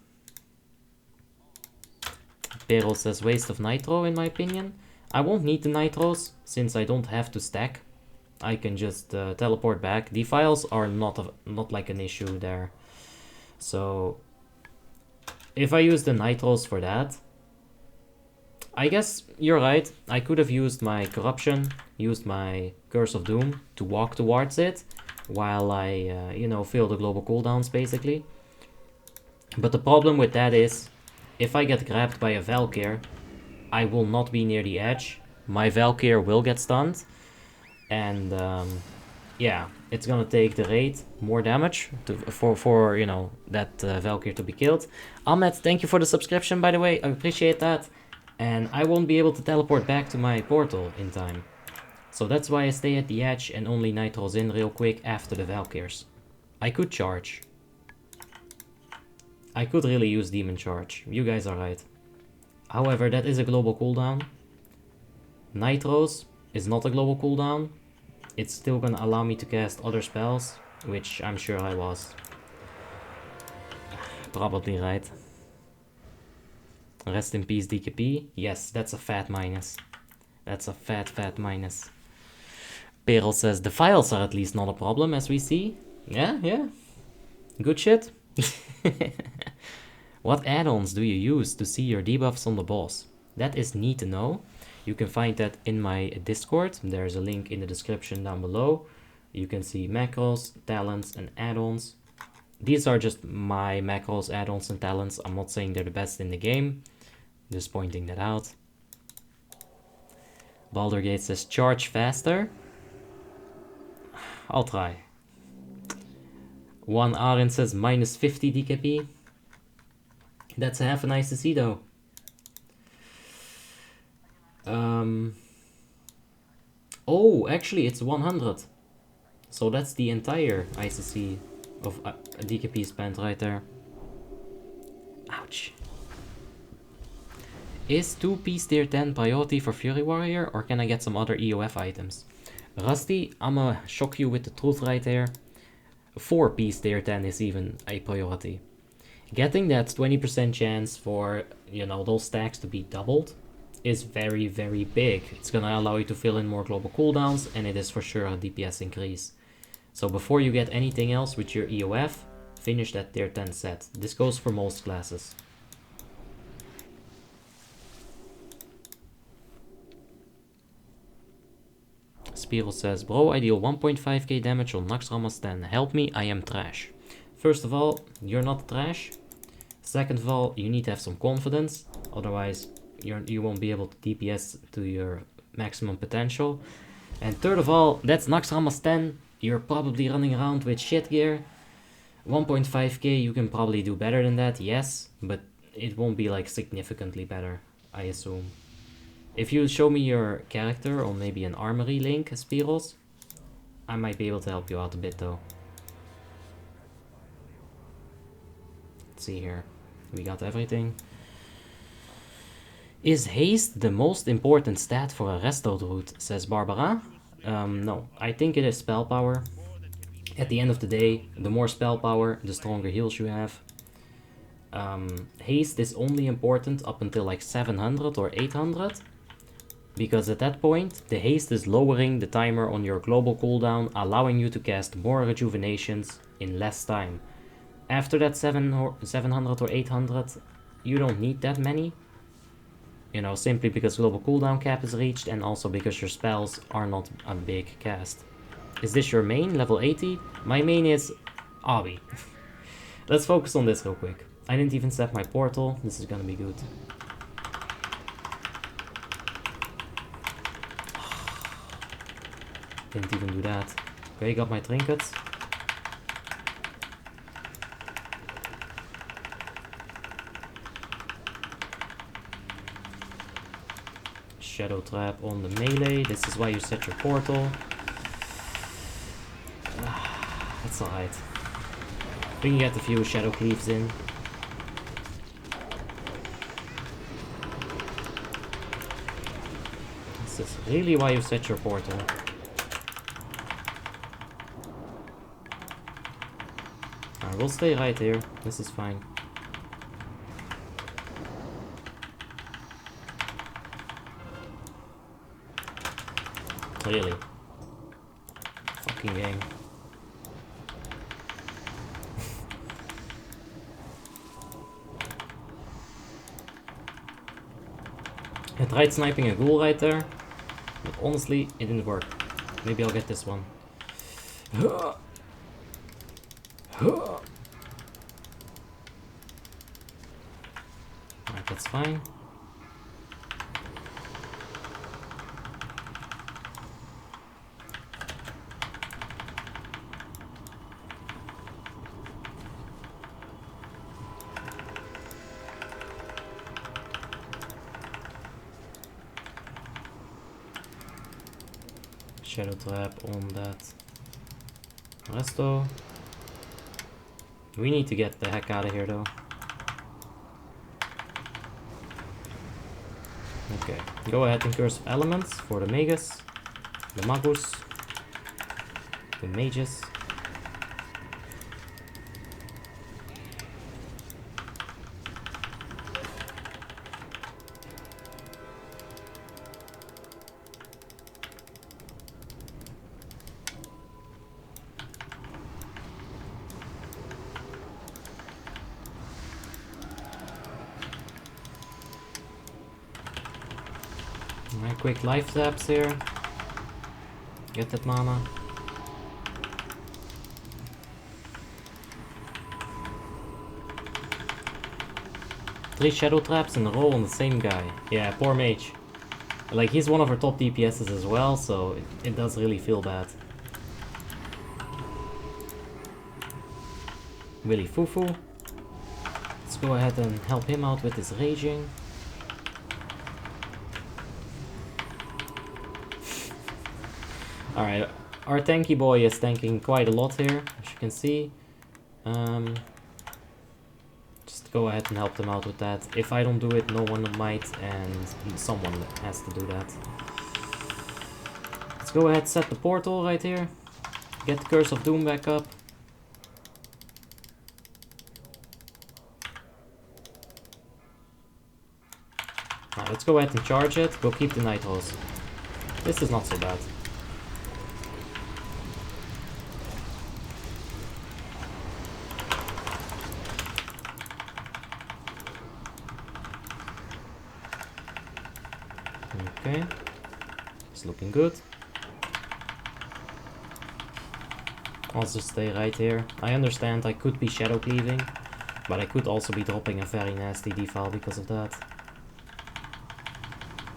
Speaker 1: Peril says waste of nitro in my opinion. I won't need the nitros since I don't have to stack. I can just teleport back. Defiles are not like an issue there. So if I use the nitros for that, I guess you're right. I could have used my corruption, used my Curse of Doom to walk towards it while I, you know, fill the global cooldowns basically. But the problem with that is, if I get grabbed by a Valkyr, I will not be near the edge. My Valkyr will get stunned. And yeah, it's gonna take the raid more damage for you know, that Valkyr to be killed. Ahmed, thank you for the subscription, by the way. I appreciate that. And I won't be able to teleport back to my portal in time. So that's why I stay at the edge and only nitros in real quick after the Valkyrs. I could charge. I could really use Demon Charge. You guys are right. However, that is a global cooldown. Nitros is not a global cooldown. It's still gonna allow me to cast other spells, which I'm sure I was. Probably right. Rest in peace, DKP. Yes, that's a fat minus. That's a fat minus. Peril says the files are at least not a problem, as we see. Yeah. Good shit. What add-ons do you use to see your debuffs on the boss? That is neat to know. You can find that in my Discord. There's a link in the description down below. You can see macros, talents, and add-ons. These are just my macros, add-ons, and talents. I'm not saying they're the best in the game. Just pointing that out. Baldergate says charge faster. I'll try. One Aren says minus 50 DKP. That's half an ICC though. Oh, actually it's 100. So that's the entire ICC of DKP spent right there. Ouch. Is 2-piece tier 10 priority for Fury Warrior, or can I get some other EOF items? Rusty, I'ma shock you with the truth right there. 4-piece tier 10 is even a priority. Getting that 20% chance for, you know, those stacks to be doubled is very, very big. It's gonna allow you to fill in more global cooldowns, and it is for sure a DPS increase. So before you get anything else with your EOF, finish that tier 10 set. This goes for most classes. Spiral says, bro, I deal 1.5k damage on Naxxramas 10. Help me, I am trash. First of all, you're not trash. Second of all, you need to have some confidence. Otherwise, you won't be able to DPS to your maximum potential. And third of all, that's Naxxramas 10. You're probably running around with shit gear. 1.5k, you can probably do better than that, yes. But it won't be like significantly better, I assume. If you show me your character or maybe an armory link, Spiros, I might be able to help you out a bit though. Let's see here. We got everything. Is haste the most important stat for a resto druid, says Barbara? No, I think it is spell power. At the end of the day, the more spell power, the stronger heals you have. Haste is only important up until like 700 or 800. Because at that point, the haste is lowering the timer on your global cooldown, allowing you to cast more rejuvenations in less time. After that 700 or 800, you don't need that many. You know, simply because global cooldown cap is reached and also because your spells are not a big cast. Is this your main, level 80? My main is Abi. Let's focus on this real quick. I didn't even set my portal, this is gonna be good. Didn't even do that. Okay, got my trinkets. Shadow trap on the melee. This is why you set your portal. That's alright. We can get a few shadow cleaves in. This is really why you set your portal. I will stay right here. This is fine. Really? Fucking game. I tried sniping a ghoul right there, but honestly, it didn't work. Maybe I'll get this one. Alright, that's fine. Shadow trap on that resto. We need to get the heck out of here though. Okay, go ahead and curse elements for the magus, the magus, the mages. Alright, quick life taps here. Get that mana. Three shadow traps in a row on the same guy. Yeah, poor mage. Like, he's one of our top DPSs as well, so it does really feel bad. Willy Fufu. Let's go ahead and help him out with his raging. Alright, our tanky boy is tanking quite a lot here, as you can see. Just go ahead and help them out with that. If I don't do it, no one might, and someone has to do that. Let's go ahead, set the portal right here. Get the Curse of Doom back up. Alright, let's go ahead and charge it. Go keep the Night Hose. This is not so bad. Okay, it's looking good. I'll just stay right here. I understand I could be shadow cleaving, but I could also be dropping a very nasty defile because of that.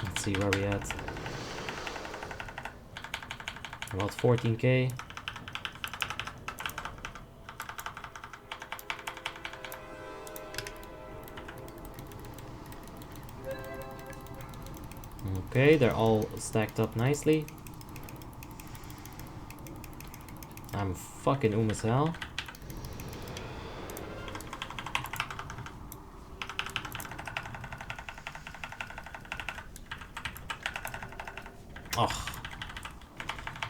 Speaker 1: Let's see where we at. About 14k. Okay, they're all stacked up nicely. I'm fucking as hell. Oh,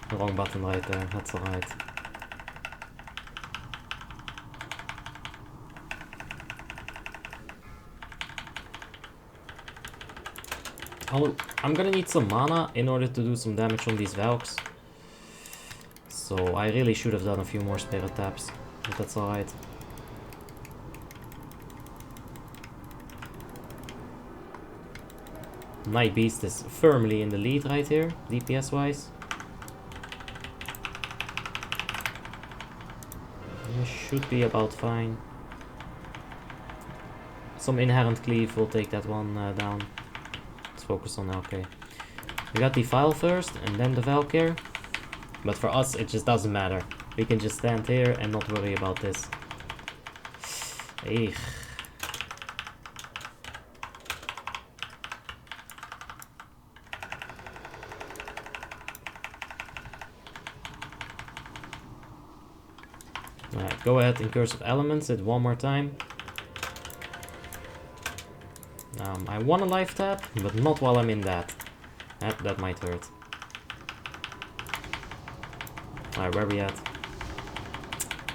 Speaker 1: the wrong button right there, that's alright. I'm gonna need some mana in order to do some damage on these Valks. So I really should have done a few more spirit taps, but that's alright. Night Beast is firmly in the lead right here, DPS wise. Should be about fine. Some inherent cleave will take that one down. Focus on okay. We got Defile first and then the Valkyr. But for us it just doesn't matter. We can just stand here and not worry about this. Eek. Alright, go ahead and Curse of Elements it one more time. I want a life tap, but not while I'm in that. That might hurt. Alright, where are we at?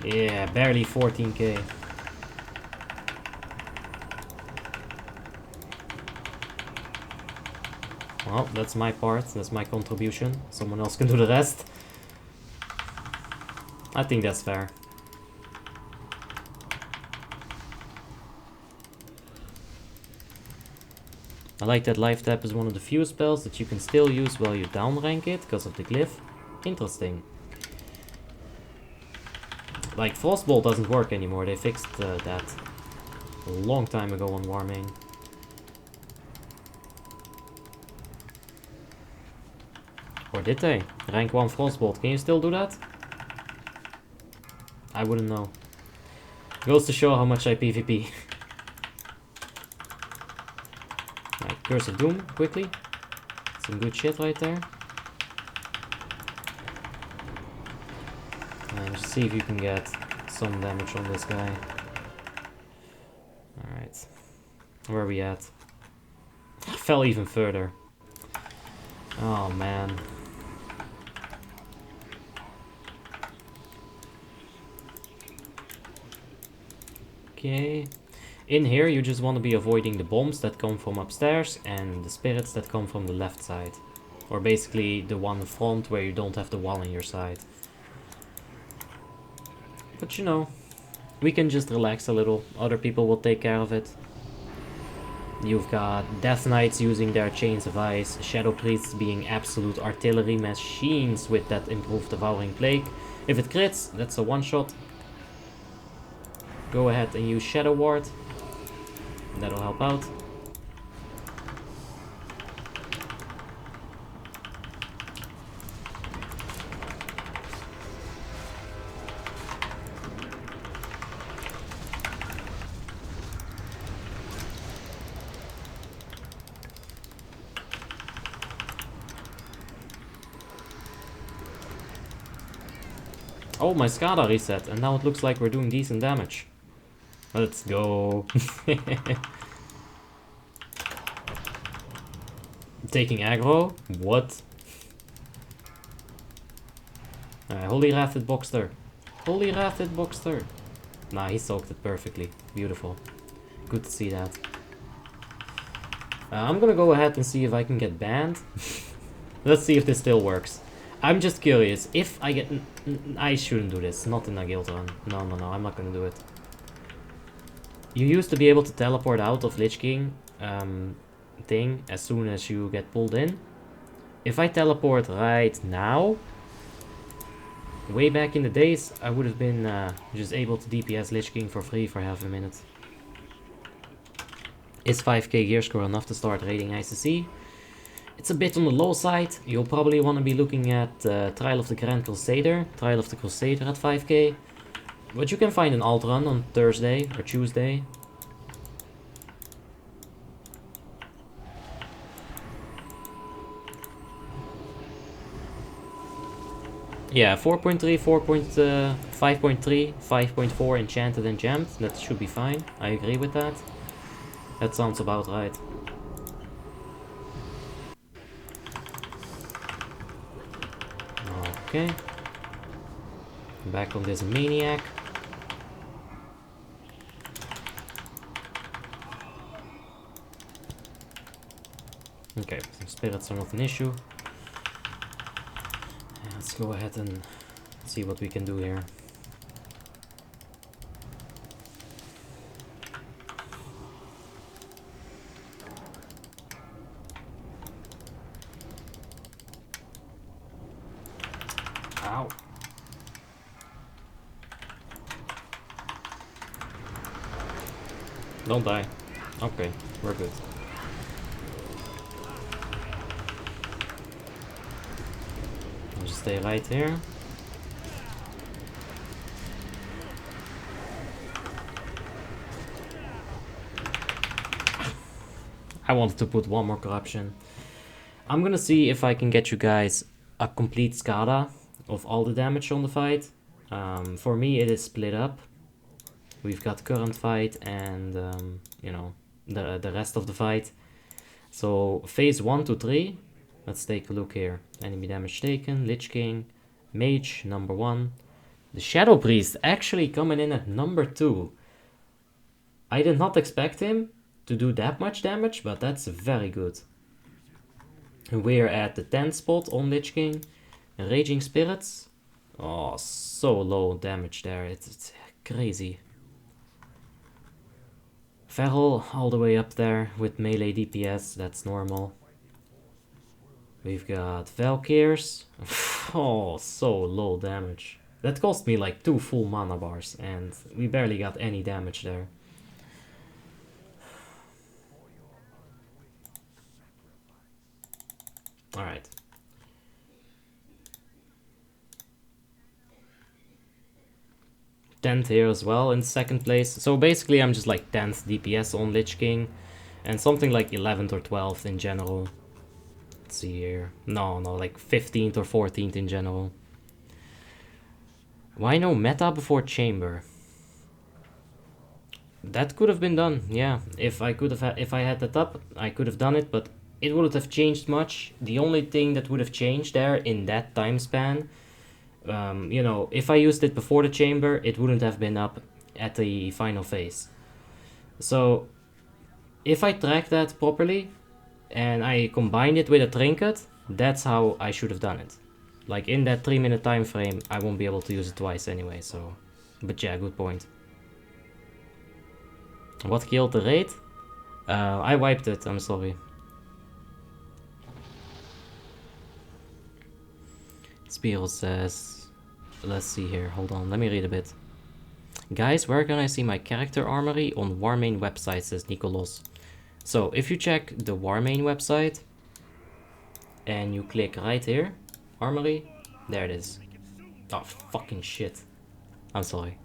Speaker 1: Yeah, barely 14k. Well, that's my part, that's my contribution. Someone else can do the rest. I think that's fair. I like that life tap is one of the few spells that you can still use while you downrank it because of the glyph. Interesting. Like, Frostbolt doesn't work anymore, they fixed that a long time ago on Warmane. Or did they? Rank 1 Frostbolt, can you still do that? I wouldn't know. Goes to show how much I PvP. Alright, Curse of Doom, quickly. Some good shit right there. And just see if you can get some damage on this guy. Alright. Where are we at? Fell even further. Oh man. Okay. In here you just want to be avoiding the bombs that come from upstairs and the spirits that come from the left side. Or basically the one front where you don't have the wall on your side. But you know, we can just relax a little. Other people will take care of it. You've got Death Knights using their Chains of Ice, Shadow Priests being absolute artillery machines with that improved Devouring Plague. If it crits, that's a one-shot. Go ahead and use Shadow Ward. That'll help out. Oh, my SCADA reset, and now it looks like we're doing decent damage. Let's go. Taking aggro? What? Holy Rafted Boxster. Holy Rafted Boxster. Nah, he soaked it perfectly. Beautiful. Good to see that. I'm gonna go ahead and see if I can get banned. Let's see if this still works. I'm just curious. If I get... I shouldn't do this. Not in a guild run. No, I'm not gonna do it. You used to be able to teleport out of Lich King thing as soon as you get pulled in. If I teleport right now, way back in the days, I would have been just able to DPS Lich King for free for half a minute. Is 5k gear score enough to start raiding ICC? It's a bit on the low side. You'll probably want to be looking at Trial of the Grand Crusader. Trial of the Crusader at 5k. But you can find an alt run on Thursday or Tuesday. Yeah, 4.3, 5.3, 5.4 enchanted and gemmed. That should be fine. I agree with that. That sounds about right. Okay. Back on this maniac. Okay, some spirits are not an issue. Let's go ahead and see what we can do here. Ow. Don't die. Okay, we're good. I'll just stay right here. I wanted to put one more corruption. I'm gonna see if I can get you guys a complete SCADA of all the damage on the fight. For me it is split up. We've got current fight and you know, the rest of the fight. So phase 1 to 3, let's take a look here. Enemy damage taken, Lich King, Mage number 1, The Shadow Priest actually coming in at number 2. I did not expect him to do that much damage, but that's very good. We're at the 10th spot on Lich King. Raging Spirits. Oh, so low damage there. It's crazy. Feral all the way up there with melee DPS. That's normal. We've got Valkyrs. Oh, so low damage. That cost me like 2 full mana bars, and we barely got any damage there. Alright. 10th here as well in 2nd place. So basically I'm just like 10th DPS on Lich King, and something like 11th or 12th in general. Let's see here. No, like 15th or 14th in general. Why no meta before chamber? That could have been done, yeah. If I had that up, I could have done it, but it wouldn't have changed much. The only thing that would have changed there in that time span, you know, if I used it before the chamber, it wouldn't have been up at the final phase. So if I track that properly and I combine it with a trinket, that's how I should have done it. Like in that 3-minute time frame, I won't be able to use it twice anyway, so... But yeah, good point. What killed the raid? I wiped it, I'm sorry. Spiro says... Let's see here, hold on, let me read a bit. Guys, where can I see my character armory on Warmane website, says Nicolos. So, if you check the Warmane website, and you click right here, armory, there it is. Oh, fucking shit. I'm sorry.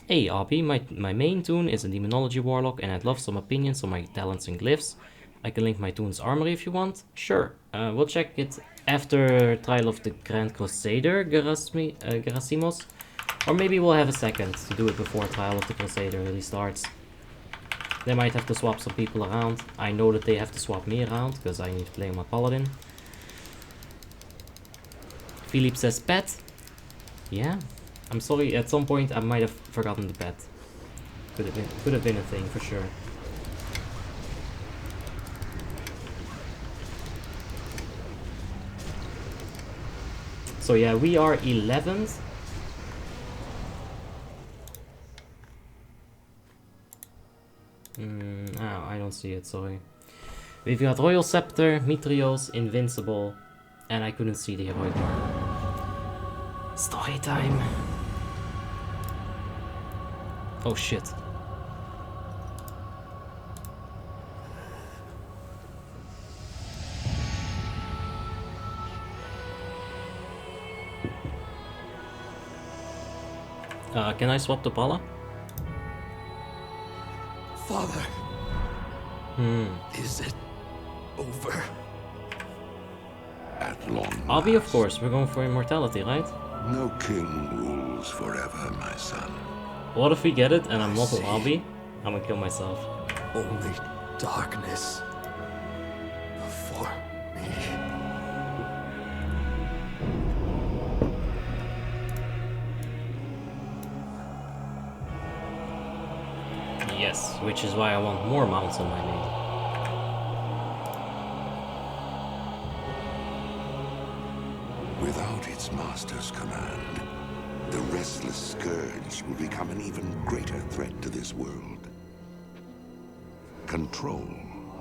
Speaker 1: Hey RP, my main toon is a Demonology Warlock, and I'd love some opinions on my talents and glyphs. I can link my toon's armory if you want. Sure, we'll check it after Trial of the Grand Crusader, Gerasimos. Or maybe we'll have a second to do it before Trial of the Crusader really starts. They might have to swap some people around. I know that they have to swap me around, because I need to play my Paladin. Philippe says pet. Yeah. I'm sorry, at some point I might have forgotten the pet. Could have been a thing for sure. So yeah, we are 11th. Oh, I don't see it, sorry. We've got Royal Scepter, Mitrios, Invincible, and I couldn't see the heroic mark. Story time. Oh shit. Can I swap to Pala?
Speaker 2: Father. Is it over?
Speaker 3: At long
Speaker 1: Obby, of course, we're going for immortality, right?
Speaker 3: No king rules forever, my son.
Speaker 1: What if we get it and I'm not an Obby? I'm gonna kill myself.
Speaker 2: Only darkness before me.
Speaker 1: Yes, which is why I want more mounts on my main.
Speaker 3: Without its master's command, the restless scourge will become an even greater threat to this world. Control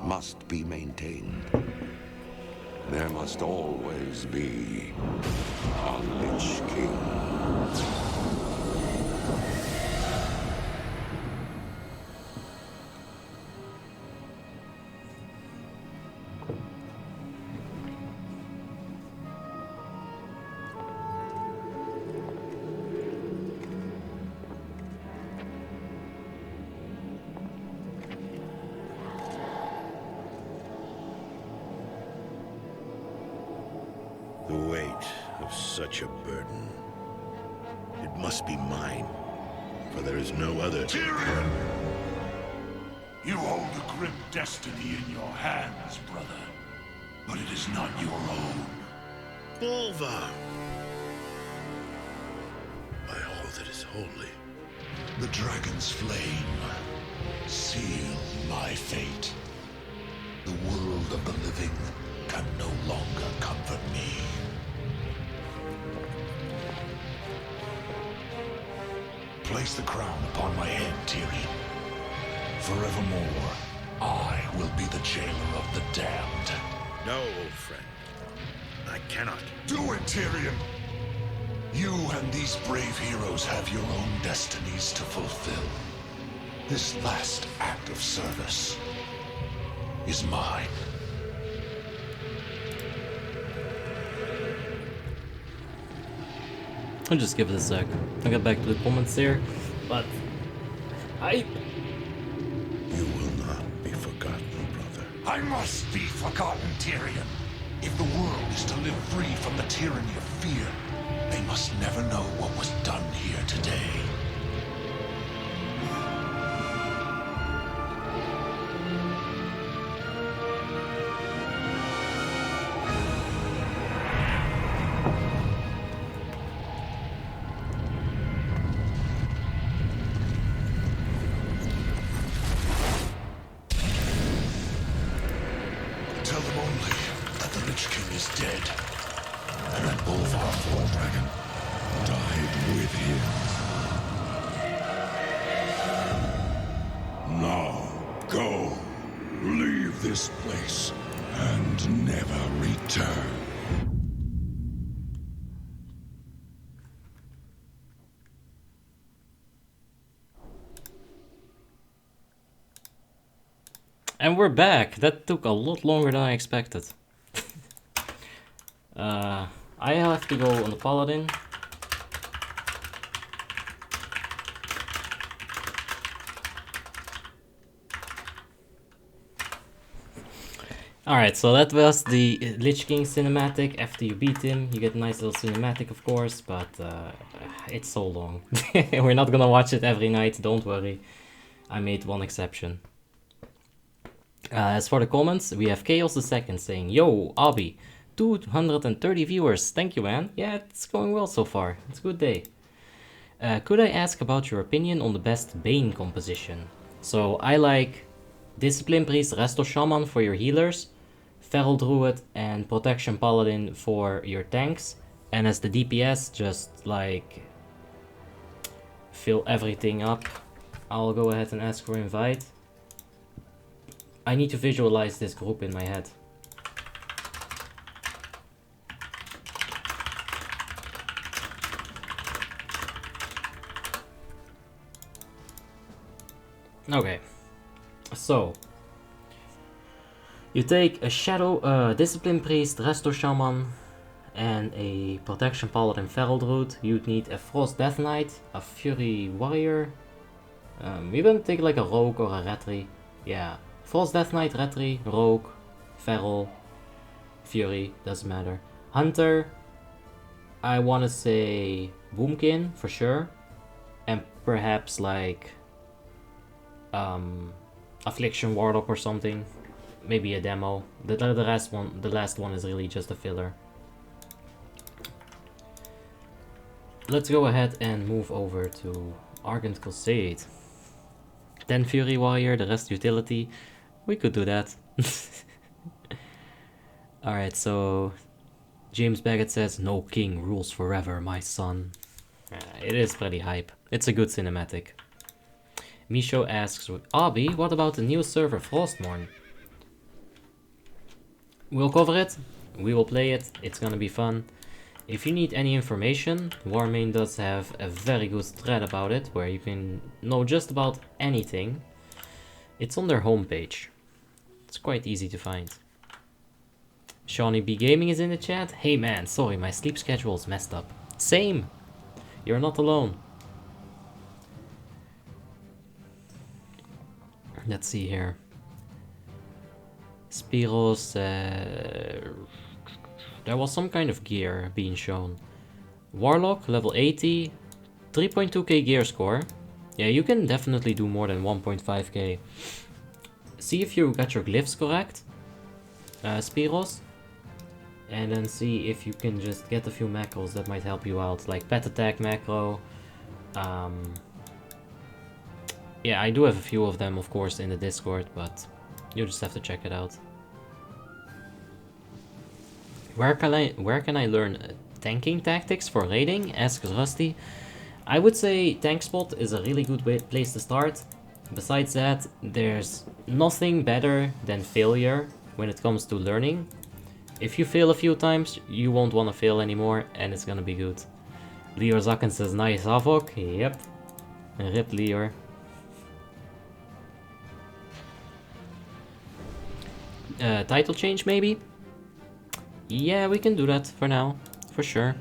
Speaker 3: must be maintained. There must always be a Lich King.
Speaker 4: The weight of such a burden. It must be mine, for there is no other.
Speaker 5: Tyrion! You hold a grim destiny in your hands, brother.
Speaker 3: but it is not your own.
Speaker 4: Bulva! By all that is holy.
Speaker 3: The dragon's flame seal my fate. The world of the living can no longer comfort me. Place the crown upon my head, Tyrion. Forevermore, I will be the jailer of the damned.
Speaker 4: No, old friend. I cannot.
Speaker 3: Do it, Tyrion! You and these brave heroes have your own destinies to fulfill. This last act of service is mine.
Speaker 1: I'll just give it a sec. I'll get back to the comments here, but
Speaker 4: You will not be forgotten, brother.
Speaker 3: I must be forgotten, Tyrion. If the world is to live free from the tyranny of fear, they must never know what was done here today. Tell them only that the Lich King is dead, and that Bolvar Dragon died with him. Now, go. Leave this place, and never return.
Speaker 1: and we're back. That took a lot longer than I expected. I have to go on the Paladin. Alright, so that was the Lich King cinematic. After you beat him, you get a nice little cinematic, of course, but it's so long. We're not gonna watch it every night, don't worry. I made one exception. As for the comments, we have Chaos II saying, "Yo, Abi, 230 viewers, thank you, man. Yeah, it's going well so far. It's a good day. Could I ask about your opinion on the best Bane composition? So I like Discipline Priest, Resto Shaman for your healers, Feral Druid and Protection Paladin for your tanks, and as the DPS, just like fill everything up." I'll go ahead and ask for invite. I need to visualize this group in my head. Okay, so you take a Discipline Priest, Resto Shaman, and a Protection Paladin Feral Druid. You'd need a Frost Death Knight, a Fury Warrior. We're gonna take like a Rogue or a Retri. Yeah, Frost Death Knight, Retri, Rogue, Feral, Fury, doesn't matter. Hunter, I wanna say Boomkin for sure, and perhaps like Affliction Warlock or something. Maybe a demo. The last one is really just a filler. Let's go ahead and move over to Argent Crusade. 10 Fury Warrior, the rest utility. We could do that. Alright, so James Baggett says, "No king rules forever, my son." It is pretty hype. It's a good cinematic. Misho asks, "Abi, what about the new server Frostmourne?" We'll cover it, we will play it, it's gonna be fun. If you need any information, Warmane does have a very good thread about it, where you can know just about anything. It's on their homepage. It's quite easy to find. Shawnee B Gaming is in the chat. "Hey man, sorry, my sleep schedule's messed up." Same! You're not alone. Let's see here. Spiros, there was some kind of gear being shown. Warlock, level 80, 3.2k gear score. Yeah, you can definitely do more than 1.5k. See if you got your glyphs correct, Spiros. and then see if you can just get a few macros that might help you out, like pet attack macro. Yeah, I do have a few of them, of course, in the Discord, but you just have to check it out. Where can I learn tanking tactics for raiding? Asks Rusty. I would say tank spot is a really good place to start. Besides that, there's nothing better than failure when it comes to learning. If you fail a few times, you won't want to fail anymore, and it's gonna be good. Lior Zakken says, nice Havok. Yep. Rip Lior. Title change maybe? Yeah, we can do that for now, for sure.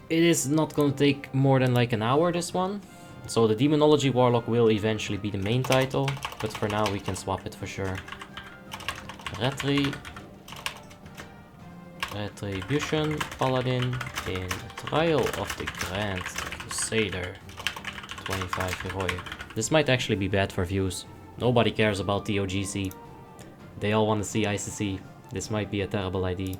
Speaker 1: It is not gonna take more than like an hour, this one. So the Demonology Warlock will eventually be the main title, but for now we can swap it for sure. Retri. Retribution Paladin in Trial of the Grand Crusader. 25 Heroic. This might actually be bad for views. Nobody cares about ToGC. They all want to see ICC. This might be a terrible idea.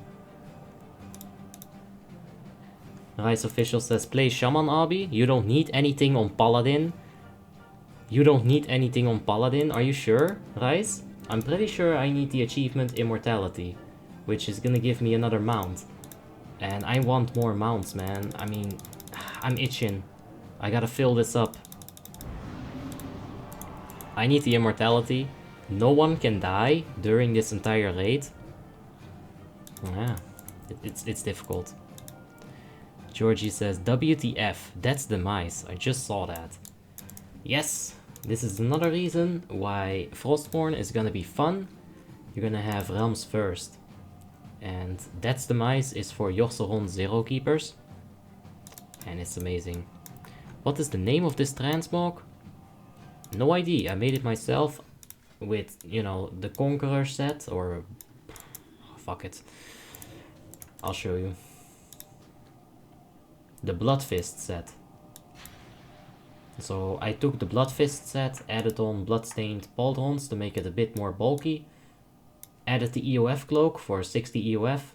Speaker 1: Rise Official says, play Shaman Abi. You don't need anything on Paladin. You don't need anything on Paladin. Are you sure, Rise? I'm pretty sure I need the achievement Immortality, which is gonna give me another mount. And I want more mounts, man. I mean, I'm itching. I gotta fill this up. I need the Immortality. No one can die during this entire raid. Yeah, it's difficult. Georgie says, WTF, that's Demise. I just saw that. Yes, this is another reason why Frostborn is gonna be fun. You're gonna have Realms First. And that's Demise is for Yorseron Zero Keepers. And it's amazing. What is the name of this transmog? No idea. I made it myself with, you know, the Conqueror set, or fuck it. I'll show you. The Bloodfist set. So I took the Bloodfist set, added on Bloodstained Pauldrons to make it a bit more bulky. Added the EOF cloak for 60 EOF.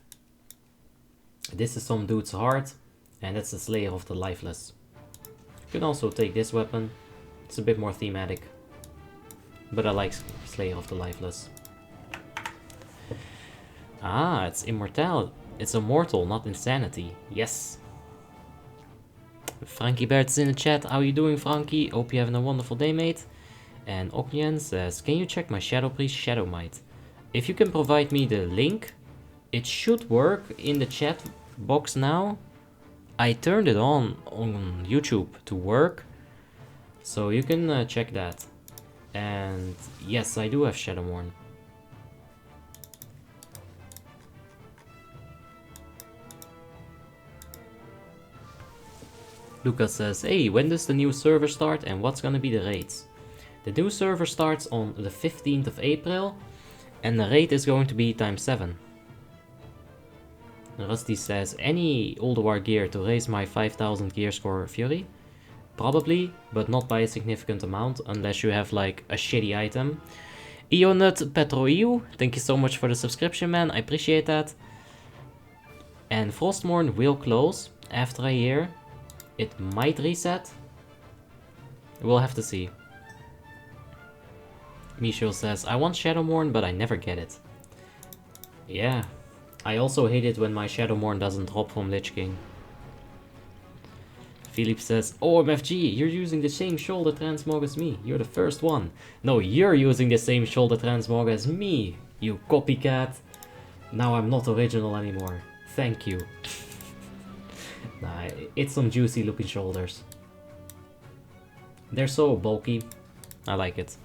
Speaker 1: This is some dude's heart, and that's the Slayer of the Lifeless. You can also take this weapon. It's a bit more thematic, but I like Slayer of the Lifeless. Ah, it's immortal. It's immortal, not insanity. Yes. Frankie Bert is in the chat. How you doing, Frankie? Hope you're having a wonderful day, mate. And Oknian says, can you check my Shadow Priest Shadow Might? If you can provide me the link, it should work in the chat box now. I turned it on YouTube to work, so you can check that. And yes, I do have Shadowmourne. Lucas says, hey, when does the new server start and what's gonna be the raids? The new server starts on the 15th of April and the raid is going to be ×7. Rusty says, any Ulduar gear to raise my 5000 gear score Fury? Probably, but not by a significant amount unless you have like a shitty item. Ionut Petroiu, thank you so much for the subscription, man, I appreciate that. And Frostmourne will close after a year. It might reset. We'll have to see. Michel says, I want Shadowmourne, but I never get it. Yeah. I also hate it when my Shadowmourne doesn't drop from Lich King. Philip says, OMFG, you're using the same shoulder transmog as me. You're the first one. No, you're using the same shoulder transmog as me, you copycat. Now I'm not original anymore. Thank you. Nah, it's some juicy looking shoulders. They're so bulky. I like it.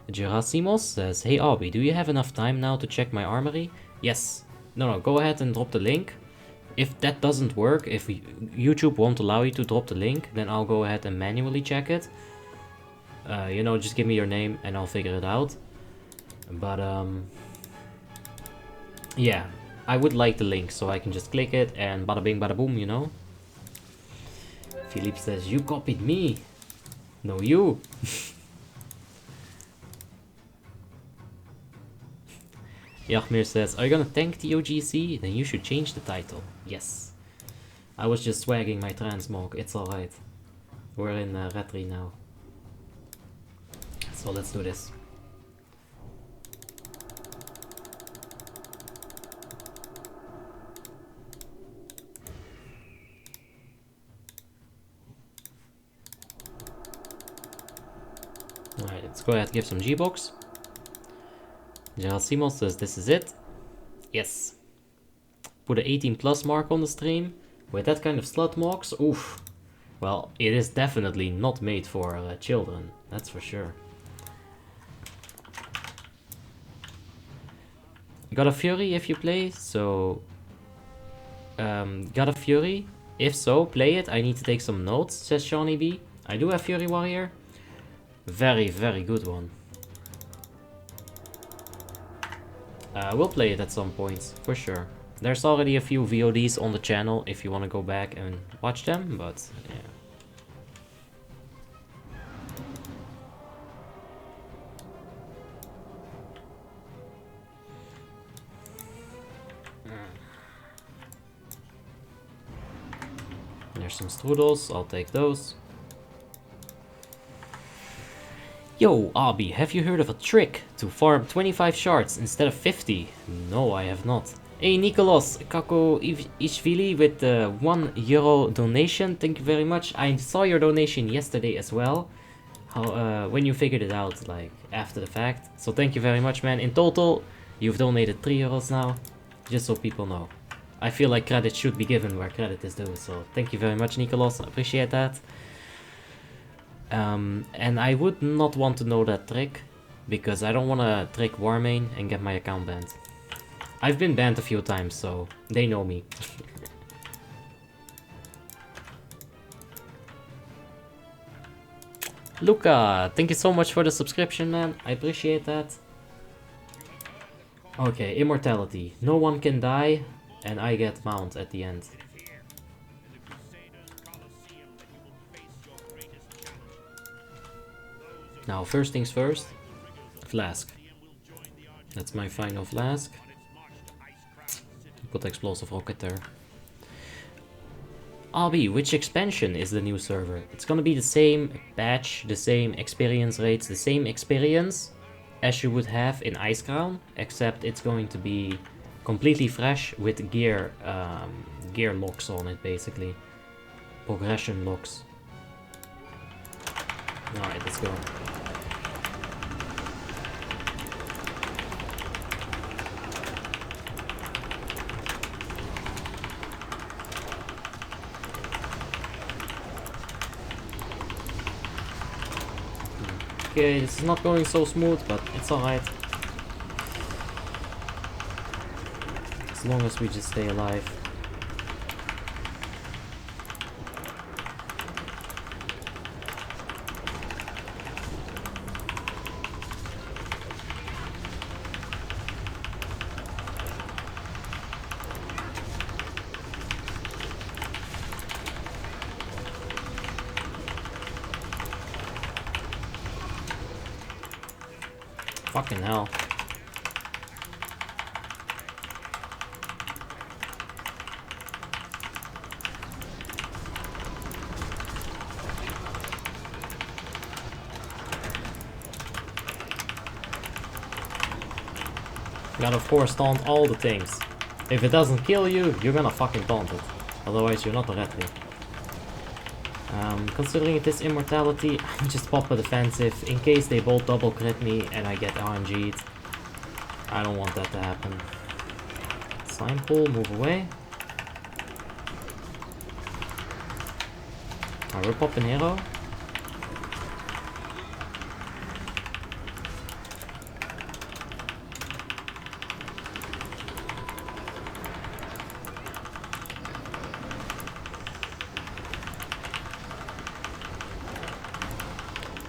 Speaker 1: Gerasimos says, hey Obby, do you have enough time now to check my armory? Yes. No, go ahead and drop the link. If that doesn't work, if YouTube won't allow you to drop the link, then I'll go ahead and manually check it. You know, just give me your name and I'll figure it out. But, yeah. I would like the link so I can just click it and bada bing bada boom, you know? Philippe says, you copied me. No, you. Yachmir says, are you gonna tank ToGC? Then you should change the title. Yes. I was just swagging my transmog, it's alright. We're in Retri now. So let's do this. Alright, let's go ahead and give some G-Box. Gerasimos says this is it. Yes. Put an 18 plus mark on the stream. With that kind of slut mogs, oof. Well, it is definitely not made for children, that's for sure. Got a Fury if you play, so... got a Fury? If so, play it. I need to take some notes, says Shawnee B. I do have Fury Warrior. Very, very good one. We'll play it at some point, for sure. There's already a few VODs on the channel if you want to go back and watch them, but yeah. There's some strudels, I'll take those. Yo, Abi, have you heard of a trick to farm 25 shards instead of 50? No, I have not. Hey, Nicholas Kako Ishvili with the €1 donation, thank you very much. I saw your donation yesterday as well. When you figured it out, like, after the fact. So thank you very much, man. In total, you've donated €3 now, just so people know. I feel like credit should be given where credit is due, so thank you very much, Nicholas, I appreciate that. And I would not want to know that trick, because I don't want to trick Warmane and get my account banned. I've been banned a few times, so they know me. Luca, thank you so much for the subscription, man. I appreciate that. Okay, immortality. No one can die, and I get mount at the end. Now, first things first, flask. That's my final flask. Put explosive rocket there. Abi, which expansion is the new server? It's gonna be the same patch, the same experience rates, the same experience as you would have in Icecrown, except it's going to be completely fresh with gear locks on it, basically. Progression locks. Alright, let's go. Okay, this is not going so smooth, but it's alright. As long as we just stay alive. Fucking hell. You gotta of course taunt all the things. If it doesn't kill you, you're gonna fucking taunt it. Otherwise you're not a Retri. Considering it is immortality, I'm just pop a defensive in case they both double crit me and I get RNG'd. I don't want that to happen. Slime pool, move away. Alright, we're popping hero.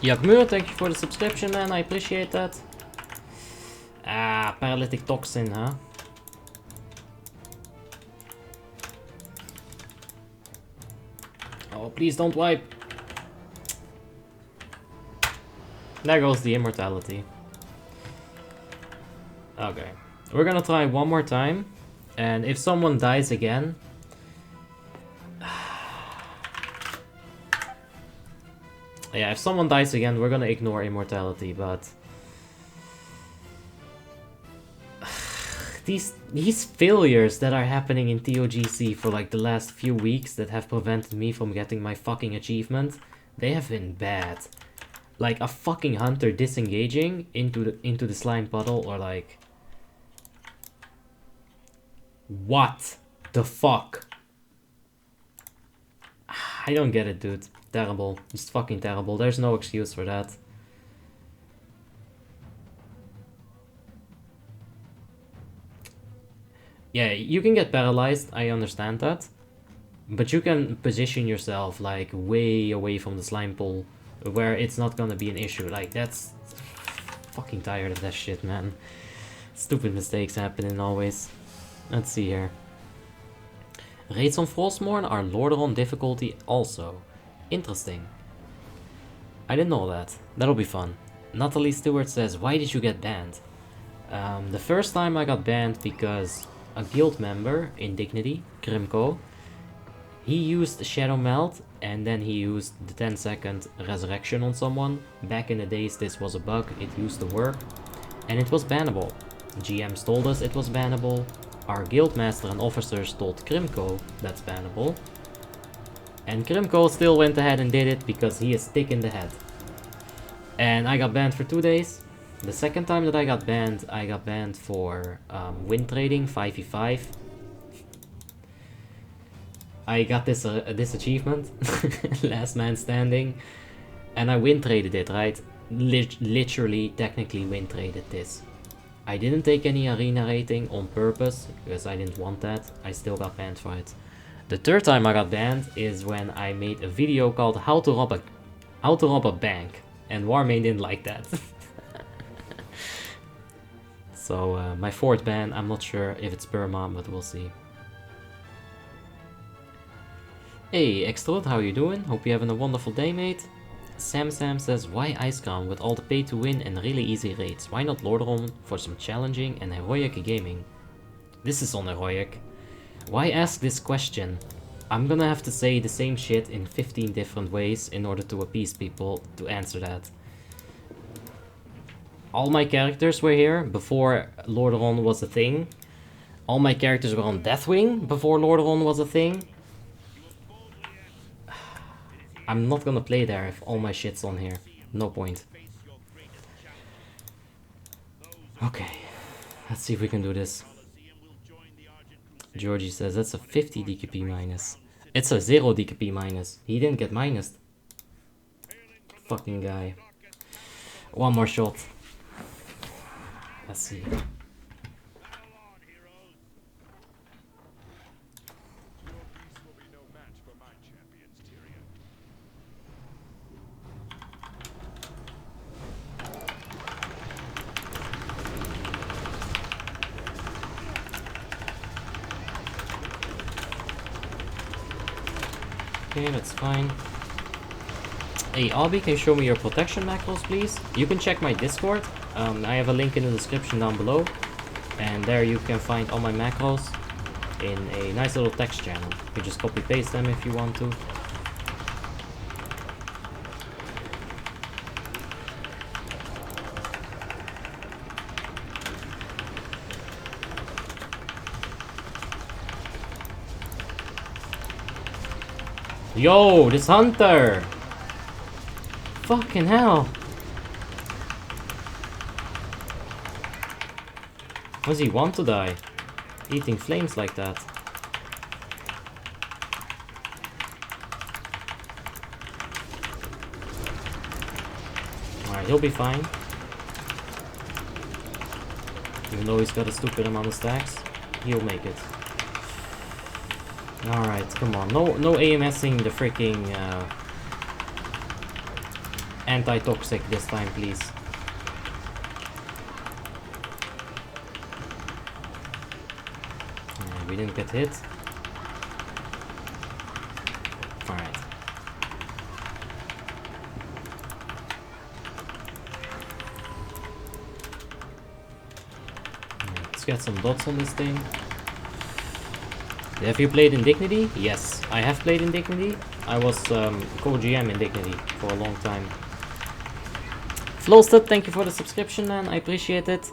Speaker 1: Yagmur, thank you for the subscription, man. I appreciate that. Ah, paralytic toxin, huh? Oh, please don't wipe. There goes the immortality. Okay. We're gonna try one more time. And if someone dies again... yeah, if someone dies again, we're gonna ignore immortality, but... These failures that are happening in ToGC for like the last few weeks that have prevented me from getting my fucking achievement, they have been bad. Like a fucking hunter disengaging into the slime puddle, or like... What the fuck? I don't get it, dude. Terrible. Just fucking terrible. There's no excuse for that. Yeah, you can get paralyzed, I understand that. But you can position yourself like way away from the slime pool where it's not gonna be an issue. Like, that's... fucking tired of that shit, man. Stupid mistakes happening always. Let's see here. Raids on Frostmourne are Lordaeron difficulty also. Interesting. I didn't know that. That'll be fun. Natalie Stewart says, why did you get banned? The first time I got banned because a guild member in Dignity, Krimko, he used Shadow Melt and then he used the 10-second resurrection on someone. Back in the days this was a bug, it used to work, and it was bannable. GMs told us it was bannable. Our guildmaster and officers told Krimko that's bannable. And Krimko still went ahead and did it because he is thick in the head. And I got banned for 2 days. The second time that I got banned for win trading 5v5. I got this achievement, last man standing, and I win traded it, right? Literally, technically win traded this. I didn't take any arena rating on purpose because I didn't want that. I still got banned for it. The third time I got banned is when I made a video called how to rob a bank, and Warmane didn't like that. So my fourth ban, I'm not sure if it's Burma, but we'll see. Hey Extrud, how you doing? Hope you're having a wonderful day, mate. Sam says, why Icecrown with all the pay to win and really easy raids? Why not Lordaeron for some challenging and heroic gaming? This is on heroic. Why ask this question? I'm gonna have to say the same shit in 15 different ways in order to appease people to answer that. All my characters were here before Lordaeron was a thing. All my characters were on Deathwing before Lordaeron was a thing. I'm not gonna play there if all my shit's on here. No point. Okay, let's see if we can do this. Georgie says that's a 50 DKP minus. It's a 0 DKP minus. He didn't get minused. Fucking guy. One more shot. Let's see. Okay, that's fine. Hey, Albie, can you show me your protection macros, please? You can check my Discord. I have a link in the description down below. And there you can find all my macros in a nice little text channel. You just copy paste them if you want to. Yo, this hunter! Fucking hell! Does he want to die? Eating flames like that. Alright, he'll be fine. Even though he's got a stupid amount of stacks, he'll make it. Alright, come on. No AMSing the freaking anti-toxic this time, please. We didn't get hit. Alright. Let's get some dots on this thing. Have you played in Dignity? Yes, I have played in Dignity. I was co-GM in Dignity for a long time. Flowsted, thank you for the subscription, man. I appreciate it.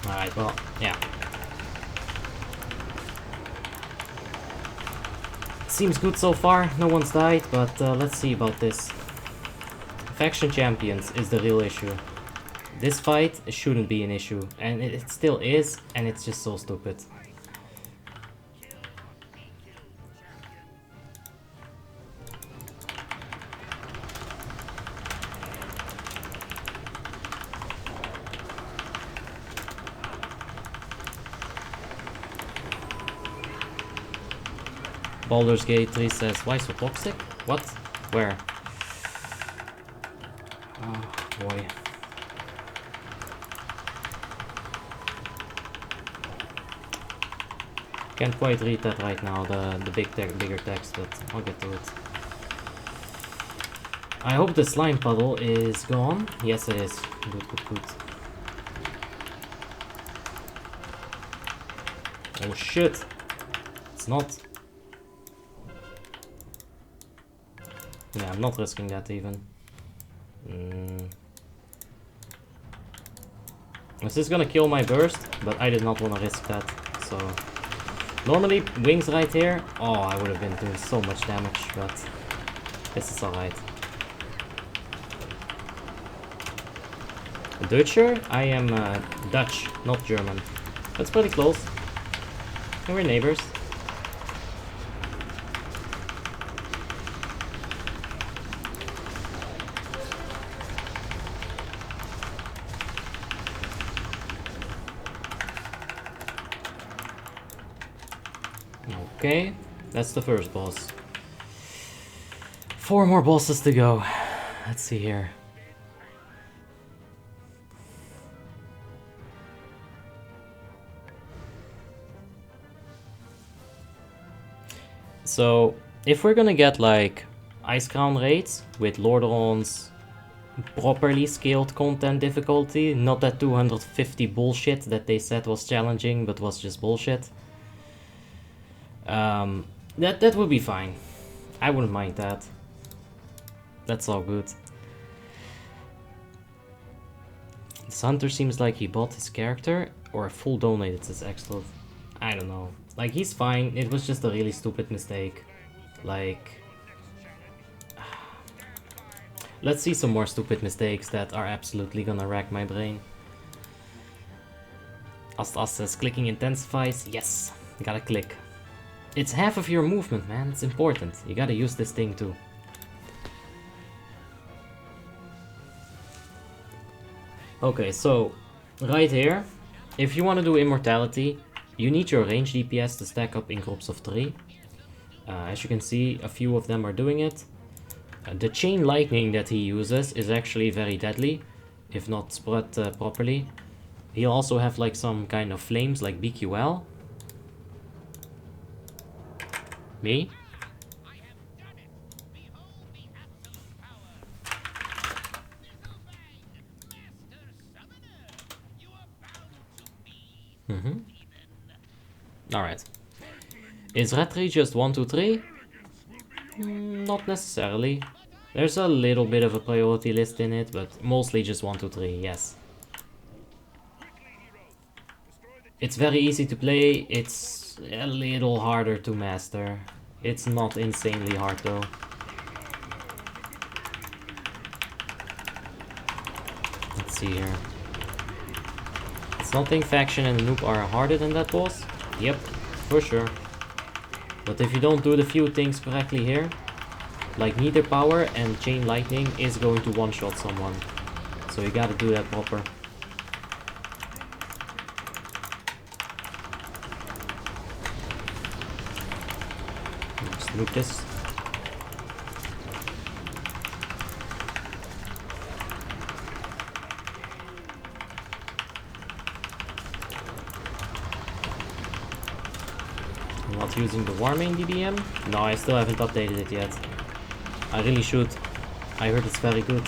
Speaker 1: Alright, well, yeah. Seems good so far, no one's died, but let's see about this. Faction champions is the real issue. This fight shouldn't be an issue, and it still is, and it's just so stupid. Baldur's Gate 3 says, why so toxic? What? Where? Oh boy. Can't quite read that right now, the bigger text, but I'll get to it. I hope the slime puddle is gone. Yes it is. Good, good, good. Oh shit! It's not. Yeah, I'm not risking that even. This is gonna kill my burst, but I did not want to risk that, so... Normally, wings right here, oh, I would have been doing so much damage, but this is alright. Dutcher? I am Dutch, not German. That's pretty close. And we're neighbors. Okay, that's the first boss. 4 more bosses to go. Let's see here. So, if we're gonna get like Icecrown raids with Lordron's properly scaled content difficulty, not that 250 bullshit that they said was challenging but was just bullshit. That would be fine. I wouldn't mind that. That's all good. This hunter seems like he bought his character or full donated his X-Load. I don't know. Like, he's fine. It was just a really stupid mistake. Like... Let's see some more stupid mistakes that are absolutely gonna rack my brain. As says, clicking intensifies. Yes, gotta click. It's half of your movement, man. It's important. You gotta use this thing too. Okay, so right here, if you want to do immortality, you need your range DPS to stack up in groups of 3. As you can see, a few of them are doing it. The chain lightning that he uses is actually very deadly, if not spread properly. He'll also have like some kind of flames like BQL. Me? Alright. Is Retri just 1, 2, 3? Not necessarily. There's a little bit of a priority list in it, but mostly just 1, 2, 3, yes. It's very easy to play, it's a little harder to master. It's not insanely hard though. Let's see here. Something Faction and Noob are harder than that boss? Yep, for sure. But if you don't do the few things correctly here, like Meter Power and Chain Lightning is going to one-shot someone. So you gotta do that proper. Let's nuke this. Not using the Warmane DBM? No, I still haven't updated it yet. I really should. I heard it's very good.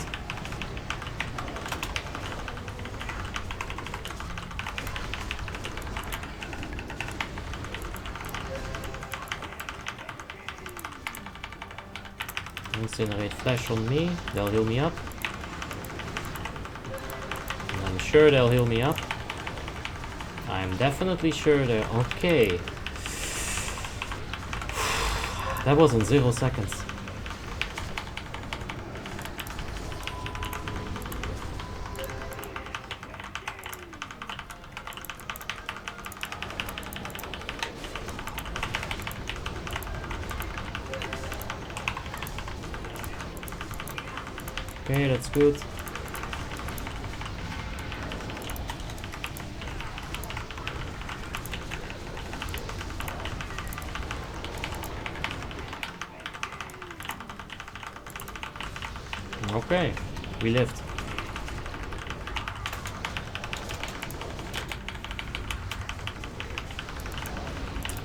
Speaker 1: Incinerate Flash on me. They'll heal me up. And I'm sure they'll heal me up. I'm definitely sure they're... Okay. That was on 0 seconds. Okay, that's good. Okay, we lived.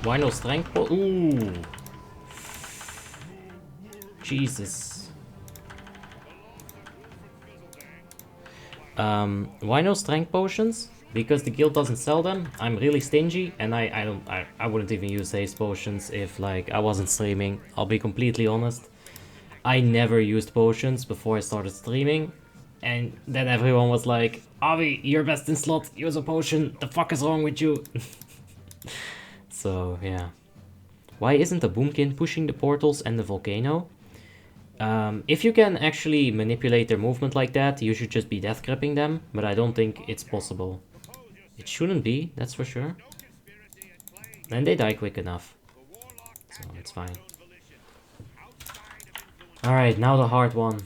Speaker 1: Why no strength? Ooh. Jesus. Why no strength potions? Because the guild doesn't sell them. I'm really stingy, and I wouldn't even use haste potions if like I wasn't streaming. I'll be completely honest. I never used potions before I started streaming, and then everyone was like, "Avi, you're best in slot. Use a potion. The fuck is wrong with you?" So yeah. Why isn't the Boomkin pushing the portals and the volcano? If you can actually manipulate their movement like that, you should just be death gripping them, but I don't think it's possible. It shouldn't be, that's for sure. And they die quick enough, so it's fine. Alright, now the hard one.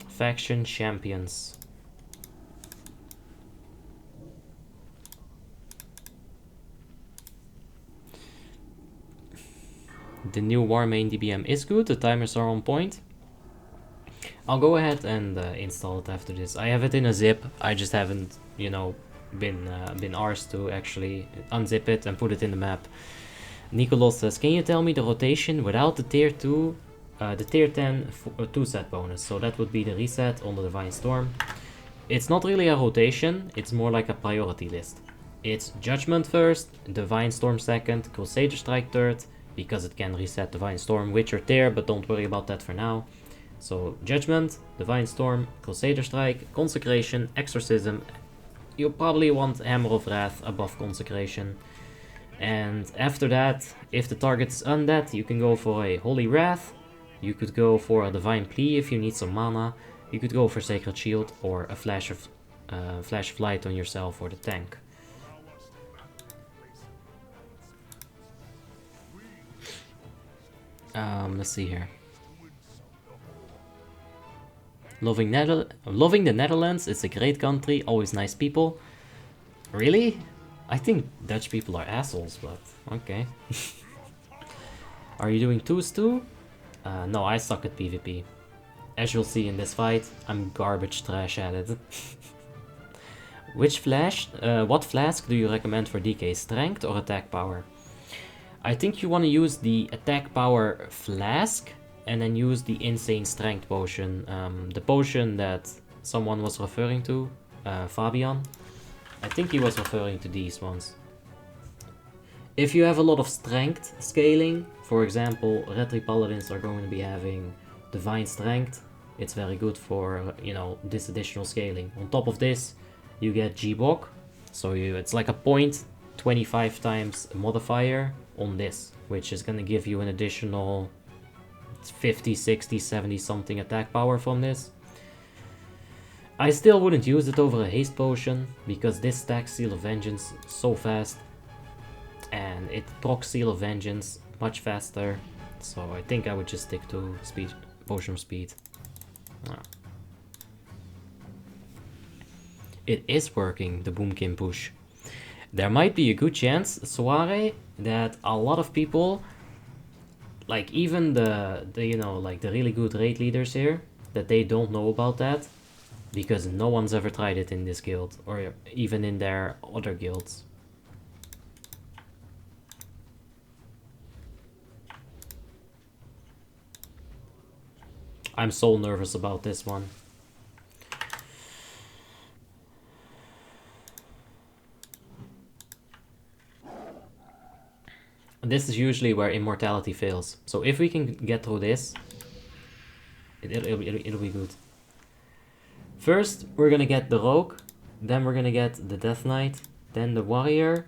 Speaker 1: Faction champions. The new Warmane DBM is good, the timers are on point. I'll go ahead and install it after this. I have it in a zip, I just haven't, you know, been arsed to actually unzip it and put it in the map. Nicolos says, can you tell me the rotation without the tier 2, the tier 10 2 set bonus? So that would be the reset on the Divine Storm. It's not really a rotation, it's more like a priority list. It's Judgment first, Divine Storm second, Crusader Strike third, because it can reset Divine Storm with your tier, but don't worry about that for now. So Judgment, Divine Storm, Crusader Strike, Consecration, Exorcism. You'll probably want Hammer of Wrath above Consecration. And after that, if the target is undead, you can go for a Holy Wrath. You could go for a Divine Plea if you need some mana. You could go for Sacred Shield or a Flash of Light on yourself or the tank. Let's see here. Loving the Netherlands, it's a great country, always nice people. Really? I think Dutch people are assholes, but okay. Are you doing 2s too? No, I suck at PvP. As you'll see in this fight, I'm garbage trash at it. What flask do you recommend for DK? Strength or attack power? I think you want to use the attack power flask and then use the insane strength potion. The potion that someone was referring to, Fabian. I think he was referring to these ones. If you have a lot of strength scaling, for example, Retri Paladins are going to be having Divine Strength. It's very good for, you know, this additional scaling. On top of this, you get G-Bok. So it's like a 0.25 times modifier on this, which is going to give you an additional 50, 60, 70 something attack power from this. I still wouldn't use it over a haste potion, because this stacks Seal of Vengeance so fast, and it procs Seal of Vengeance much faster, so I think I would just stick to speed, potion speed. It is working, the Boomkin push. There might be a good chance, Soare, that a lot of people, like even the you know, like the really good raid leaders here, that they don't know about that, because no one's ever tried it in this guild, or even in their other guilds. I'm so nervous about this one. This is usually where immortality fails. So if we can get through this, it'll be good. First, we're gonna get the Rogue, then we're gonna get the Death Knight, then the Warrior,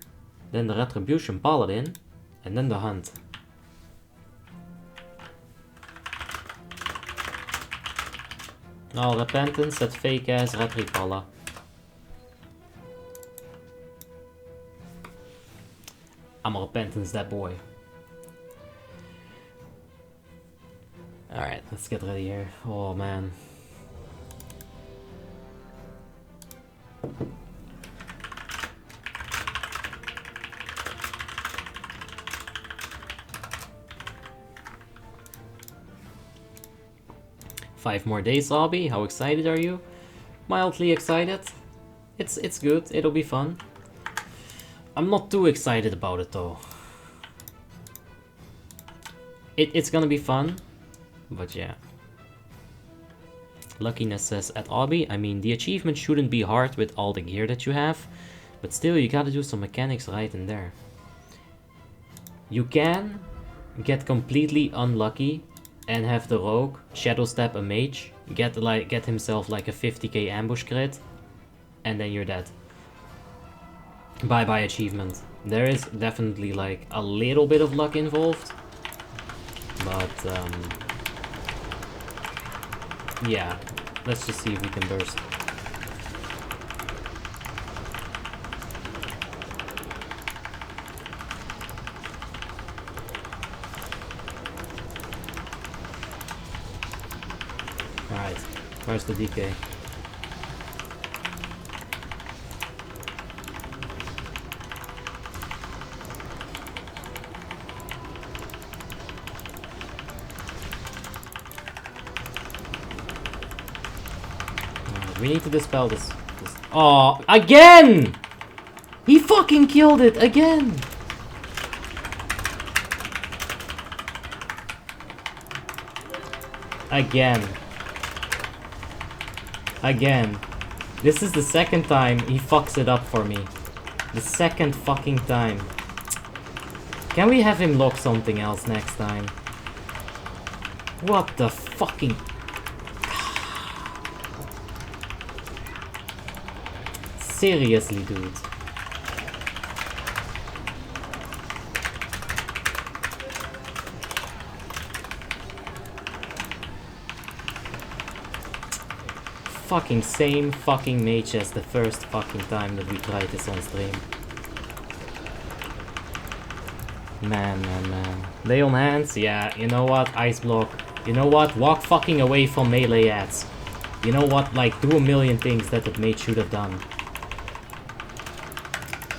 Speaker 1: then the Retribution Paladin, and then the Hunt. Oh, Repentance, that fake ass Retri Pala. I'm a Repentance that boy. Alright, let's get ready here. Oh man. Five more days, Obby. How excited are you? Mildly excited. It's good. It'll be fun. I'm not too excited about it though. It's gonna be fun, but yeah. Luckiness says at Obby, I mean the achievement shouldn't be hard with all the gear that you have, but still you gotta do some mechanics right in there. You can get completely unlucky and have the Rogue shadow step a mage, get himself like a 50k ambush crit, and then you're dead. Bye bye achievement. There is definitely like a little bit of luck involved, but yeah, let's just see if we can burst. Alright, where's the DK? We need to dispel this. Oh, again! He fucking killed it again! Again. Again. This is the second time he fucks it up for me. The second fucking time. Can we have him lock something else next time? What the fucking... Seriously, dude. Fucking same fucking mage as the first fucking time that we tried this on stream. Man. Lay on hands? Yeah, you know what? Ice block. You know what? Walk fucking away from melee ads. You know what? Like, do a million things that the mage should have done.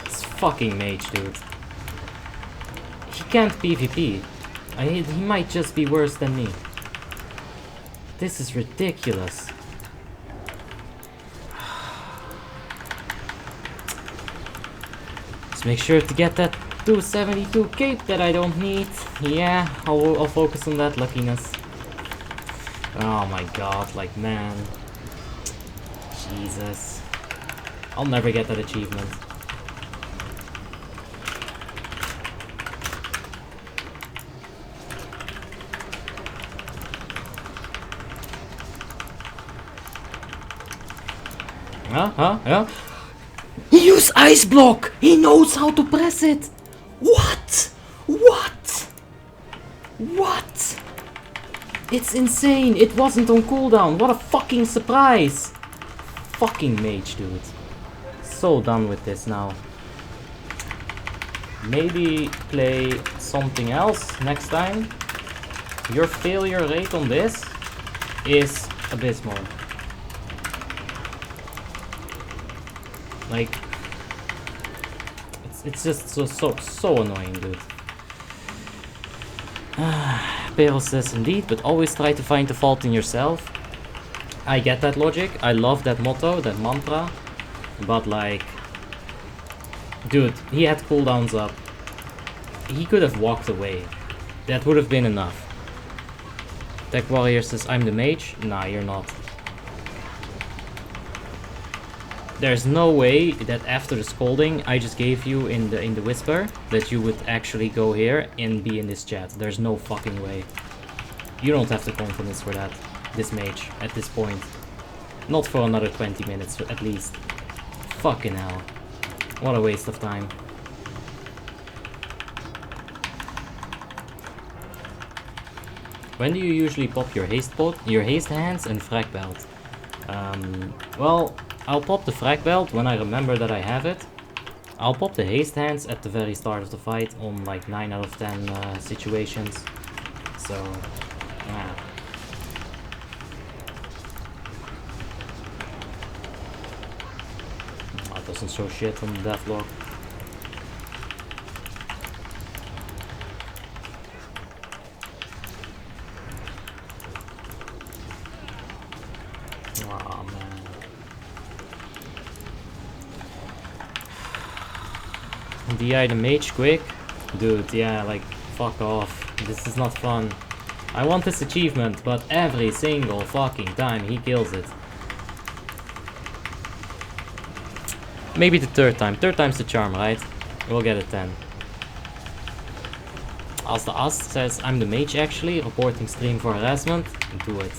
Speaker 1: It's fucking mage, dude. He can't PvP. He might just be worse than me. This is ridiculous. Let's make sure to get that 272 cape that I don't need. Yeah, I'll focus on that luckiness. Oh my god, like, man. Jesus. I'll never get that achievement. Yeah. He used ice block! He knows how to press it! What? It's insane! It wasn't on cooldown! What a fucking surprise! Fucking mage, dude. So done with this now. Maybe play something else next time. Your failure rate on this is abysmal. Like, it's just so annoying, dude. Peril says indeed, but always try to find the fault in yourself. I get that logic. I love that motto, that mantra. But like, dude, he had cooldowns up. He could have walked away. That would have been enough. Tech Warrior says, I'm the mage. Nah, you're not. There's no way that after the scolding I just gave you in the whisper that you would actually go here and be in this chat. There's no fucking way. You don't have the confidence for that, this mage, at this point. Not for another 20 minutes, at least. Fucking hell. What a waste of time. When do you usually pop your haste hands and frag belt? Well, I'll pop the frag belt when I remember that I have it. I'll pop the haste hands at the very start of the fight on like 9 out of 10 situations. So, yeah. Oh, it doesn't show shit on the deathlock. Oh man. DI the mage quick? Dude, yeah, like, fuck off. This is not fun. I want this achievement, but every single fucking time he kills it. Maybe the third time. Third time's the charm, right? We'll get a 10. As the Ast says, I'm the mage actually, reporting stream for harassment. Do it.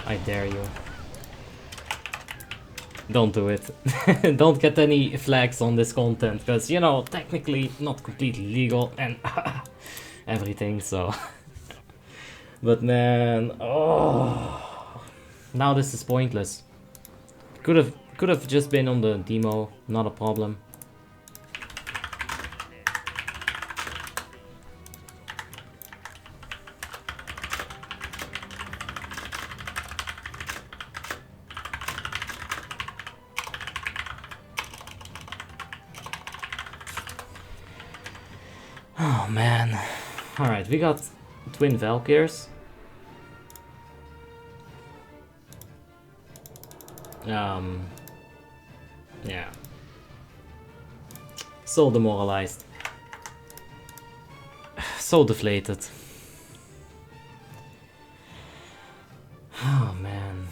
Speaker 1: I dare you. Don't do it. Don't get any flags on this content, because, you know, technically not completely legal and everything, so. But man, oh. Now this is pointless. Could have just been on the demo, not a problem. Oh man. Alright, we got twin Valkyrs. Yeah. So demoralized. So deflated. Oh man.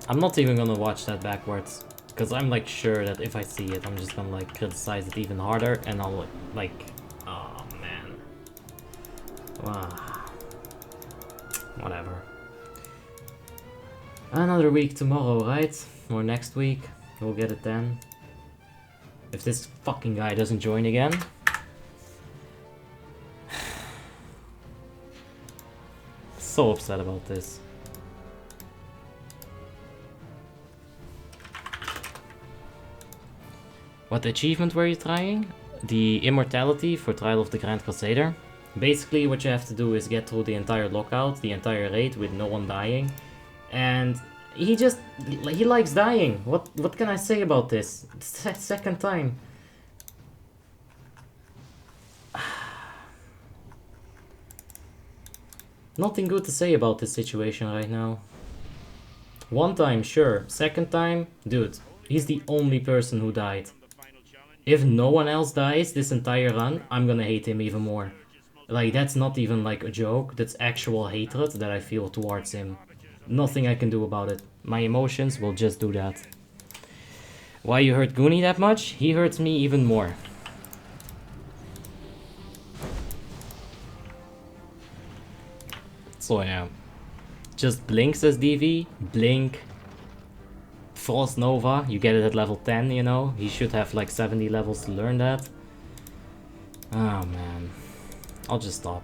Speaker 1: I'm not even gonna watch that backwards. Because I'm like sure that if I see it, I'm just gonna like criticize it even harder and I'll like, oh man. Wow. Whatever. Another week tomorrow, right? Or next week. We'll get it then. If this fucking guy doesn't join again. So upset about this. What achievement were you trying? The immortality for Trial of the Grand Crusader. Basically what you have to do is get through the entire lockout, the entire raid with no one dying. And he likes dying. What can I say about this? It's the second time. Nothing good to say about this situation right now. One time, sure. Second time, dude, he's the only person who died. If no one else dies this entire run, I'm gonna hate him even more. Like, that's not even like a joke, that's actual hatred that I feel towards him. Nothing I can do about it. My emotions will just do that. Why you hurt Goonie that much? He hurts me even more. So yeah. Just Blink, says DV. Blink. Frost Nova, you get it at level 10, you know? He should have like 70 levels to learn that. Oh man. I'll just stop.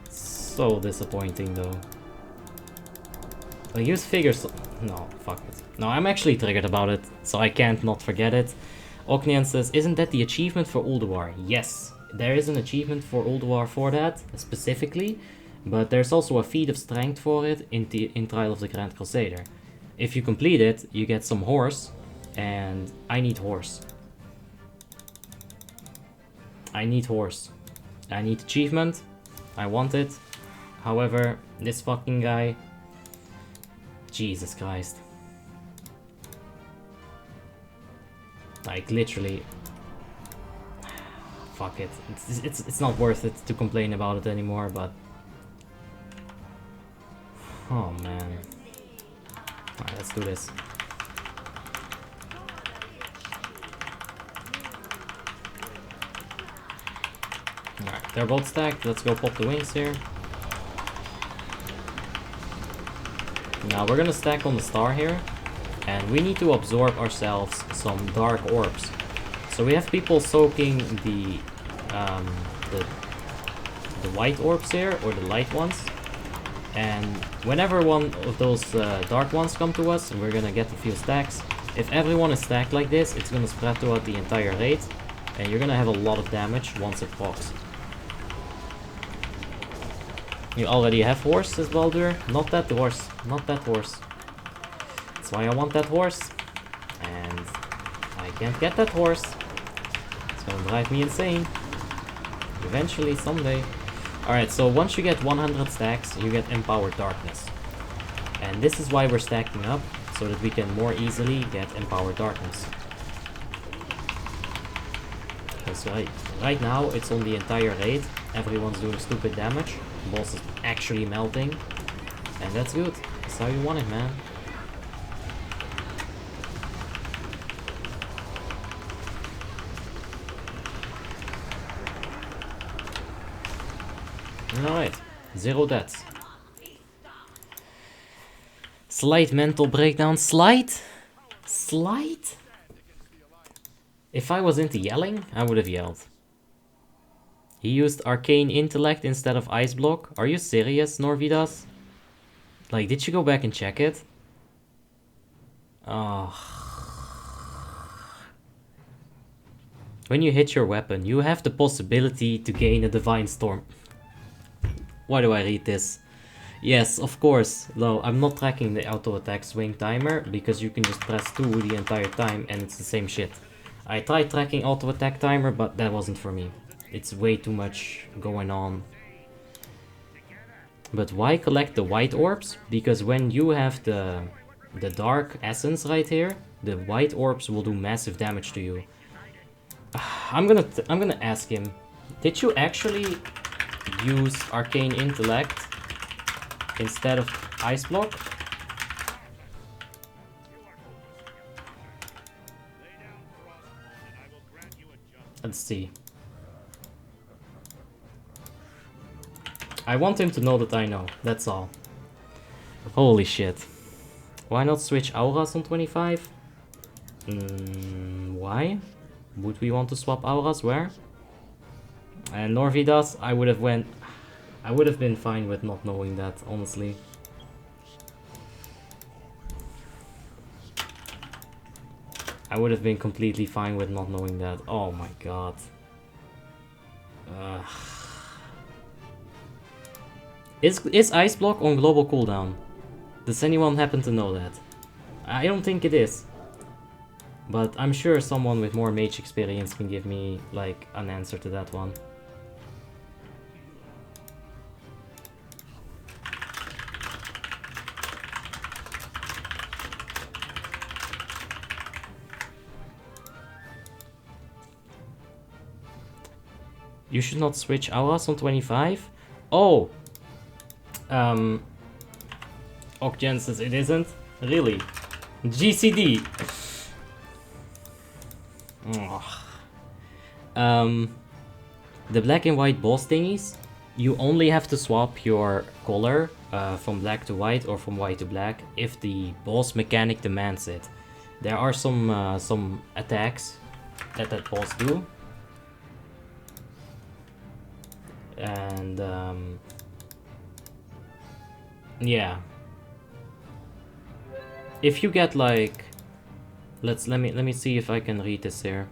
Speaker 1: So disappointing though. Like, use figures. No, fuck it. No, I'm actually triggered about it, so I can't not forget it. Oknian says, isn't that the achievement for Ulduar? Yes, there is an achievement for Ulduar for that, specifically. But there's also a feat of strength for it in Trial of the Grand Crusader. If you complete it, you get some horse, and I need horse. I need horse. I need achievement. I want it. However, this fucking guy... Jesus Christ. Like, literally... fuck it. It's not worth it to complain about it anymore, but... Oh, man. Alright, let's do this. Alright, they're both stacked. Let's go pop the wings here. Now we're gonna stack on the star here. And we need to absorb ourselves some dark orbs. So we have people soaking the white orbs here, or the light ones. And whenever one of those dark ones come to us, we're gonna get a few stacks. If everyone is stacked like this, it's gonna spread throughout the entire raid. And you're gonna have a lot of damage once it pops. You already have horse, says Baldur. Not that horse, not that horse. That's why I want that horse. And I can't get that horse. It's gonna drive me insane. Eventually, someday. Alright, so once you get 100 stacks, you get Empowered Darkness. And this is why we're stacking up, so that we can more easily get Empowered Darkness. Because right now, it's on the entire raid. Everyone's doing stupid damage. The boss is actually melting. And that's good. That's how you want it, man. Alright, 0 deaths. Slight mental breakdown. Slight? Slight? If I was into yelling, I would have yelled. He used Arcane Intellect instead of Ice Block. Are you serious, Norvidas? Like, did you go back and check it? Oh. When you hit your weapon, you have the possibility to gain a Divine Storm. Why do I read this? Yes, of course. No, I'm not tracking the auto attack swing timer because you can just press 2 the entire time and it's the same shit. I tried tracking auto attack timer, but that wasn't for me. It's way too much going on. But why collect the white orbs? Because when you have the dark essence right here, the white orbs will do massive damage to you. I'm gonna ask him. Did you actually use Arcane Intellect instead of Ice Block? Let's see. I want him to know that I know, that's all. Holy shit. Why not switch auras on 25? Why? Would we want to swap auras? Where? And Norvidas, I would have been fine with not knowing that, honestly. I would have been completely fine with not knowing that. Oh my god. Is Ice Block on global cooldown? Does anyone happen to know that? I don't think it is. But I'm sure someone with more mage experience can give me, like, an answer to that one. You should not switch auras on 25? Oh! Okjen says it isn't? Really? GCD! The black and white boss thingies, you only have to swap your color from black to white or from white to black if the boss mechanic demands it. There are some attacks that boss do. And yeah, if you get like, let me see if I can read this here.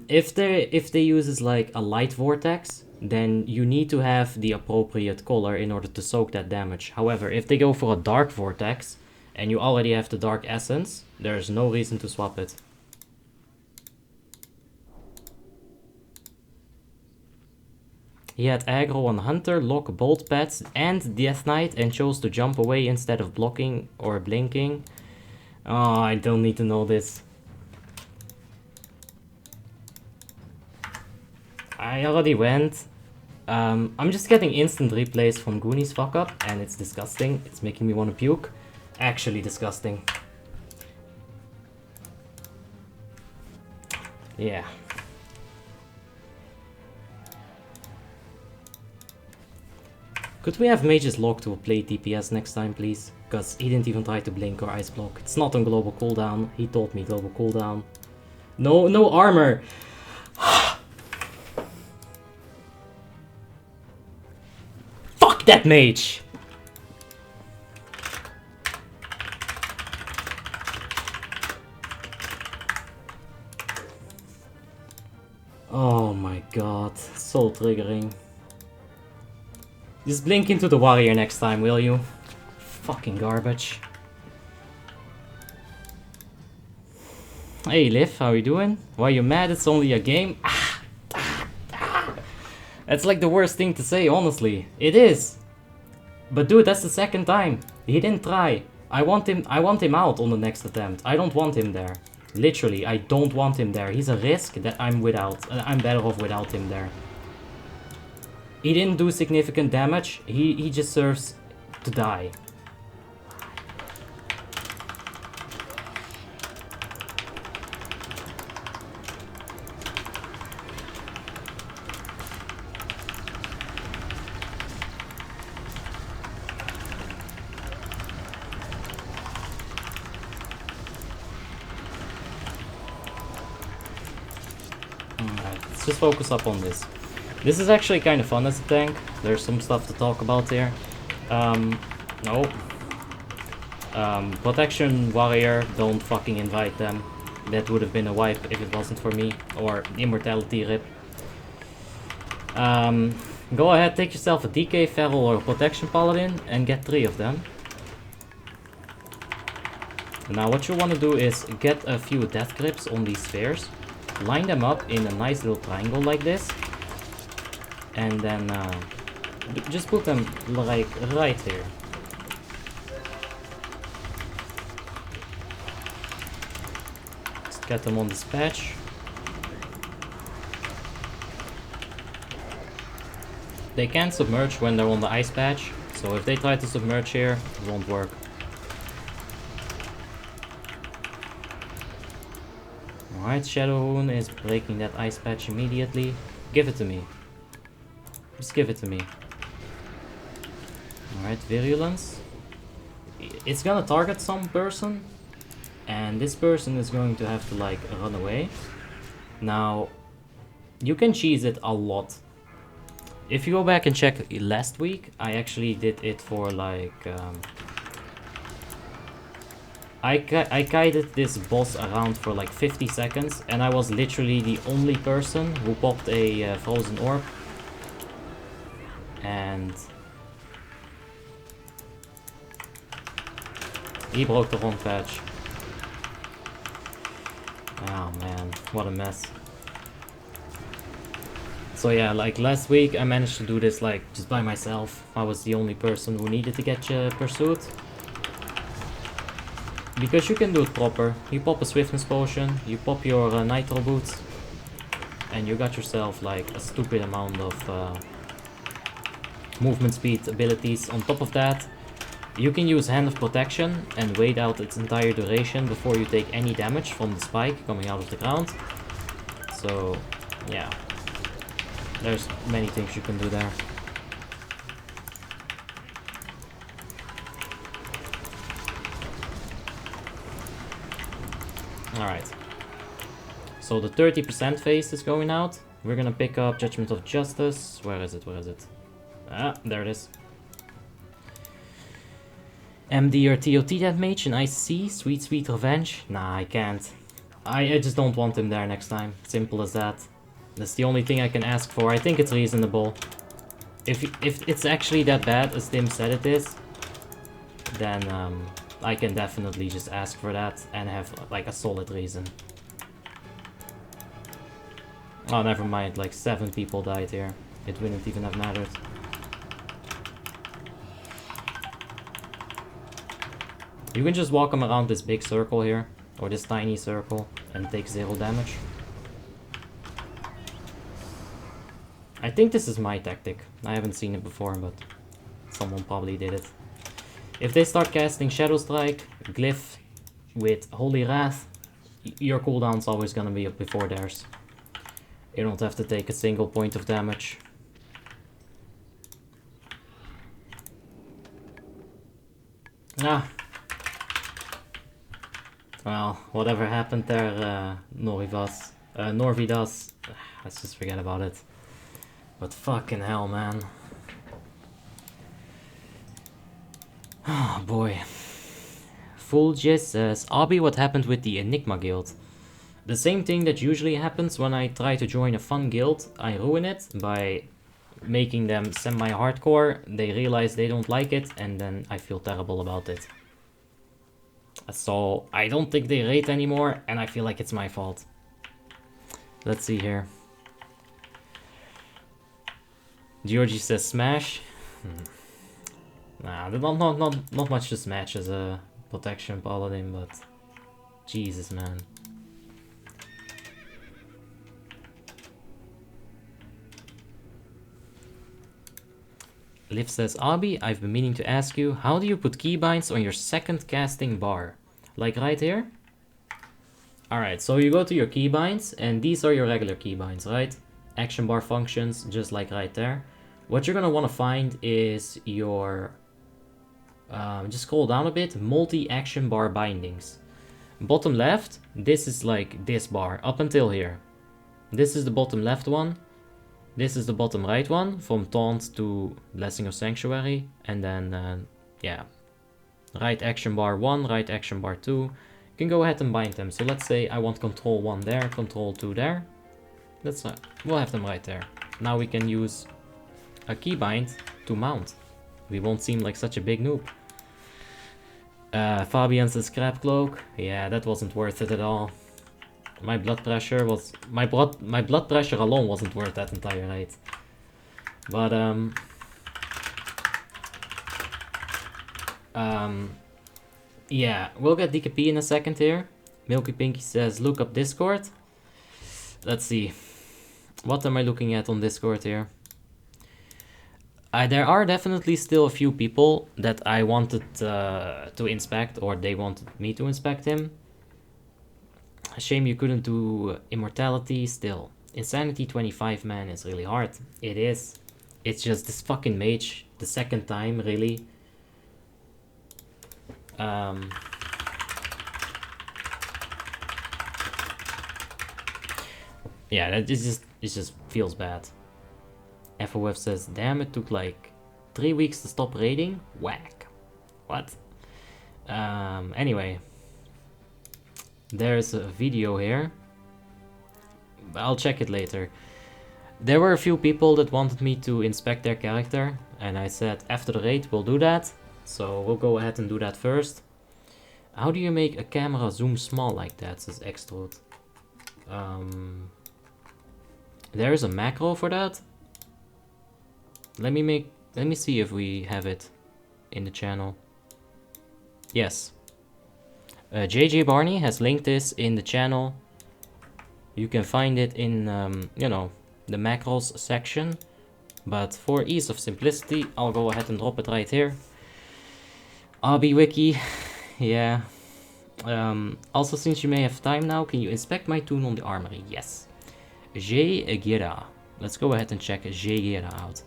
Speaker 1: If they uses like a light vortex, then you need to have the appropriate color in order to soak that damage. However, if they go for a dark vortex, and you already have the Dark Essence, there's no reason to swap it. He had aggro on Hunter, Lock, Bolt Pets, and Death Knight, and chose to jump away instead of blocking or blinking. Oh, I don't need to know this. I already went. I'm just getting instant replays from Goonies fuck up, and it's disgusting. It's making me want to puke. Actually disgusting. Yeah. Could we have Mage's Lock to play DPS next time, please? Because he didn't even try to blink or ice block. It's not on global cooldown. He told me global cooldown. No, no armor! Fuck that mage! Oh my god, so triggering. Just blink into the warrior next time, will you? Fucking garbage. Hey Liv, how you doing? Why you mad? It's only a game. That's like the worst thing to say, honestly. It is. But dude, that's the second time. He didn't try. I want him out on the next attempt. I don't want him there. Literally, I don't want him there. He's a risk that I'm without. I'm better off without him there. He didn't do significant damage. He just deserves to die. Let's just focus up on this. This is actually kind of fun as a tank. There's some stuff to talk about here. No. Protection Warrior, don't fucking invite them. That would have been a wipe if it wasn't for me. Or Immortality Rip. Go ahead, take yourself a DK, Feral, or Protection Paladin and get 3 of them. Now what you want to do is get a few Death Grips on these spheres. Line them up in a nice little triangle like this. And then just put them like right here. Just get them on this patch. They can't submerge when they're on the ice patch, so if they try to submerge here, it won't work. Alright, Shadowrune is breaking that ice patch immediately. Give it to me. Just give it to me. Alright, Virulence. It's gonna target some person, and this person is going to have to like run away. Now, you can cheese it a lot. If you go back and check last week, I actually did it for like... I guided this boss around for like 50 seconds, and I was literally the only person who popped a frozen orb. And he broke the wrong patch. Oh man, what a mess. So yeah, like last week I managed to do this like just by myself. I was the only person who needed to get pursued. Because you can do it proper. You pop a swiftness potion, you pop your nitro boots, and you got yourself like a stupid amount of movement speed abilities. On top of that, you can use Hand of Protection and wait out its entire duration before you take any damage from the spike coming out of the ground. So yeah, there's many things you can do there. Alright, so the 30% phase is going out. We're gonna pick up Judgment of Justice. Where is it? Where is it? Ah, there it is. MD or TOT that mage in IC. Sweet, sweet revenge. Nah, I can't. I just don't want him there next time. Simple as that. That's the only thing I can ask for. I think it's reasonable. If it's actually that bad as Tim said it is, then I can definitely just ask for that and have like a solid reason. Oh, never mind, like 7 people died here. It wouldn't even have mattered. You can just walk him around this big circle here, or this tiny circle, and take 0 damage. I think this is my tactic. I haven't seen it before, but someone probably did it. If they start casting Shadow Strike, Glyph with Holy Wrath, your cooldown's always gonna be up before theirs. You don't have to take a single point of damage. Ah. Well, whatever happened there, Norvidas, let's just forget about it. But fucking hell, man. Oh boy. Fulgis says, Abi, what happened with the Enigma guild? The same thing that usually happens when I try to join a fun guild. I ruin it by making them semi-hardcore. They realize they don't like it, and then I feel terrible about it. So I don't think they rate anymore, and I feel like it's my fault. Let's see here. Georgie says smash. Nah, not much to smash as a protection paladin, but Jesus, man. Liv says, Abi, I've been meaning to ask you, how do you put keybinds on your second casting bar? Like right here? Alright, so you go to your keybinds, and these are your regular keybinds, right? Action bar functions, just like right there. What you're gonna want to find is your, just scroll down a bit, multi-action bar bindings. Bottom left, this is like this bar, up until here. This is the bottom left one. This is the bottom right one, from Taunt to Blessing of Sanctuary, and then, yeah, right action bar 1, right action bar 2. You can go ahead and bind them. So let's say I want control 1 there, control 2 there. We'll have them right there. Now we can use a keybind to mount. We won't seem like such a big noob. Fabian says Scrap Cloak. Yeah, that wasn't worth it at all. My blood pressure was... My blood pressure alone wasn't worth that entire raid. But, yeah, we'll get DKP in a second here. Milky Pinky says, look up Discord. Let's see. What am I looking at on Discord here? There are definitely still a few people that I wanted to inspect, or they wanted me to inspect him. A shame you couldn't do Immortality still. Insanity 25, man, is really hard. It is. It's just this fucking mage, the second time, really. Yeah, it just feels bad. FOF says, damn, it took like 3 weeks to stop raiding? Whack. What? Anyway. There's a video here. I'll check it later. There were a few people that wanted me to inspect their character, and I said after the raid we'll do that. So we'll go ahead and do that first. How do you make a camera zoom small like that, says Extrude. There is a macro for that. Let me see if we have it in the channel. Yes. JJ Barney has linked this in the channel. You can find it in, you know, the macros section. But for ease of simplicity, I'll go ahead and drop it right here. RB Wiki, yeah. Also, since you may have time now, can you inspect my tune on the armory? Yes. Gira. Let's go ahead and check Gira out.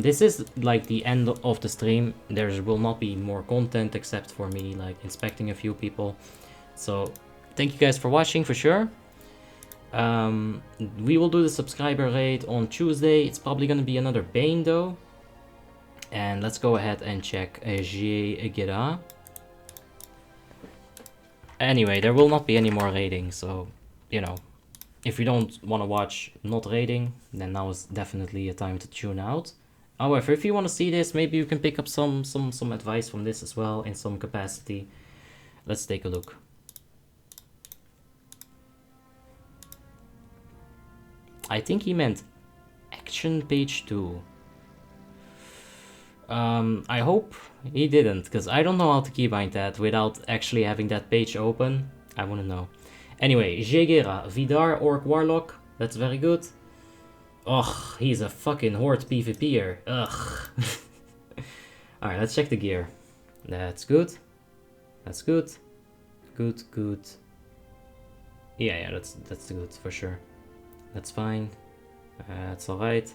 Speaker 1: This is like the end of the stream. There will not be more content except for me like inspecting a few people. So thank you guys for watching for sure. We will do the subscriber raid on Tuesday. It's probably going to be another Bane though. And let's go ahead and check Gira. Anyway, there will not be any more raiding, so you know, if you don't want to watch not raiding, then now is definitely a time to tune out. However, if you want to see this, maybe you can pick up some advice from this as well in some capacity. Let's take a look. I think he meant action page 2. I hope he didn't, because I don't know how to keybind that without actually having that page open. I want to know. Anyway, Jegera, Vidar, Orc, Warlock. That's very good. Ugh, he's a fucking horde PvPer. Ugh. Alright, let's check the gear. That's good. That's good. Good, good. Yeah, that's good for sure. That's fine. That's alright.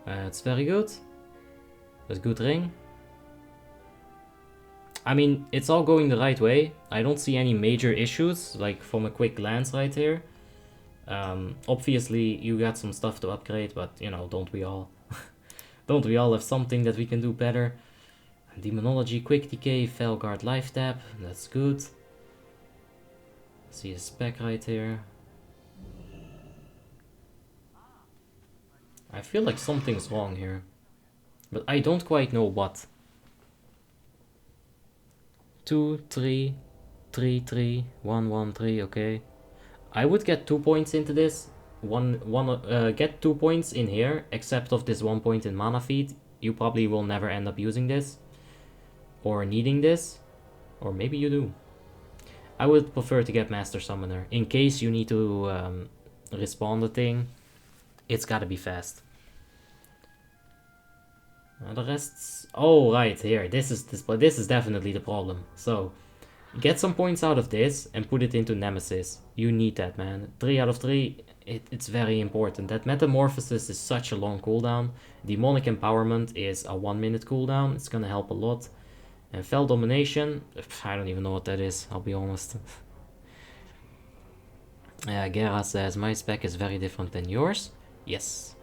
Speaker 1: It's very good. That's good ring. I mean, it's all going the right way. I don't see any major issues, like from a quick glance right here. Obviously, you got some stuff to upgrade, but you know, don't we all? Don't we all have something that we can do better? Demonology, quick decay, Felguard, life tap. That's good. See the spec right here. I feel like something's wrong here, but I don't quite know what. 2, 3, 3, 3, 1, 1, 3. Okay. I would get 2 points into this. Get 2 points in here, except of this 1 point in mana feed. You probably will never end up using this or needing this, or maybe you do. I would prefer to get Master Summoner in case you need to respawn the thing. It's gotta be fast. The rest's... Oh, right, here. This is definitely the problem. So, get some points out of this and put it into Nemesis. You need that, man. 3 out of 3, it's very important. That Metamorphosis is such a long cooldown. Demonic Empowerment is a 1 minute cooldown. It's gonna help a lot. And Fel Domination, I don't even know what that is, I'll be honest. Gera says, my spec is very different than yours. Yes.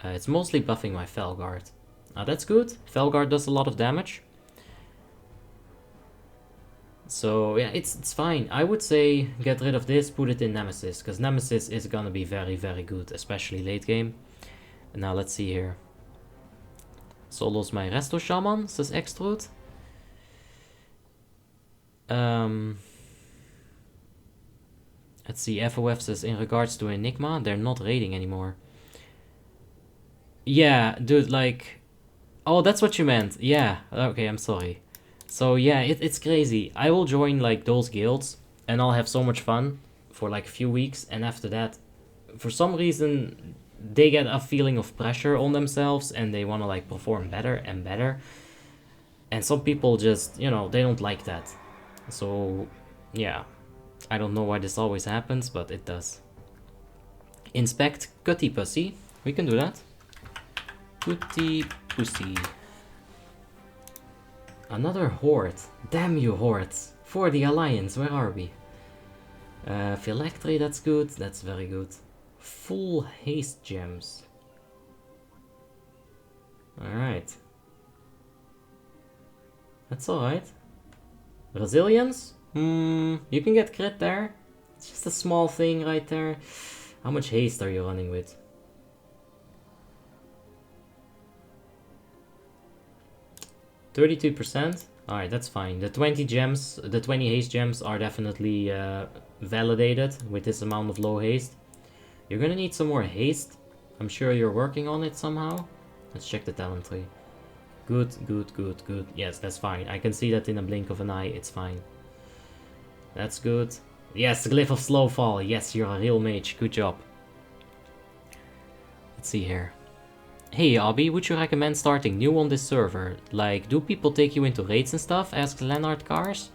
Speaker 1: It's mostly buffing my Felguard. That's good. Felguard does a lot of damage. So yeah, it's fine. I would say get rid of this, put it in Nemesis, because Nemesis is gonna be very, very good, especially late game. And now let's see here. Solos my Resto Shaman, says Extrude. Let's see, FOF says in regards to Enigma, they're not raiding anymore. Yeah, dude, like... Oh, that's what you meant. Yeah, okay, I'm sorry. So yeah, it's crazy. I will join like those guilds and I'll have so much fun for like a few weeks, and after that, for some reason, they get a feeling of pressure on themselves and they want to like perform better and better. And some people just, you know, they don't like that. So yeah, I don't know why this always happens, but it does. Inspect Cutty Pussy. We can do that. Cutty Pussy. Another horde. Damn you hordes. For the Alliance, where are we? Phylactery, that's good. That's very good. Full haste gems. Alright. That's alright. Resilience? You can get crit there. It's just a small thing right there. How much haste are you running with? %. Alright, that's fine. The 20 gems, the 20 haste gems are definitely validated with this amount of low haste. You're gonna need some more haste. I'm sure you're working on it somehow. Let's check the talent tree. Good, good, good, good. Yes, that's fine. I can see that in a blink of an eye. It's fine. That's good. Yes, Glyph of Slowfall. Yes, you're a real mage. Good job. Let's see here. Hey Abby, would you recommend starting new on this server? Like, do people take you into raids and stuff? Asks Leonard Cars.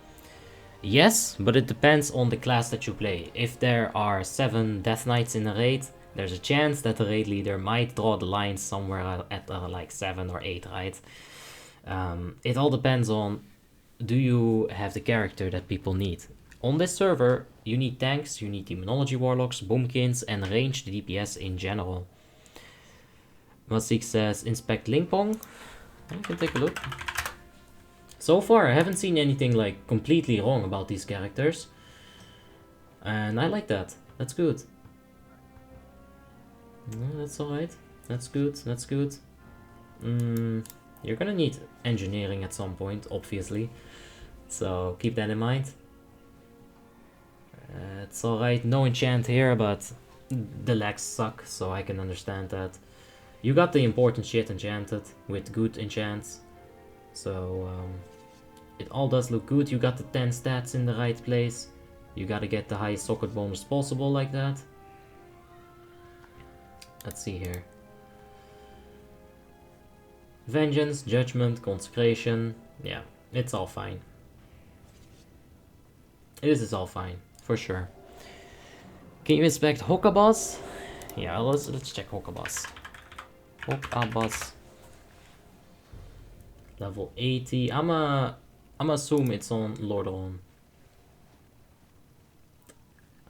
Speaker 1: Yes, but it depends on the class that you play. If there are 7 Death Knights in a raid, there's a chance that the raid leader might draw the line somewhere at like 7 or 8, right? It all depends on, do you have the character that people need? On this server, you need tanks, you need Demonology Warlocks, Boomkins, and ranged DPS in general. Masik says, inspect Lingpong. I can take a look. So far, I haven't seen anything like completely wrong about these characters. And I like that. That's good. No, that's alright. That's good. That's good. You're gonna need engineering at some point, obviously. So keep that in mind. It's alright, no enchant here, but the lags suck, so I can understand that. You got the important shit enchanted with good enchants. So it all does look good. You got the 10 stats in the right place. You gotta get the highest socket bonus possible like that. Let's see here. Vengeance, Judgment, Consecration. Yeah, it's all fine. This is all fine, for sure. Can you inspect Hokkabas? Yeah, let's check Hokkabas. Hokkabas. Level 80. I'ma assume it's on Lordaeron.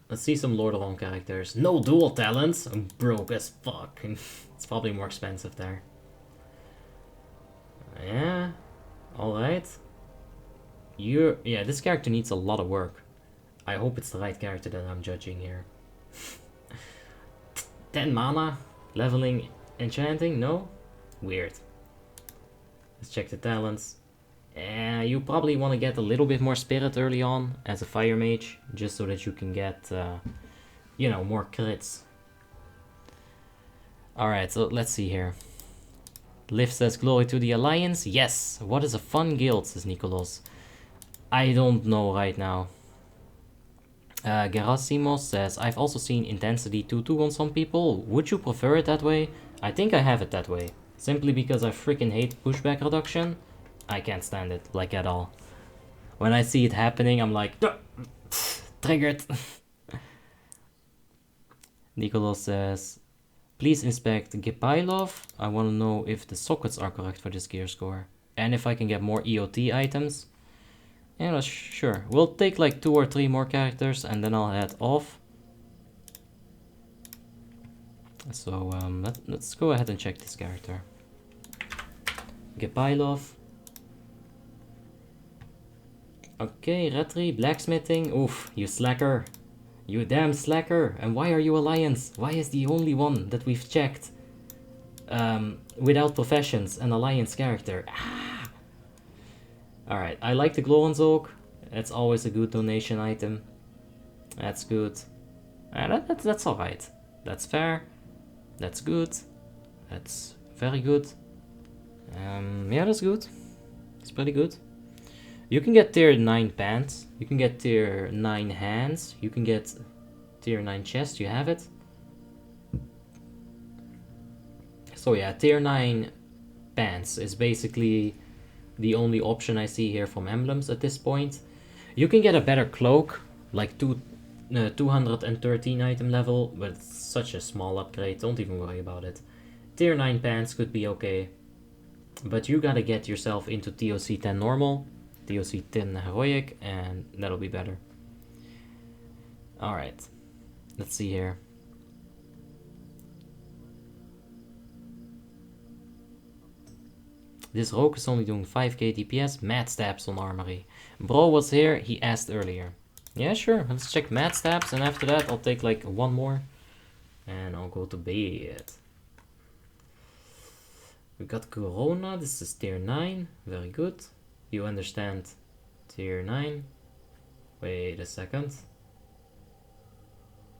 Speaker 1: Let's see some Lordaeron characters. No dual talents? I'm broke as fuck. It's probably more expensive there. Yeah, alright. Yeah, this character needs a lot of work. I hope it's the right character that I'm judging here. 10 mana? Leveling enchanting? No? Weird. Let's check the talents. You probably want to get a little bit more spirit early on as a fire mage, just so that you can get, you know, more crits. Alright, so let's see here. Liv says, glory to the Alliance. Yes, what is a fun guild, says Nicholas. I don't know right now. Gerasimos says, I've also seen intensity 2-2 on some people. Would you prefer it that way? I think I have it that way. Simply because I freaking hate pushback reduction. I can't stand it, like at all. When I see it happening, I'm like, triggered. Nicholas says, please inspect Gepailov. I want to know if the sockets are correct for this gear score. And if I can get more EOT items. Yeah, sure. We'll take like 2 or 3 more characters and then I'll head off. So let's go ahead and check this character. Gepailov. Okay, Retri, blacksmithing. Oof, you slacker. You damn slacker. And why are you Alliance? Why is the only one that we've checked without professions an Alliance character? Ah. Alright, I like the Glorens Oak. It's always a good donation item. That's good. That's alright. That's fair. That's good. That's very good. Yeah, that's good. It's pretty good. You can get tier 9 pants. You can get tier 9 hands. You can get tier 9 chest. You have it. So yeah, tier 9 pants is basically the only option I see here from emblems at this point. You can get a better cloak, like 213 item level, but it's such a small upgrade, don't even worry about it. Tier 9 pants could be okay, but you gotta get yourself into ToC 10 normal, ToC 10 heroic, and that'll be better. Alright, let's see here. This rogue is only doing 5k DPS, mad stabs on armory. Bro was here, he asked earlier. Yeah, sure, let's check mad stabs, and after that I'll take like 1 more. And I'll go to bed. We got Corona, this is tier 9, very good. You understand tier 9. Wait a second.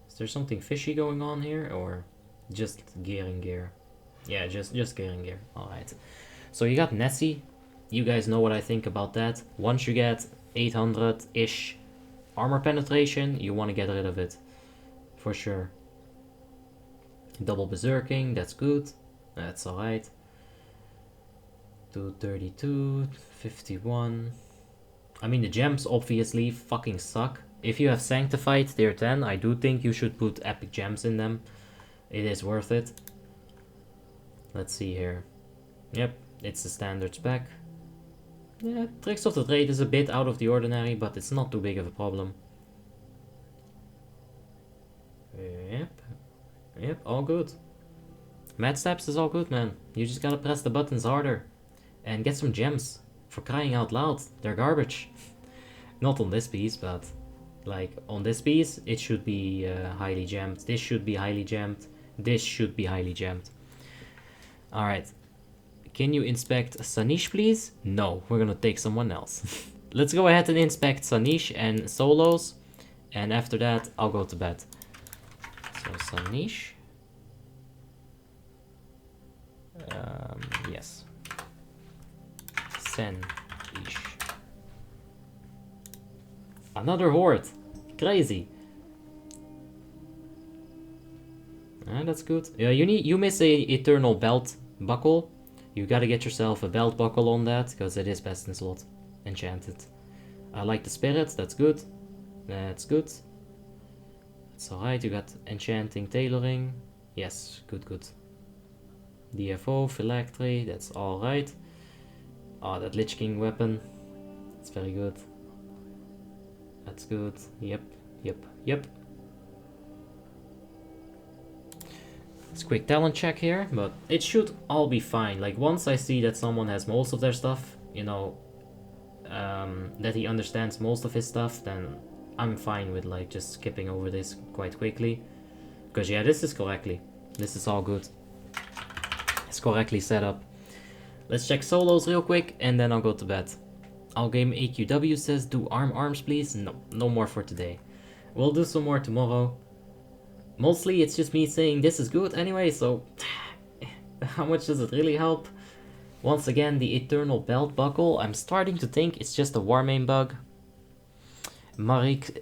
Speaker 1: Is there something fishy going on here, or just gearing gear? Yeah, just gearing gear, alright. So you got Nessie. You guys know what I think about that. Once you get 800-ish armor penetration, you want to get rid of it. For sure. Double berserking, that's good. That's alright. 232, 51. I mean, the gems obviously fucking suck. If you have Sanctified tier 10, I do think you should put epic gems in them. It is worth it. Let's see here. Yep, it's the standard spec. Yeah, Tricks of the Trade is a bit out of the ordinary, but it's not too big of a problem. Yep, all good. Mad Steps is all good, man. You just gotta press the buttons harder. And get some gems. For crying out loud, they're garbage. Not on this piece, but like on this piece, it should be highly gemmed. This should be highly gemmed. This should be highly gemmed. Alright. Can you inspect Sanish, please? No, we're gonna take someone else. Let's go ahead and inspect Sanish and solos. And after that, I'll go to bed. So Sanish. Yes. Sanish. Another horde. Crazy. That's good. Yeah, you miss a eternal belt buckle. You gotta get yourself a belt buckle on that, because it is best in slot. Enchanted. I like the spirit, that's good. That's good. It's alright, you got enchanting tailoring. Yes, good. DFO, phylactery, that's alright. Oh, that Lich King weapon. It's very good. That's good. Yep. It's a quick talent check here, but it should all be fine. Like, once I see that someone has most of their stuff, you know, that he understands most of his stuff, then I'm fine with like just skipping over this quite quickly. Because yeah, this is all good. It's correctly set up. Let's check solos real quick and then I'll go to bed. All game AQW says, do arms please? No more for today. We'll do some more tomorrow. Mostly it's just me saying this is good anyway, so how much does it really help? Once again, the Eternal Belt Buckle, I'm starting to think it's just a Warmane bug. Masik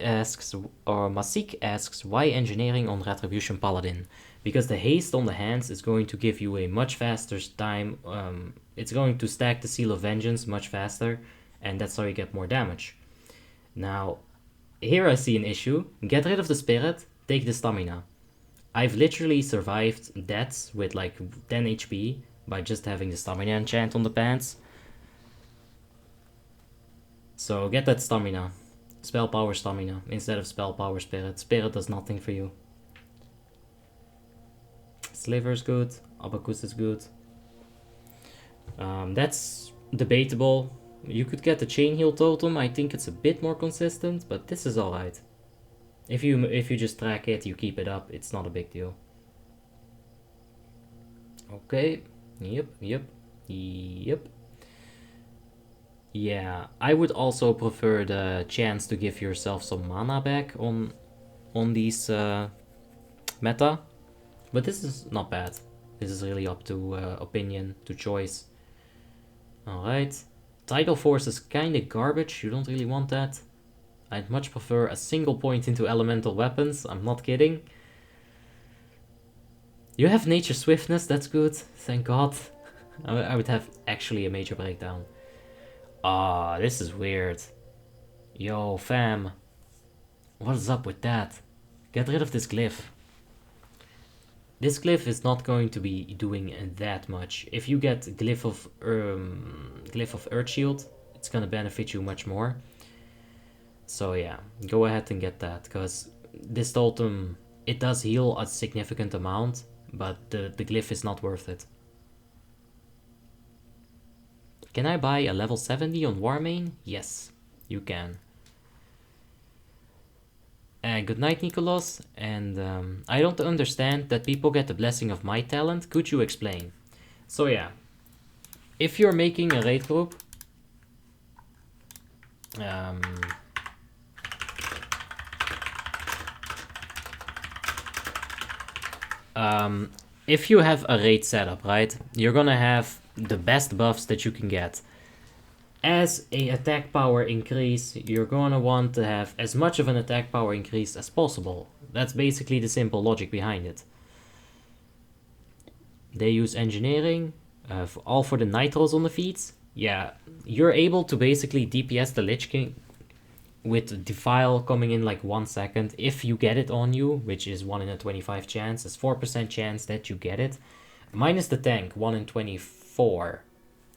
Speaker 1: asks, why engineering on Retribution Paladin? Because the haste on the hands is going to give you a much faster time, it's going to stack the Seal of Vengeance much faster, and that's how you get more damage. Now, here I see an issue. Get rid of the spirit, take the stamina. I've literally survived deaths with like 10 HP by just having the stamina enchant on the pants. So get that stamina. Spell power stamina instead of spell power spirit. Spirit does nothing for you. Sliver is good. Abacus is good. That's debatable. You could get the chain heal totem. I think it's a bit more consistent, but this is alright. If you just track it, you keep it up, it's not a big deal. Okay. Yep. Yeah, I would also prefer the chance to give yourself some mana back on these meta. But this is not bad. This is really up to opinion, to choice. Alright. Tidal Force is kinda garbage, you don't really want that. I'd much prefer a single point into elemental weapons, I'm not kidding. You have Nature Swiftness, that's good, thank god. I would have actually a major breakdown. Ah, this is weird. Yo, fam. What is up with that? Get rid of this glyph. This glyph is not going to be doing that much. If you get Glyph of Earthshield, it's gonna benefit you much more. So yeah, go ahead and get that, because this totem, it does heal a significant amount, but the glyph is not worth it. Can I buy a level 70 on Warmane? Yes, you can. Good night, Nicholas. And I don't understand that people get the blessing of my talent. Could you explain? So yeah, if you're making a raid group, if you have a raid setup, right, you're gonna have the best buffs that you can get. As a attack power increase, you're gonna want to have as much of an attack power increase as possible. That's basically the simple logic behind it. They use engineering, all for the nitros on the feats. Yeah, you're able to basically DPS the Lich King with Defile coming in like 1 second. If you get it on you, which is 1 in a 25 chance, it's 4% chance that you get it. Minus the tank, 1 in 24.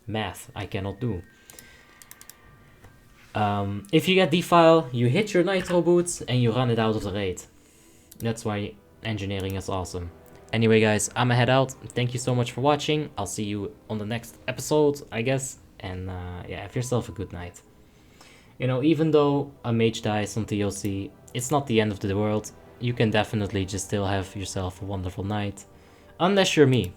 Speaker 1: Math, I cannot do. If you get Defile, you hit your Nitro Boots and you run it out of the raid. That's why engineering is awesome. Anyway guys, I'ma head out. Thank you so much for watching. I'll see you on the next episode, I guess. And yeah, have yourself a good night. You know, even though a mage dies on ToGC, it's not the end of the world. You can definitely just still have yourself a wonderful night. Unless you're me.